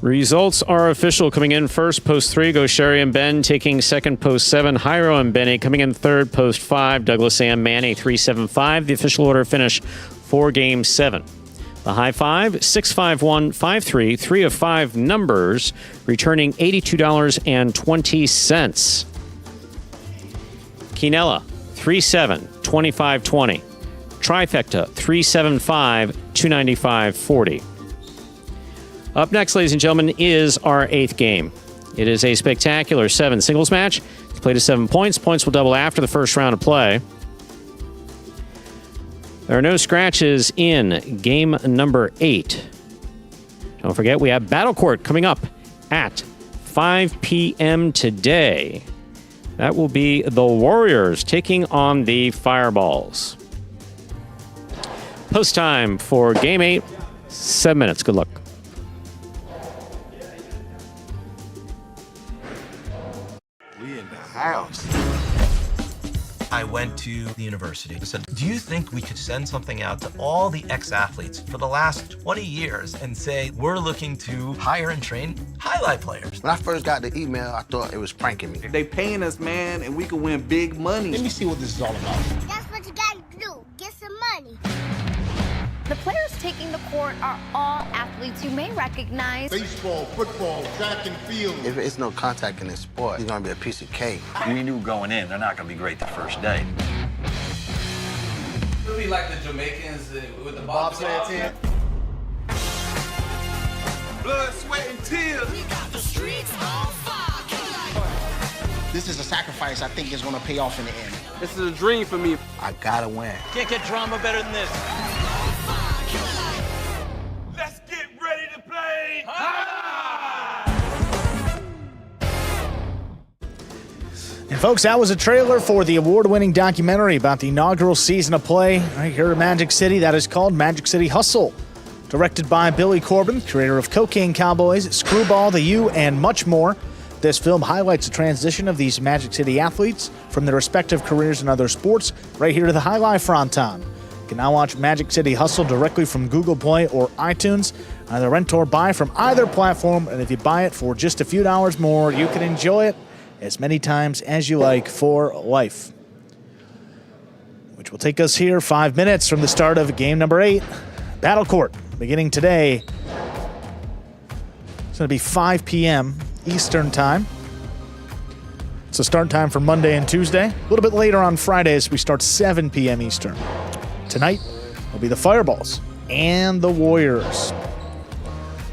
Results are official. Coming in first, post 3, Gaucheri and Ben. Taking second, post 7, Jairo and Benny. Coming in third, post 5, Douglas and Manny, 375. The official order finish for game 7. The high 5, 65153, 3 of 5 numbers, returning $82.20. Quinella, 37, 2520. Trifecta, 375, 295.40. Up next, ladies and gentlemen, is our 8th game. It is a spectacular 7 singles match. It's played to 7 points. Points will double after the first round of play. There are no scratches in game number 8. Don't forget, we have Battle Court coming up at 5 p.m. today. That will be the Warriors taking on the Fireballs. Post time for game 8, 7 minutes. Good luck. House. I went to the university and said, do you think we could send something out to all the ex-athletes for the last 20 years and say, we're looking to hire and train highlight players? When I first got the email, I thought it was pranking me. They paying us, man, and we can win big money. Let me see what this is all about. That's what you gotta do. Get some money. The players taking the court are all athletes you may recognize. Baseball, football, track and field. If it's no contact in this sport, it's gonna be a piece of cake. We knew going in, they're not gonna be great the first day. It'll be like the Jamaicans with the bobsled team. Blood, sweat, and tears. This is a sacrifice I think is going to pay off in the end. This is a dream for me. I gotta win. Can't get drama better than this. Let's get ready to play. And folks, that was a trailer for the award-winning documentary about the inaugural season of play right here in Magic City that is called Magic City Hustle. Directed by Billy Corbin, creator of Cocaine Cowboys, Screwball, The U, and much more. This film highlights the transition of these Magic City athletes from their respective careers in other sports right here to the Highlight Fronton. You can now watch Magic City Hustle directly from Google Play or iTunes. Either rent or buy from either platform, and if you buy it for just a few dollars more, you can enjoy it as many times as you like for life. Which will take us here 5 minutes from the start of game number 8. Battle Court, beginning today. It's going to be 5 p.m. Eastern Time. It's a start time for Monday and Tuesday. A little bit later on Fridays, we start 7 p.m. Eastern. Tonight will be the Fireballs and the Warriors.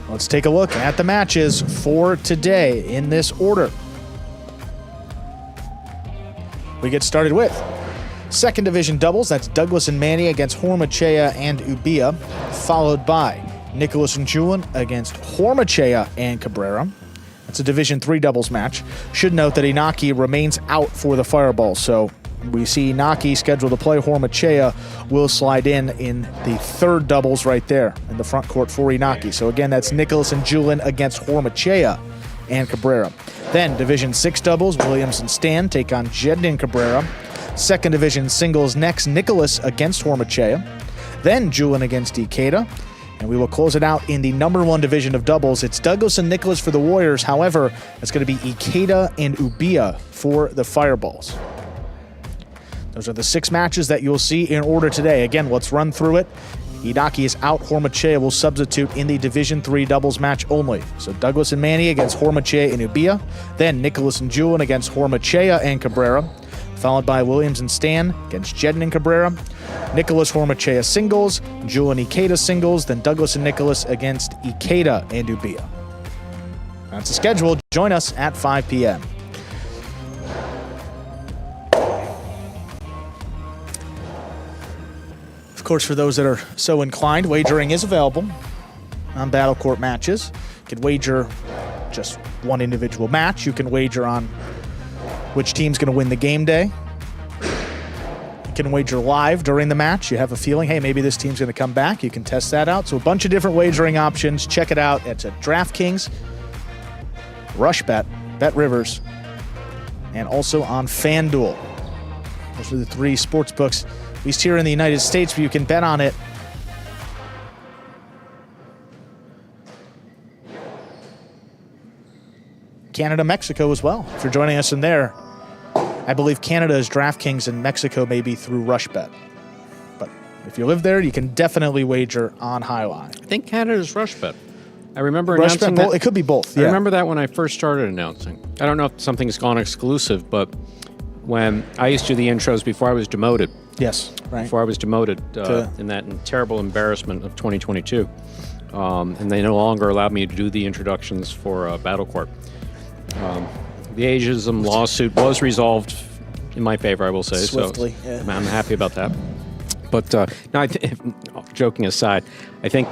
Let's take a look at the matches for today in this order. We get started with second division doubles. That's Douglas and Manny against Hormachea and Ubia, followed by Nicholas and Julian against Hormachea and Cabrera. That's a Division 3 doubles match. Should note that Inaki remains out for the Fireball, so we see Inaki scheduled to play. Hormachea will slide in the third doubles right there in the front court for Inaki. So again, that's Nicholas and Julian against Hormachea and Cabrera. Then Division 6 doubles, Williams and Stan take on Jedin and Cabrera. Second division singles next, Nicholas against Hormachea. Then Julian against Ikeda. And we will close it out in the number 1 division of doubles. It's Douglas and Nicholas for the Warriors. However, it's going to be Ikeda and Ubia for the Fireballs. Those are the 6 matches that you'll see in order today. Again, let's run through it. Inaki is out. Hormachea will substitute in the Division 3 doubles match only. So Douglas and Manny against Hormachea and Ubia. Then Nicholas and Julian against Hormachea and Cabrera. Followed by Williams and Stan against Jedin and Cabrera. Nicholas Hormachea singles. Julian Ikeda singles. Then Douglas and Nicholas against Ikeda and Ubia. That's the schedule. Join us at 5 p.m. Of course, for those that are so inclined, wagering is available on Battle Court matches. You can wager just one individual match. You can wager on which team's going to win the game day. You can wager live during the match. You have a feeling, hey, maybe this team's going to come back. You can test that out. So a bunch of different wagering options. Check it out. It's at DraftKings, RushBet, BetRivers, and also on FanDuel. Those are the 3 sports books, at least here in the United States, where you can bet on it. Canada, Mexico as well. If you're joining us in there, I believe Canada is DraftKings and Mexico may be through RushBet. But if you live there, you can definitely wager on Highline. I think Canada's RushBet. I remember announcing that. It could be both. Yeah. I remember that when I first started announcing. I don't know if something's gone exclusive, but when I used to do the intros before I was demoted. Yes, right. Before I was demoted in that terrible embarrassment of 2022. And they no longer allowed me to do the introductions for Battle Court. The ageism lawsuit was resolved in my favor, I will say. Swiftly, so yeah. I'm happy about that. But no, joking aside, I think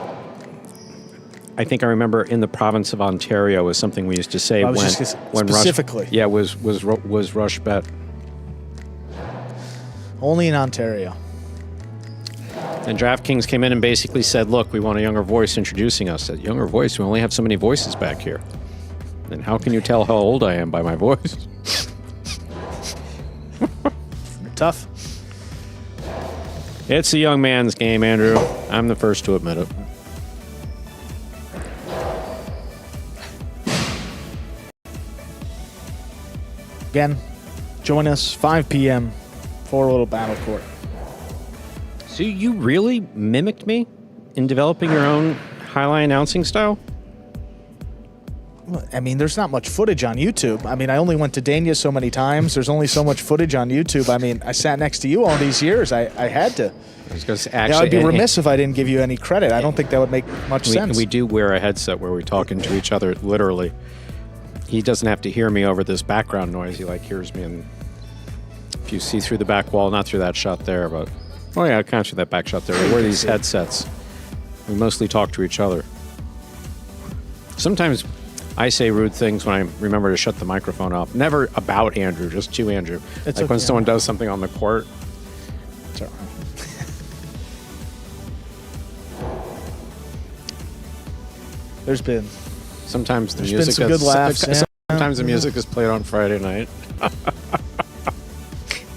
I remember in the province of Ontario was something we used to say when specifically. was RushBet. Only in Ontario. And DraftKings came in and basically said, look, we want a younger voice introducing us. That younger voice, we only have so many voices back here. And how can you tell how old I am by my voice? Tough. It's a young man's game, Andrew. I'm the first to admit it. Again, join us 5 p.m. for a little Battle Court. So you really mimicked me in developing your own highlight announcing style? I mean, there's not much footage on YouTube. I mean, I only went to Dania so many times. There's only so much footage on YouTube. I mean, I sat next to you all these years. I had to. I was going to say, actually, I'd be remiss if I didn't give you any credit. I don't think that would make much sense. We do wear a headset where we talk into each other, literally. He doesn't have to hear me over this background noise. He hears me, and if you see through the back wall, not through that shot there, but I kind of through that back shot there. We wear these headsets. We mostly talk to each other. Sometimes I say rude things when I remember to shut the microphone off. Never about Andrew, just to Andrew. It's when someone does something on the court. It's all right. There's been sometimes the There's music been some good laughs. Sometimes the music is played on Friday night.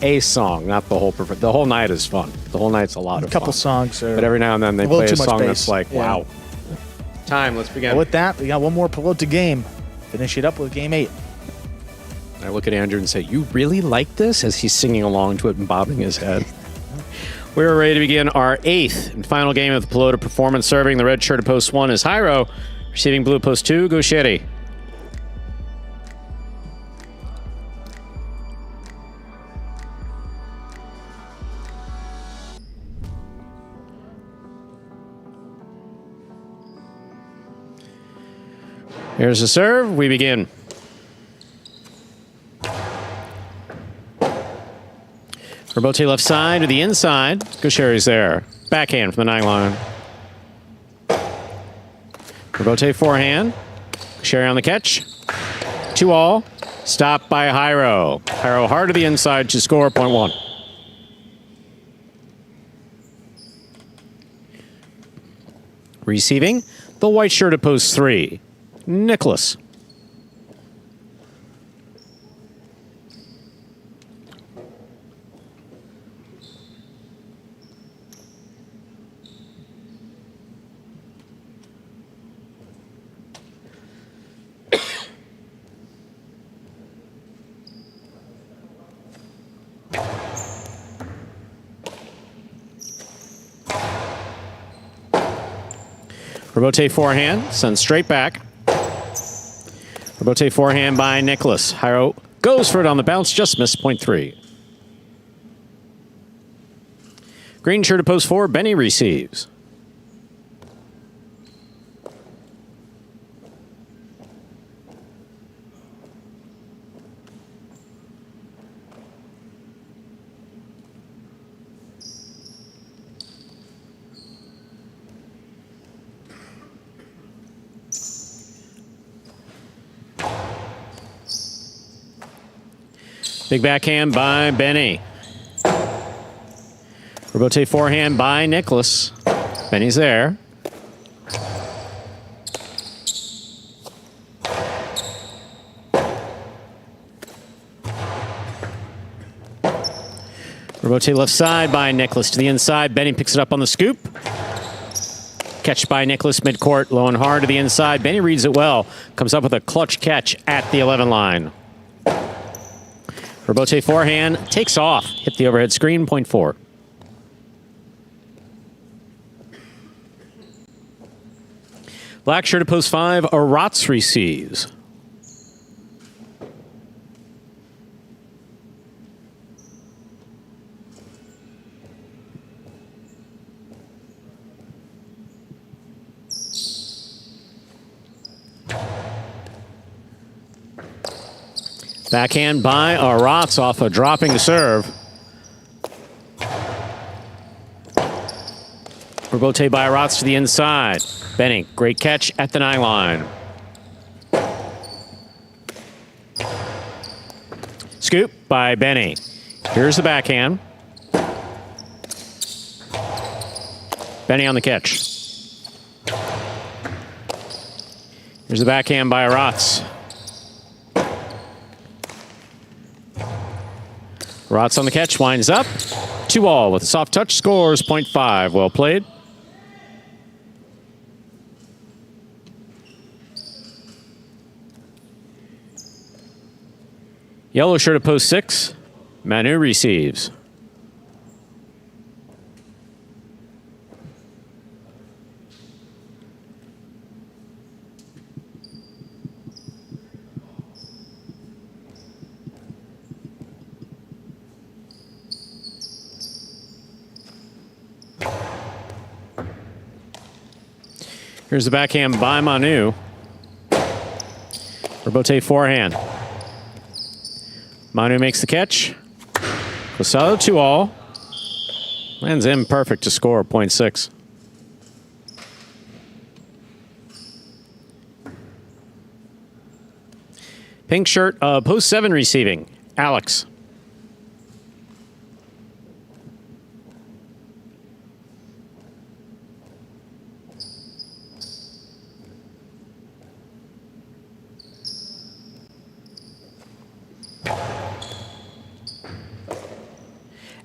A song, not the whole. The whole night is fun. The whole night's a lot of fun. A couple songs, but every now and then they play a song that's like, wow. Time. Let's begin. Well, with that, we got one more Pelota game. Finish it up with game 8. I look at Andrew and say, "You really like this?" As he's singing along to it and bobbing his head. We're ready to begin our 8th and final game of the Pelota performance. Serving the red shirt at post 1 is Jairo. Receiving blue post 2, Gaucheri. Here's the serve. We begin. Robote left side to the inside. Gaucheri's there. Backhand from the 9 line. Robote forehand. Gaucheri on the catch. 2-all. Stopped by Jairo. Jairo hard to the inside to score, point 1. Receiving the white shirt at post 3. Nicholas. Robote forehand, sends straight back. Robote forehand by Nicholas. Jairo goes for it on the bounce, just missed, point 3. Green shirt to post 4, Benny receives. Big backhand by Benny. Robote forehand by Nicholas. Benny's there. Robote left side by Nicholas to the inside. Benny picks it up on the scoop. Catch by Nicholas midcourt, low and hard to the inside. Benny reads it well. Comes up with a clutch catch at the 11 line. Robote forehand, takes off, hit the overhead screen, point 4. Black shirt to post 5, Aratz receives. Backhand by Aratz off a dropping serve. Robote by Aratz to the inside. Benny, great catch at the 9 line. Scoop by Benny. Here's the backhand. Benny on the catch. Here's the backhand by Aratz. Aratz on the catch, winds up. 2-all with a soft touch, scores, point 5. Well played. Yellow shirt at post 6. Manu receives. Here's the backhand by Manu. Rebote forehand. Manu makes the catch. Cosado 2-all. Lands in perfect to score, 0.6. Pink shirt, post 7 receiving. Alex.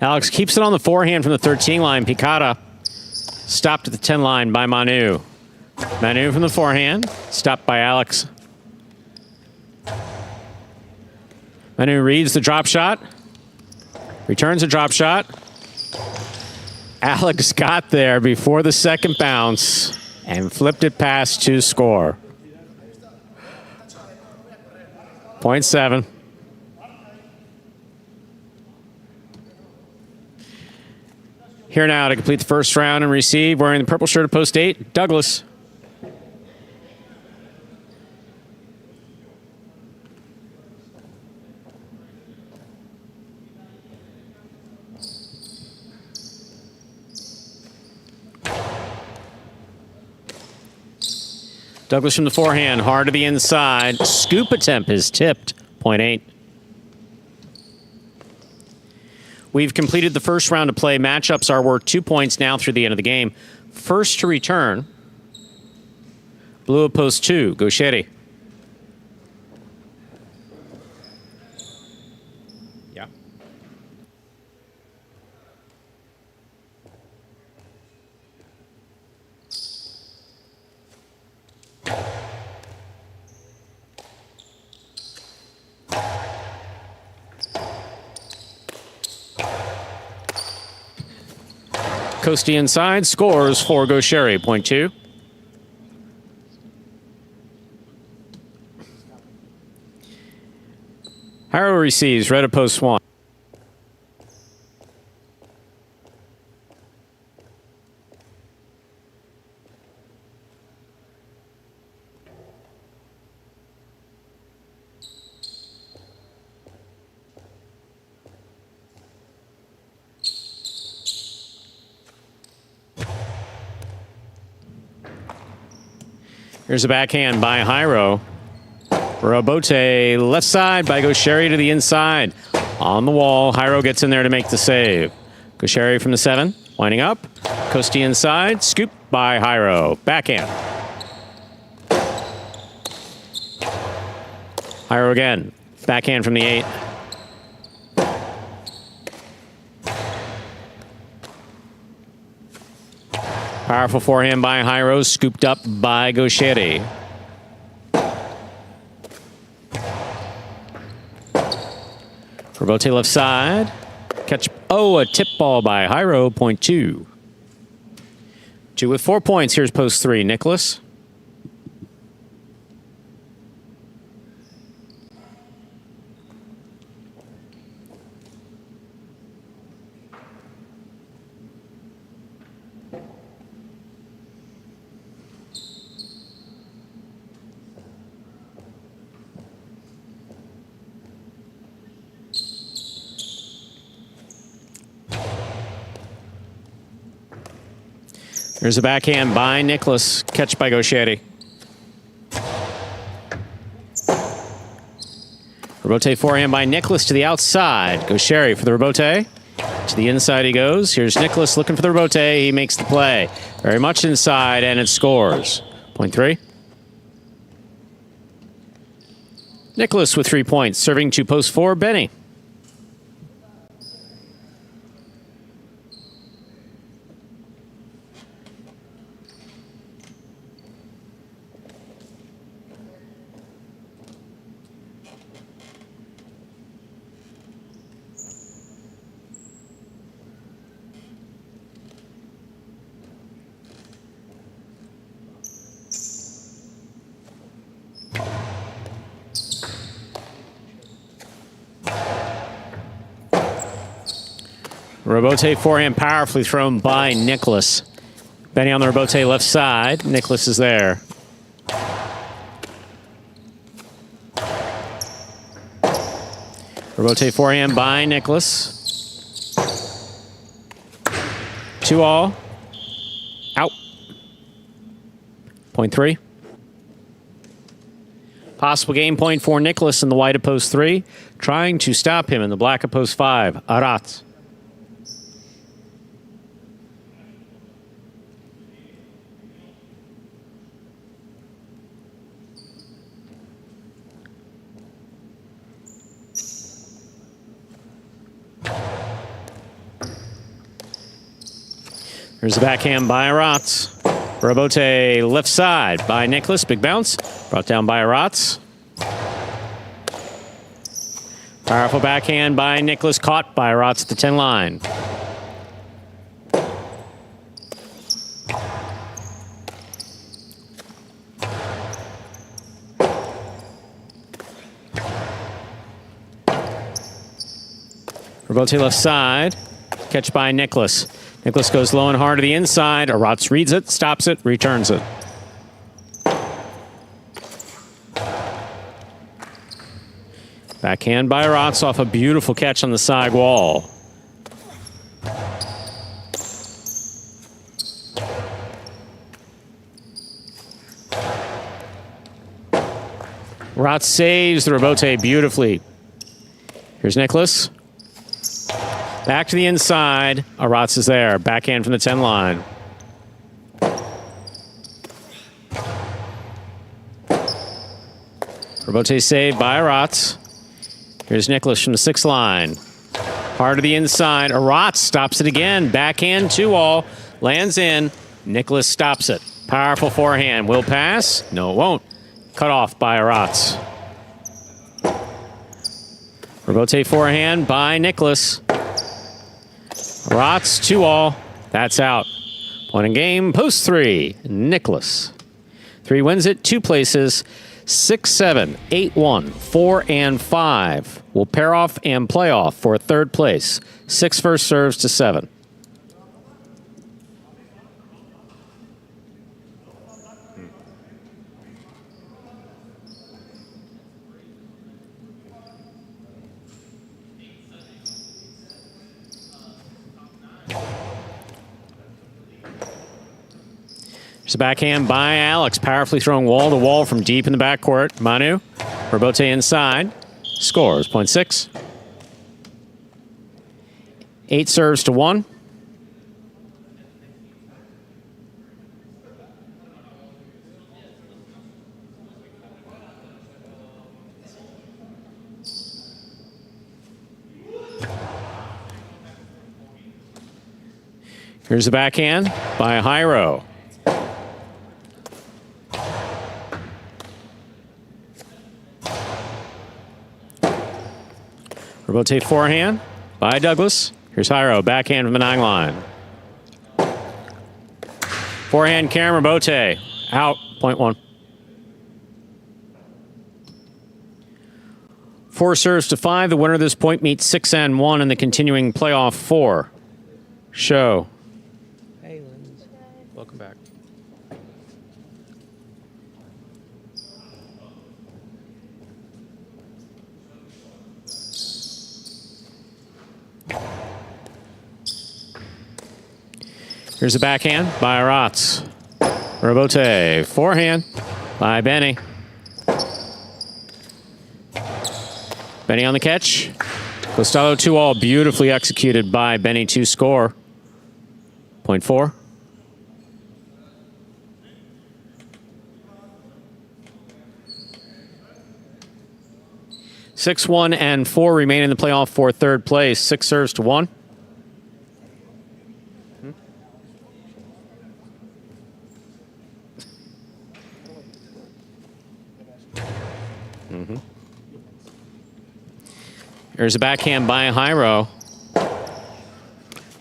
Alex keeps it on the forehand from the 13 line. Picada stopped at the 10 line by Manu. Manu from the forehand, stopped by Alex. Manu reads the drop shot, returns a drop shot. Alex got there before the second bounce and flipped it past to score. 0.7. Here now to complete the first round and receive, wearing the purple shirt of post 8, Douglas. Douglas from the forehand, hard to the inside. Scoop attempt is tipped, 0.8. We've completed the first round of play. Matchups are worth 2 points now through the end of the game. First to return, blue of post 2, Gaucheri. Yeah. Coasty inside, scores for Gaucheri, 0.2. Harrow receives, red of post 1. Here's a backhand by Jairo. Robote left side by Gaucheri to the inside. On the wall, Jairo gets in there to make the save. Gaucheri from the 7, winding up. Coasty inside, scoop by Jairo. Backhand. Jairo again. Backhand from the 8. Powerful forehand by Jairo, scooped up by Gaucheri. Robote left side. Catch, a tip ball by Jairo, 0.2. 2 with 4 points. Here's post 3, Nicholas. There's a backhand by Nicholas. Catch by Gaucheri. Rebote forehand by Nicholas to the outside. Gaucheri for the rebote. To the inside he goes. Here's Nicholas looking for the rebote. He makes the play. Very much inside, and it scores. 0.3. Nicholas with 3 points. Serving to post 4, Benny. Rebote forehand powerfully thrown by Nicholas. Benny on the rebote left side. Nicholas is there. Rebote forehand by Nicholas. 2-all. Out. Point 3. Possible game point for Nicholas in the white of post 3. Trying to stop him in the black of post 5. Arat. Here's the backhand by Aratz. Rebote left side by Nicholas. Big bounce. Brought down by Aratz. Powerful backhand by Nicholas. Caught by Aratz at the 10 line. Rebote left side. Catch by Nicholas. Nicholas goes low and hard to the inside. Aratz reads it, stops it, returns it. Backhand by Aratz off a beautiful catch on the side wall. Aratz saves the rebote beautifully. Here's Nicholas. Back to the inside. Aratz is there. Backhand from the 10 line. Rebote saved by Aratz. Here's Nicholas from the 6 line. Hard to the inside. Aratz stops it again. Backhand 2-all. Lands in. Nicholas stops it. Powerful forehand. Will pass? No, it won't. Cut off by Aratz. Rebote forehand by Nicholas. Aratz 2-all. That's out. Point in game, post 3. Nicholas. 3 wins it, 2 places. 6-7, 8-1, 4 and 5. Will pair off and play off for 3rd place. 6 first serves to 7. There's a backhand by Alex, powerfully throwing wall to wall from deep in the backcourt. Manu, rebote inside, scores, point 6. 8 serves to 1. Here's the backhand by Jairo. Rebote forehand by Douglas. Here's Jairo, backhand from the 9 line. Forehand Karen Rebote, out, point 1. 4 serves to 5. The winner of this point meets 6 and 1 in the continuing playoff 4. Show. Hey, Linz. Welcome back. Here's a backhand by Aratz. Rebote, forehand by Benny. Benny on the catch. Costello 2-all, beautifully executed by Benny to score. Point 4. Six, 1, and 4 remain in the playoff for 3rd place. 6 serves to 1. Here's a backhand by Jairo.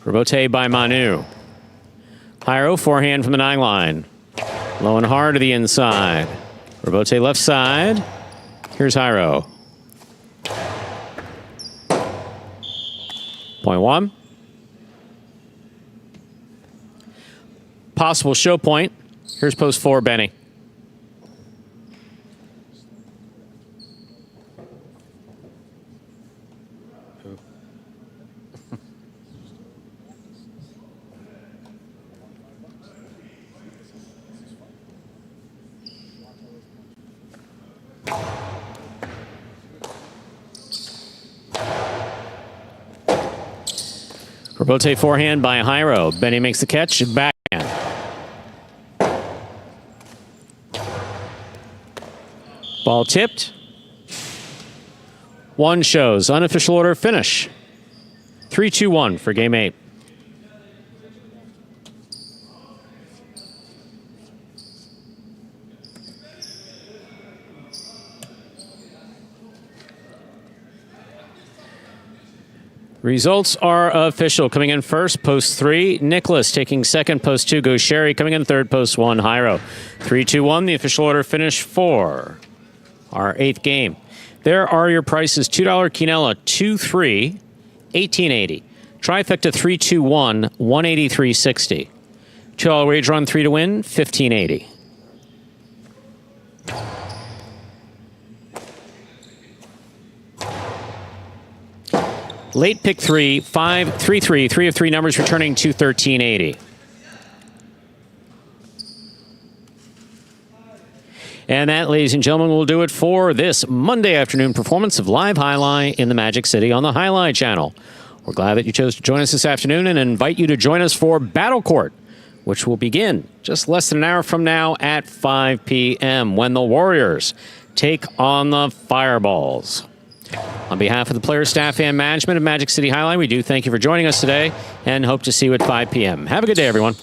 Rebote by Manu. Jairo, forehand from the 9 line. Low and hard to the inside. Rebote left side. Here's Jairo. Point 1. possible show point. Here's post 4, Benny. Robote forehand by Jairo. Benny makes the catch. Backhand. Ball tipped. 1 shows. Unofficial order finish. 3-2-1 for game 8. Results are official. Coming in first, post 3, Nicholas. Taking second, post 2, goes Sherry. Coming in third, post 1, Jairo. 3-2-1, the official order finish for our 8th game. There are your prices. $2 Quinella, 2-3, 1880. Trifecta 3-2-1, 183.60. $2 wager on 3 to win, 1580. Late pick 3, 5-3-3, 3 of 3 numbers returning to 1380. And that, ladies and gentlemen, will do it for this Monday afternoon performance of Live Highlight in the Magic City on the Highlight channel. We're glad that you chose to join us this afternoon and invite you to join us for Battle Court, which will begin just less than an hour from now at 5 p.m. when the Warriors take on the Fireballs. On behalf of the players, staff, and management of Magic City Highlight, we do thank you for joining us today and hope to see you at 5 p.m. Have a good day, everyone.